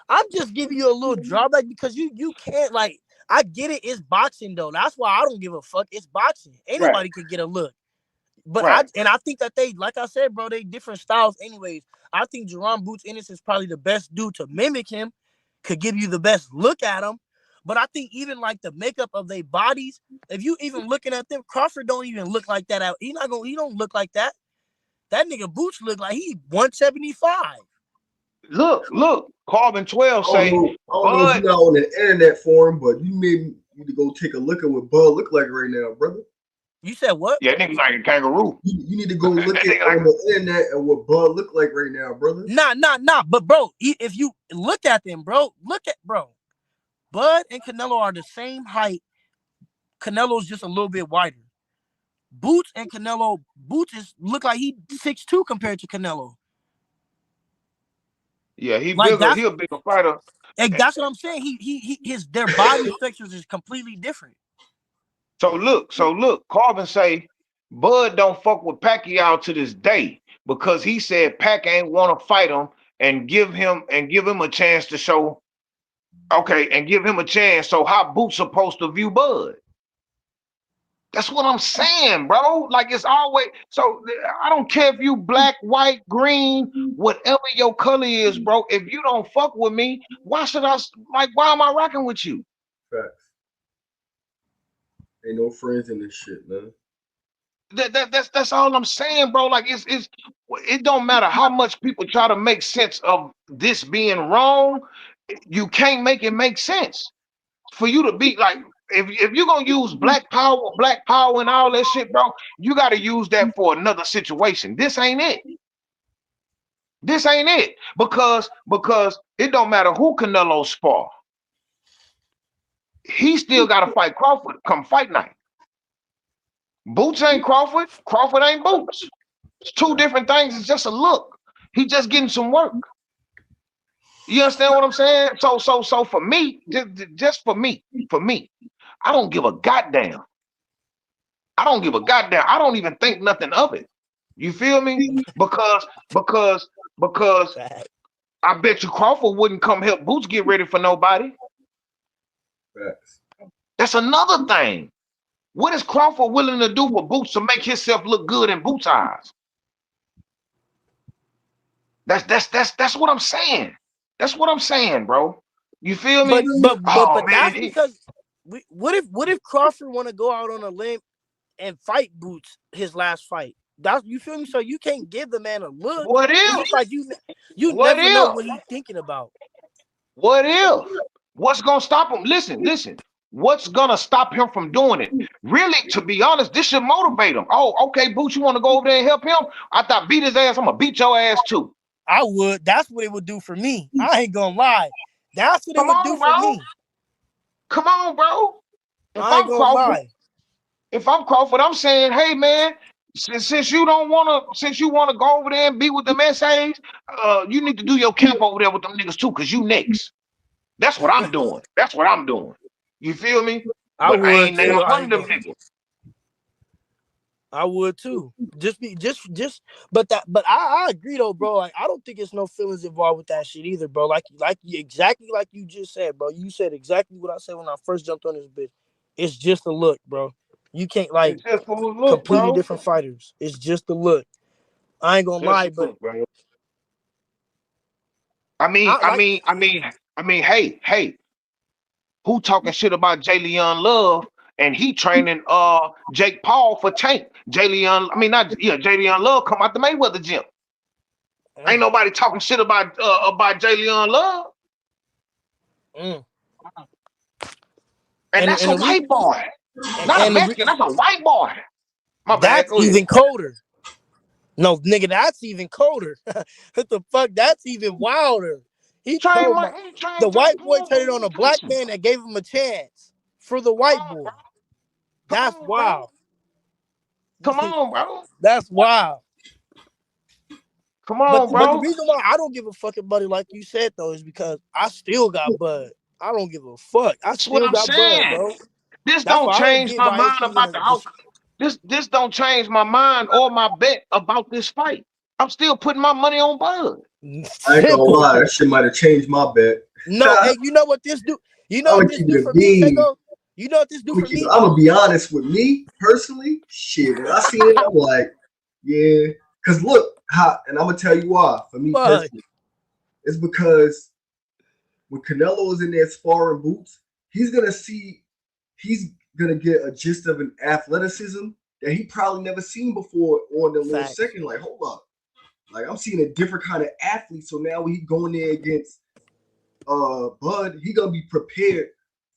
I'm just giving you a little drawback because you can't like. I get it. It's boxing though. That's why I don't give a fuck. It's boxing. Right, Anybody could get a look. But right. I think that they, like I said, bro, they different styles. Anyways, I think Jerome Boots Ennis is probably the best dude to mimic him. Could give you the best look at him. But I think even like the makeup of their bodies, if you even looking at them, Crawford don't even look like that. He don't look like that. That nigga Boots look like he 175. Look. Carbon 12 say I don't know if Bud. you're not on the internet for him, but you may need to go take a look at what Bud look like right now, brother. You said what? Yeah, nigga like a kangaroo. You need to go look at on the internet at what Bud look like right now, brother. Nah. But bro, if you look at them, bro, Bud and Canelo are the same height. Canelo's just a little bit wider. Boots look like he 6'2" compared to Canelo. Yeah, he Like bigger. He a bigger fighter. that's what I'm saying. Their body structures is completely different. So look. Carbon say Bud don't fuck with Pacquiao to this day because he said Pac ain't want to fight him and give him a chance to show. Okay, and give him a chance. So how Boots supposed to view Bud? That's what I'm saying, bro. Like it's always so. I don't care if you black, white, green, whatever your color is, bro. If you don't fuck with me, why should I? Like, why am I rocking with you? Facts. Ain't no friends in this shit, man. That's all I'm saying, bro. Like it don't matter how much people try to make sense of this being wrong. You can't make it make sense for you to be like if you're gonna use black power and all that shit, bro, you gotta use that for another situation. This ain't it. This ain't it. Because it don't matter who Canelo spar. He still gotta fight Crawford come fight night. Boots ain't Crawford. Crawford ain't Boots. It's two different things. It's just a look. He just getting some work. You understand what I'm saying? So for me, just for me, I don't give a goddamn. I don't give a goddamn. I don't even think nothing of it. You feel me? Because I bet you Crawford wouldn't come help Boots get ready for nobody. Facts. That's another thing. What is Crawford willing to do for Boots to make himself look good in Boots' eyes? That's what I'm saying. That's what I'm saying, bro. You feel me? Oh But man, that's because what if Crawford want to go out on a limb and fight Boots his last fight? That's you feel me? So you can't give the man a look. what It's if? just like you What never know if? what he's thinking about. What if? What's gonna stop him? Listen. What's gonna stop him from doing it? Really, to be honest, this should motivate him. Oh, okay, Boots, you want to go over there and help him? I thought beat his ass. I'm gonna beat your ass too. I would. That's what it would do for me. I ain't gonna lie. That's what it Come would do on, for bro. me. Come on, bro. If I ain't I'm gonna Crawford, lie. I'm saying, hey man, since you don't since you wanna go over there and be with the essays, you need to do your camp over there with them niggas too, cause you next. That's what I'm doing. That's what I'm doing. You feel me? I But I would ain't too. never I one ain't of them gonna. niggas. I would too. But I agree though, bro. Like I don't think it's no feelings involved with that shit either, bro. Exactly like you just said, bro. You said exactly what I said when I first jumped on this bitch. It's just a look, bro. You can't like It's just a look, completely bro. different fighters. It's just a look. I ain't gonna Just lie, a but look, bro. I like Hey, who talking shit about Jalen Love and he training Jake Paul for Tank? Jalen Love come out the Mayweather gym. Ain't nobody talking shit about Jalen Love. mm. And that's and a the reason white boy. Not a and Mexican, that's a white boy. My bad, that's go ahead. even colder. No, nigga, that's even colder. What the fuck? That's even wilder. He told my He the trained Jake white boy Paul turned for it on a black listen. man that gave him a chance for the Come white on, boy. bro. Come That's on, bro. wild. Come on, bro. That's wild. Come But on, but the bro. reason why I don't give a fuck about it, like you said though, is because I still got bud. I don't give a fuck. I That's what still I'm got bud, saying. bro. This That's don't why I don't change get my why mind it's even about a the outcome. This don't change my mind or my bet about this fight. I'm still putting my money on Bud. I ain't gonna simple. lie, that shit might have changed my bet. No, hey, you know what this do? You know I'm what gonna this keep do it a for me, bean. Tego? You know what this do for me, I'm gonna bro? be honest with me personally. Shit, when I seen it, I'm like, yeah. Cause look, and I'm gonna tell you why. For me Fuck. personally, it's because when Canelo is in there sparring Boots, he's gonna get a gist of an athleticism that he probably never seen before on the little Facts. second. Like, hold up, like I'm seeing a different kind of athlete. So now when he going there against Bud, he gonna be prepared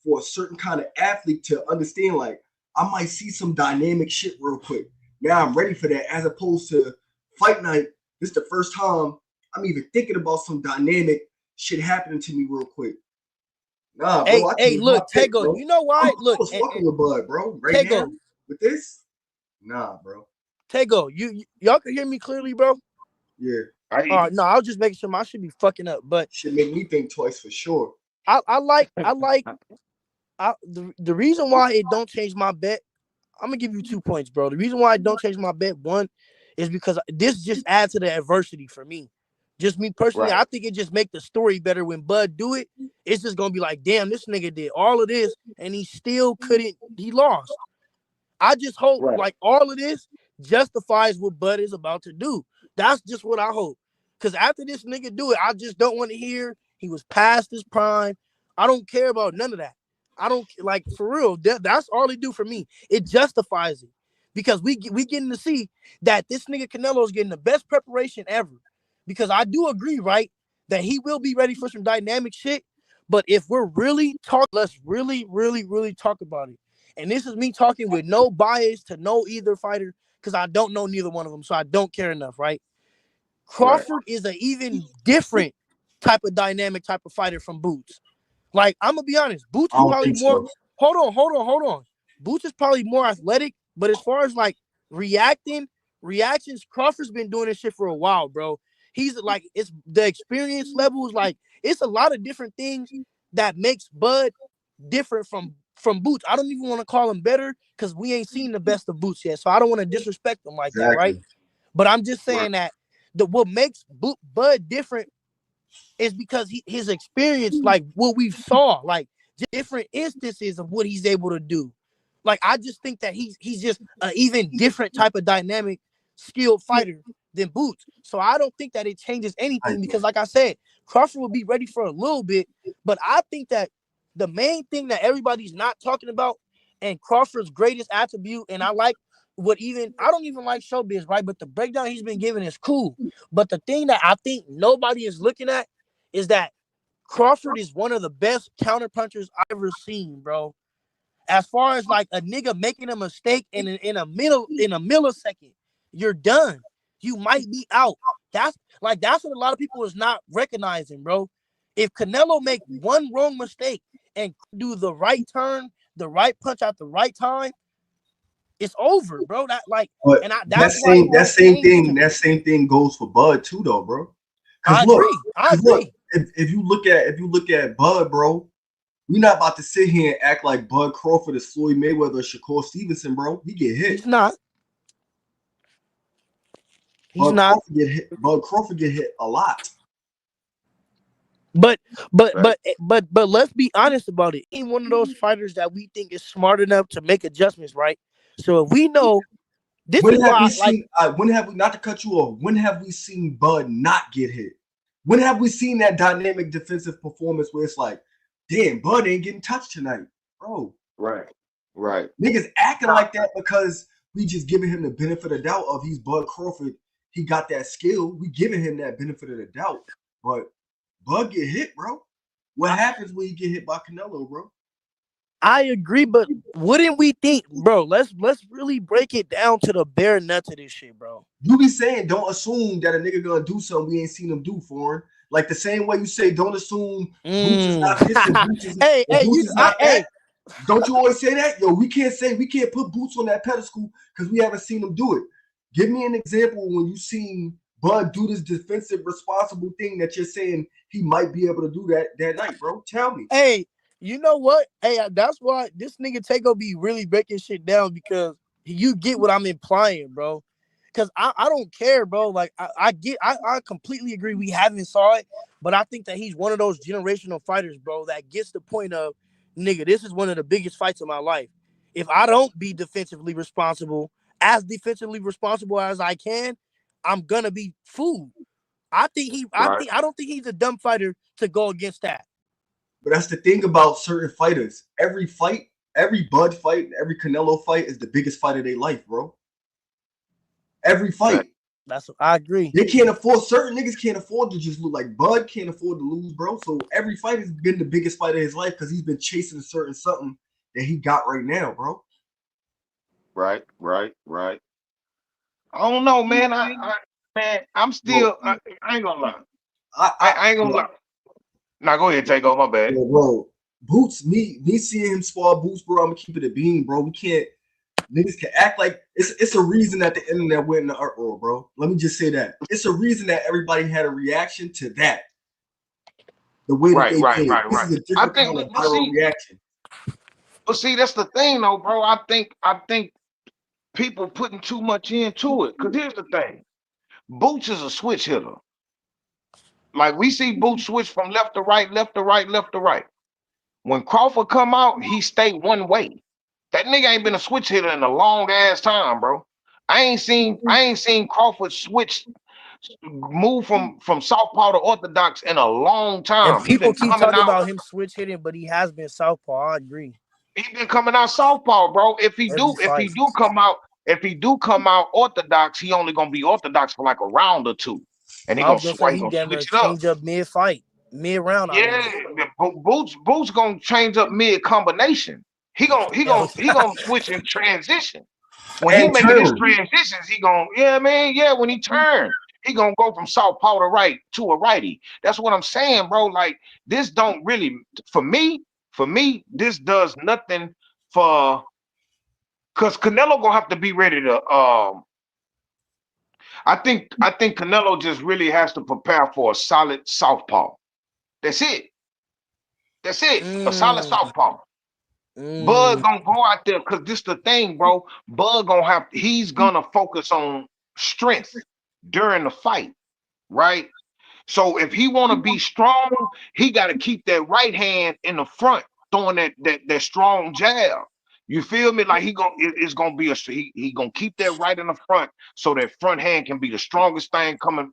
for a certain kind of athlete to understand. Like, I might see some dynamic shit real quick. Now I'm ready for that, as opposed to fight night. This is the first time I'm even thinking about some dynamic shit happening to me real quick. Nah, bro, I Hey, changed my look, pick, Tego, bro. you know I why? Look, was fucking with Bud, bro. Right now, Tego, with this, nah, bro. Tego, y'all can hear me clearly, bro? Yeah, No, I was just making sure I should be fucking up. But shit make me think twice for sure. I like the reason why it don't change my bet. I'm gonna give you 2 points, bro. The reason why I don't change my bet, one, is because this just adds to the adversity for me. Just me personally, Right. I think it just make the story better when Bud do it. It's just gonna be like, damn, this nigga did all of this and he still couldn't. He lost. I just hope Right. like all of this justifies what Bud is about to do. That's just what I hope. Cause after this nigga do it, I just don't want to hear he was past his prime. I don't care about none of that. I don't like for real. That's all they do for me. It justifies it because we getting to see that this nigga Canelo is getting the best preparation ever. Because I do agree, right, that he will be ready for some dynamic shit. But if we're really talking, let's really, really, really talk about it. And this is me talking with no bias to no either fighter because I don't know neither one of them, so I don't care enough, right? Right. Crawford is an even different type of dynamic type of fighter from Boots. Like, I'm gonna be honest, Boots I is don't probably think more. so. Hold on. Boots is probably more athletic, but as far as like reactions, Crawford's been doing this shit for a while, bro. He's like, it's the experience levels, like it's a lot of different things that makes Bud different from Boots. I don't even want to call him better because we ain't seen the best of Boots yet, so I don't want to disrespect him like that, right? Exactly. But I'm just Right. saying that what makes Bud different is because his experience, like what we saw, like different instances of what he's able to do. Like I just think that he's just an even different type of dynamic, skilled fighter than Boots. So I don't think that it changes I anything agree. because, like I said, Crawford will be ready for a little bit, but I think that the main thing that everybody's not talking about and Crawford's greatest attribute, and I like what even I don't even like showbiz, right? But the breakdown he's been giving is cool. But the thing that I think nobody is looking at is that Crawford is one of the best counterpunchers I've ever seen, bro. As far as like a nigga making a mistake in a millisecond, you're done. You might be out. That's what a lot of people is not recognizing, bro. If Canelo make one wrong mistake and do the right turn, the right punch at the right time, it's over, bro. That like, But and that's why it that won't same change thing to me. that same thing goes for Bud too, though, bro. I agree. I Cause look, agree. if you look at Bud, bro, we not about to sit here and act like Bud Crawford is Floyd Mayweather or Shakur Stevenson, bro. He get hit. He's not. He's not. Bud Crawford get hit a lot. But Right. but let's be honest about it. Ain't one of those fighters that we think is smart enough to make adjustments, right? So if we know this is When have we why, like, seen? When have we not to cut you off? When have we seen Bud not get hit? When have we seen that dynamic defensive performance where it's like, damn, Bud ain't getting touched tonight, bro? Right. Right. Niggas acting like that because we just giving him the benefit of doubt of he's Bud Crawford. He got that skill. We giving him that benefit of the doubt. But Bud get hit, bro. What happens when you get hit by Canelo, bro? I agree, but wouldn't we think, bro? Let's really break it down to the bare nuts of this shit, bro. You be saying don't assume that a nigga gonna do something we ain't seen him do foreign. Like the same way you say don't assume Boots is not this and Hey, Boots is not that. hey, Don't you always say that? Yo, we can't put Boots on that pedestal because we haven't seen him do it. Give me an example when you seen Bud do this defensive responsible thing that you're saying he might be able to do that night, bro. Tell me. hey, you know what? Hey, that's why this nigga Taco be really breaking shit down because you get what I'm implying, bro. Because I don't care, bro. Like I completely agree we haven't saw it, but I think that he's one of those generational fighters, bro, that gets the point of, nigga, this is one of the biggest fights of my life. If I don't be defensively responsible as I can, I'm gonna be fooled. Right. I don't think he's a dumb fighter to go against that. But that's the thing about certain fighters. Every Bud fight, every Canelo fight is the biggest fight of their life, bro. Every Right. fight. I agree. They can't afford certain niggas can't afford to just look like Bud can't afford to lose, bro. So every fight has been the biggest fight of his life because he's been chasing a certain something that he got right now, bro. Right. Right. Right. I don't know, man. Man, I'm Bro, still. I ain't gonna lie. I, I I ain't gonna bro, lie. Now go ahead, take over. My bad. bro, Boots, me seeing him spar Boots, bro. I'm gonna keep it a beam, bro. We can't niggas can act like it's a reason that the internet went in the uproar, bro. Let me just say that. It's a reason that everybody had a reaction to that. The way that Right. they Right. did. Right. This Right. is a I different think, kind of but viral see, reaction. that's the thing, though, bro. I think people putting too much into it. Cause here's the thing: Boots is a switch hitter. Like we see Boots switch from left to right, left to right, left to right. When Crawford come out, he stay one way. That nigga ain't been a switch hitter in a long ass time, bro. I ain't seen Crawford moved from southpaw to orthodox in a long And time. He people been keep coming talking out. about him switch hitting, but he has been southpaw. I agree. He been coming out southpaw, bro. If he Every do, fight. if he do come out orthodox, he only gonna be orthodox for like a round or two, and I was gonna say he he gonna damn near switch it up. change up mid fight, mid round. I Yeah, mean, Boots gonna change up mid combination. hell, He gonna switch in transition. When he And making his turn. transitions, he gonna, yeah, man, yeah. When he turn, he gonna go from southpaw to right to a righty. That's what I'm saying, bro. Like this don't really, for me, this does nothing for, cause Canelo gonna have to be ready to. I think Canelo just really has to prepare for a solid southpaw. That's it. That's it. A solid mm, southpaw. Bud mm. gonna go out there because this the thing, bro. Bud gonna have he's gonna focus on strength during the fight, right? So if he want to be strong, he got to keep that right hand in the front, throwing that strong jab. You feel me? Like it's gonna be he gonna keep that right in the front, so that front hand can be the strongest thing coming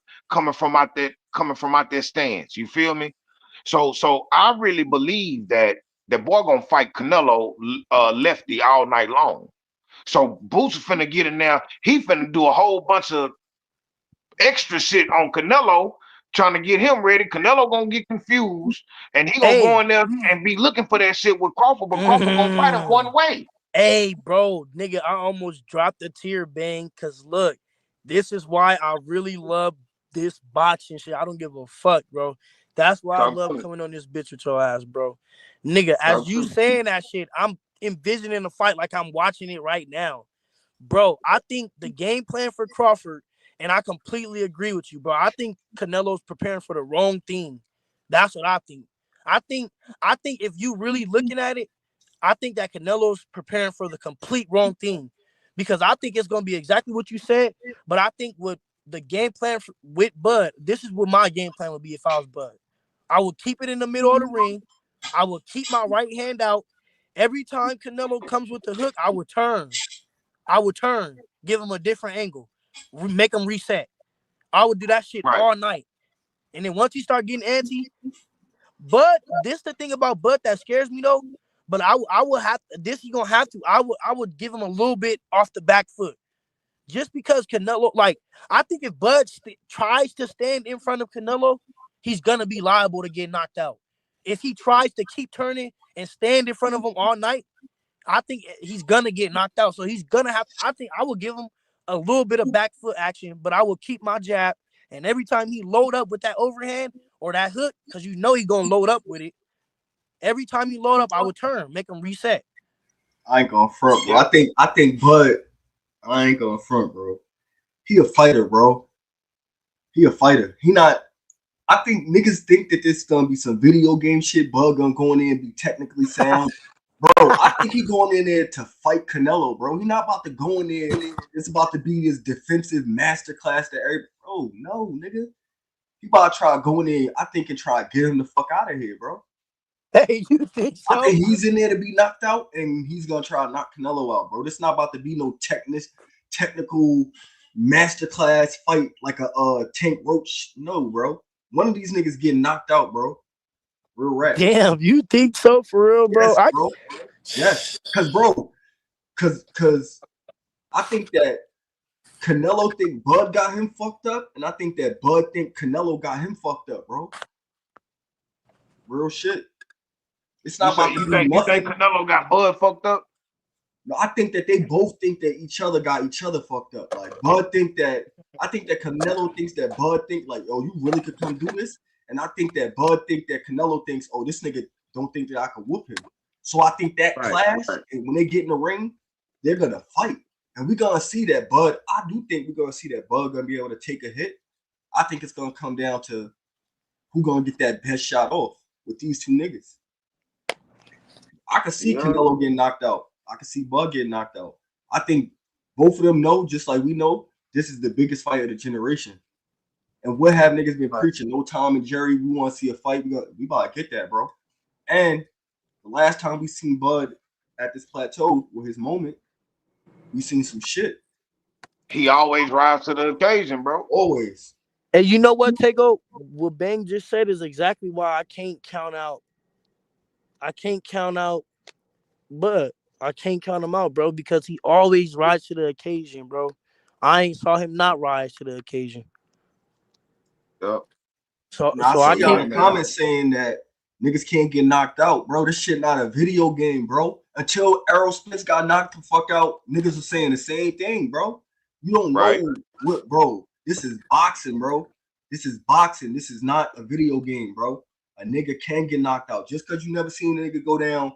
from out that stance. You feel me? So I really believe that the boy gonna fight Canelo lefty all night long. So Boots finna get in there. He finna do a whole bunch of extra shit on Canelo, trying to get him ready. Canelo gonna get confused, and he gonna go Hey, in there and be looking for that shit with Crawford, but Crawford gonna fight him one mm. way. Hey, bro, nigga, I almost dropped a tear, bang. Cause look, this is why I really love this boxing shit. I don't give a fuck, bro. That's why I Talk love to me. coming on this bitch with your ass, bro. Nigga, as Talk you to me. saying that shit, I'm envisioning the fight like I'm watching it right now. Bro, I think the game plan for Crawford, and I completely agree with you, bro. I think Canelo's preparing for the wrong thing. That's what I think. I think I think if you really looking at it, I think that Canelo's preparing for the complete wrong thing. Because I think it's gonna be exactly what you said, but I think with the game plan with Bud, this is what my game plan would be if I was Bud. I would keep it in the middle of the ring. I would keep my right hand out. Every time Canelo comes with the hook, I would turn. Give him a different angle, make him reset. I would do that shit Right, all night. And then once he start getting antsy, but this the thing about Bud that scares me though. But I would have this. He gonna have to. I would give him a little bit off the back foot, just because Canelo. Like I think if Bud tries to stand in front of Canelo, he's gonna be liable to get knocked out. If he tries to keep turning and stand in front of him all night, I think he's gonna get knocked out. So he's gonna have. I think I will give him a little bit of back foot action, but I will keep my jab. And every time he load up with that overhand or that hook, because you know he's gonna load up with it. Every time he load up, I would turn, make him reset. I ain't gonna front, bro. yeah, I think Bud. I ain't gonna front, bro. He a fighter, bro. He a fighter. He not. I think niggas think that this is gonna be some video game shit. Bud gonna go in there and be technically sound. Bro, I think he going in there to fight Canelo, bro. He not about to go in there. It's about to be this defensive masterclass that every bro, no, nigga. He about to try to go in there, I think, and try to get him the fuck out of here, bro. Hey, you think I so? think he's in there to be knocked out, and he's gonna try to knock Canelo out, bro. This not about to be no technical masterclass fight like a Tank Roach. No, bro. One of these niggas getting knocked out, bro. Real rap. Damn, you think so for real, bro? Yes, bro. Yes, cause bro, cause I think that Canelo think Bud got him fucked up, and I think that Bud think Canelo got him fucked up, bro. Real shit. It's you not say about to you be think nothing. Canelo got Bud fucked up? No, I think that they both think that each other got each other fucked up. Like Bud think that I think that Canelo thinks that Bud think like, oh, you really could come do this, and I think that Bud think that Canelo thinks, oh, this nigga don't think that I could whoop him. So I think that Right, clash, right. and when they get in the ring, they're gonna fight, and we're gonna see that Bud. I do think we're gonna see that Bud gonna be able to take a hit. I think it's gonna come down to who gonna get that best shot off with these two niggas. I can see Yeah, Canelo getting knocked out. I can see Bud getting knocked out. I think both of them know, just like we know, this is the biggest fight of the generation. And what have niggas been right. preaching? No Tom and Jerry. We want to see a fight. We about to get that, bro. And the last time we seen Bud at this plateau with his moment, we seen some shit. He always rise to the occasion, bro. Always. And you know what, Tego? What Bang just said is exactly why I can't count out. I can't count out Bud. I can't count him out, bro, because he always rise to the occasion, bro. I ain't saw him not rise to the occasion. Yep. So Now I so I see y'all can't. in Hey the man. comments saying that niggas can't get knocked out, bro. This shit not a video game, bro. Until Errol Spence got knocked the fuck out, niggas were saying the same thing, bro. You don't Right. know what, bro. This is boxing, bro. This is boxing. This is not a video game, bro. A nigga can get knocked out. Just because you never seen a nigga go down,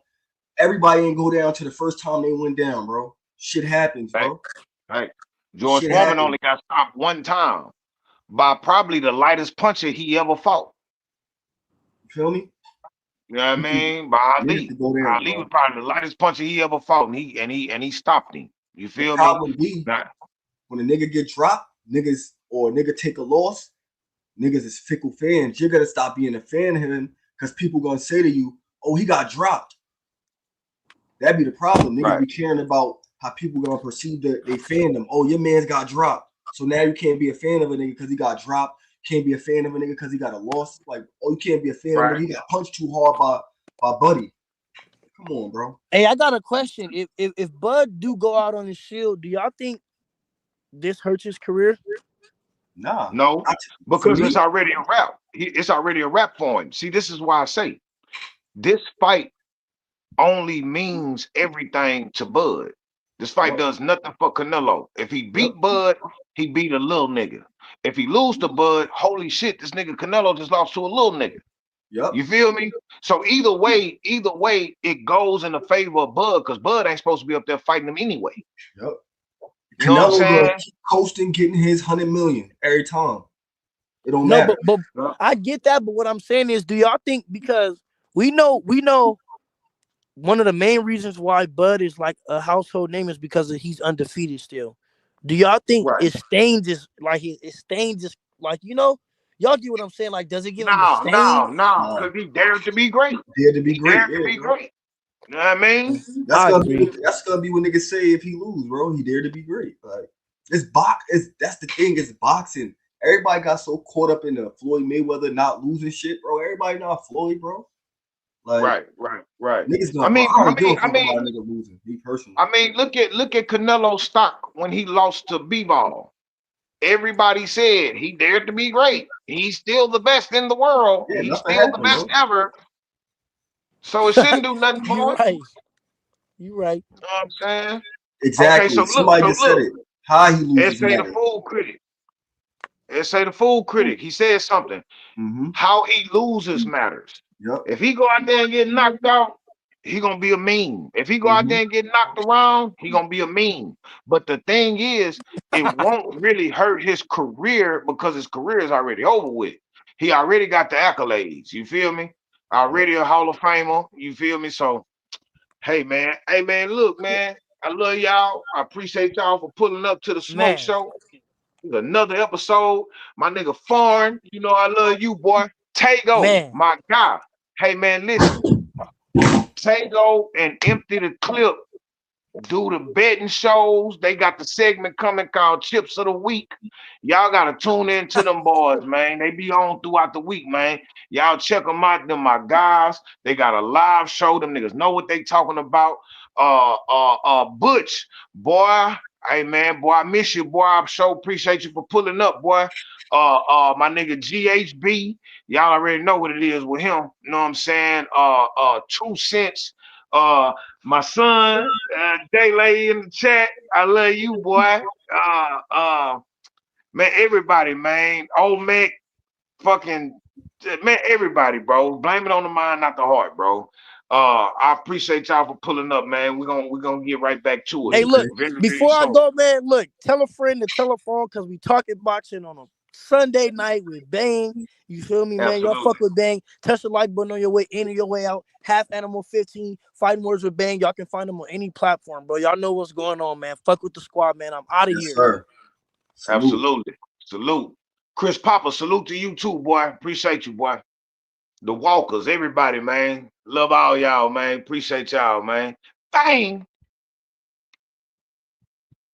everybody ain't go down to the first time they went down, bro. Shit happens, Hey, bro. hey. George Shit Foreman happens. only got stopped one time by probably the lightest puncher he ever fought. You feel me? You know what I Niggas, mean? By niggas to Ali. go down, Ali was bro. probably the lightest puncher he ever fought, and he stopped him. You The feel me? problem be Now, when a nigga get dropped, niggas or a nigga take a loss, niggas is fickle fans. You're gonna stop being a fan of him because people gonna say to you, "Oh, he got dropped." That'd be the problem. Niggas right, be caring about how people gonna perceive they fandom. Oh, your man's got dropped, so now you can't be a fan of a nigga because he got dropped. Can't be a fan of a nigga because he got a loss. Like, oh, you can't be a fan of a nigga. right. He got punched too hard by Buddy. Come on, bro. Hey, I got a question. If Bud do go out on his shield, do y'all think this hurts his career? Nah, No, not for because it's me. already a wrap. It's already a wrap for him. See, this is why I say this fight only means everything to Bud. This fight Yep, does nothing for Canelo. If he yep, beat Bud, he beat a little nigga. If he lose to Bud, holy shit, this nigga Canelo just lost to a little nigga. yep, You feel me? So either way, it goes in the favor of Bud because Bud ain't supposed to be up there fighting him anyway. yep. You know what I'm Canelo gonna saying? keep coasting, getting his 100 million every time. It don't No, matter. but Yeah. I get that. But what I'm saying is, do y'all think because we know one of the main reasons why Bud is like a household name is because he's undefeated still. Do y'all think Right. it stains his like it stains his like y'all get what I'm saying? Like, does it give him the No, stain? no, no, Nah, because he dared to be great. dare to be He great, dared to yeah, be bro. great. You know what I mean? I agree. That's gonna be what niggas say if he lose, bro. He dared to be great. Like it's that's the thing. It's boxing. Everybody got so caught up in the Floyd Mayweather not losing shit, bro. Everybody not Floyd, bro. Like Right, right, right. niggas I not, bro. mean, I I don't give a mean, I fuck about mean, a nigga losing. Me personally. I mean, look at Canelo's stock when he lost to Bivol. Everybody said he dared to be great. He's still the best in the world. Yeah, He's nothing still the happened, best bro. ever. So it shouldn't do nothing You for him. right. You right. You know what I'm saying? Okay, Exactly. Somebody so just said look. it. How he loses Essay the matters. fool critic. Essay the fool critic. He said something. Mm-hmm. How he loses matters. Yep. If he go out there and get knocked out, he gonna be a meme. If he go out Mm-hmm. there and get knocked around, he gonna be a meme. But the thing is, it won't really hurt his career because his career is already over with. He already got the accolades. You feel me? Yep. Already a Hall of Famer. You feel me? So, hey man, look, man. I love y'all. I appreciate y'all for pulling up to the smoke Man, show. Another episode. My nigga Foreign, you know I love you, boy. Tago, man. my guy. Hey man, listen. Tago and Empty the Clip do the betting shows. They got the segment coming called Chips of the Week. Y'all gotta tune in to them boys, man. They be on throughout the week, man. Y'all check them out. Them my guys. They got a live show. Them niggas know what they talking about. Butch, boy. Hey man, boy, I miss you, boy. I sure appreciate you for pulling up, boy. My nigga GHB. Y'all already know what it is with him. You know what I'm saying? 2 cents. My son, Daylay in the chat. I love you, boy. Man, everybody, man. Old Mac, fucking man, everybody, bro. Blame it on the mind, not the heart, bro. I appreciate y'all for pulling up, man. We're gonna get right back to it. Hey, look, Okay. Very, very before I soon. go, man, look, tell a friend to tell a phone because we talking boxing on a Sunday night with Bang. You feel me, man? Y'all Absolutely. fuck with Bang. Touch the like button on your way in or your way out. Half Animal 15, Fighting Words with Bang. Y'all can find them on any platform, bro. Y'all know what's going on, man. Fuck with the squad, man. I'm out of Yes, here. sir. Salute. Absolutely. Salute. Chris Papa, salute to you too, boy. Appreciate you, boy. The Walkers, everybody, man. Love all y'all, man. Appreciate y'all, man. Bang.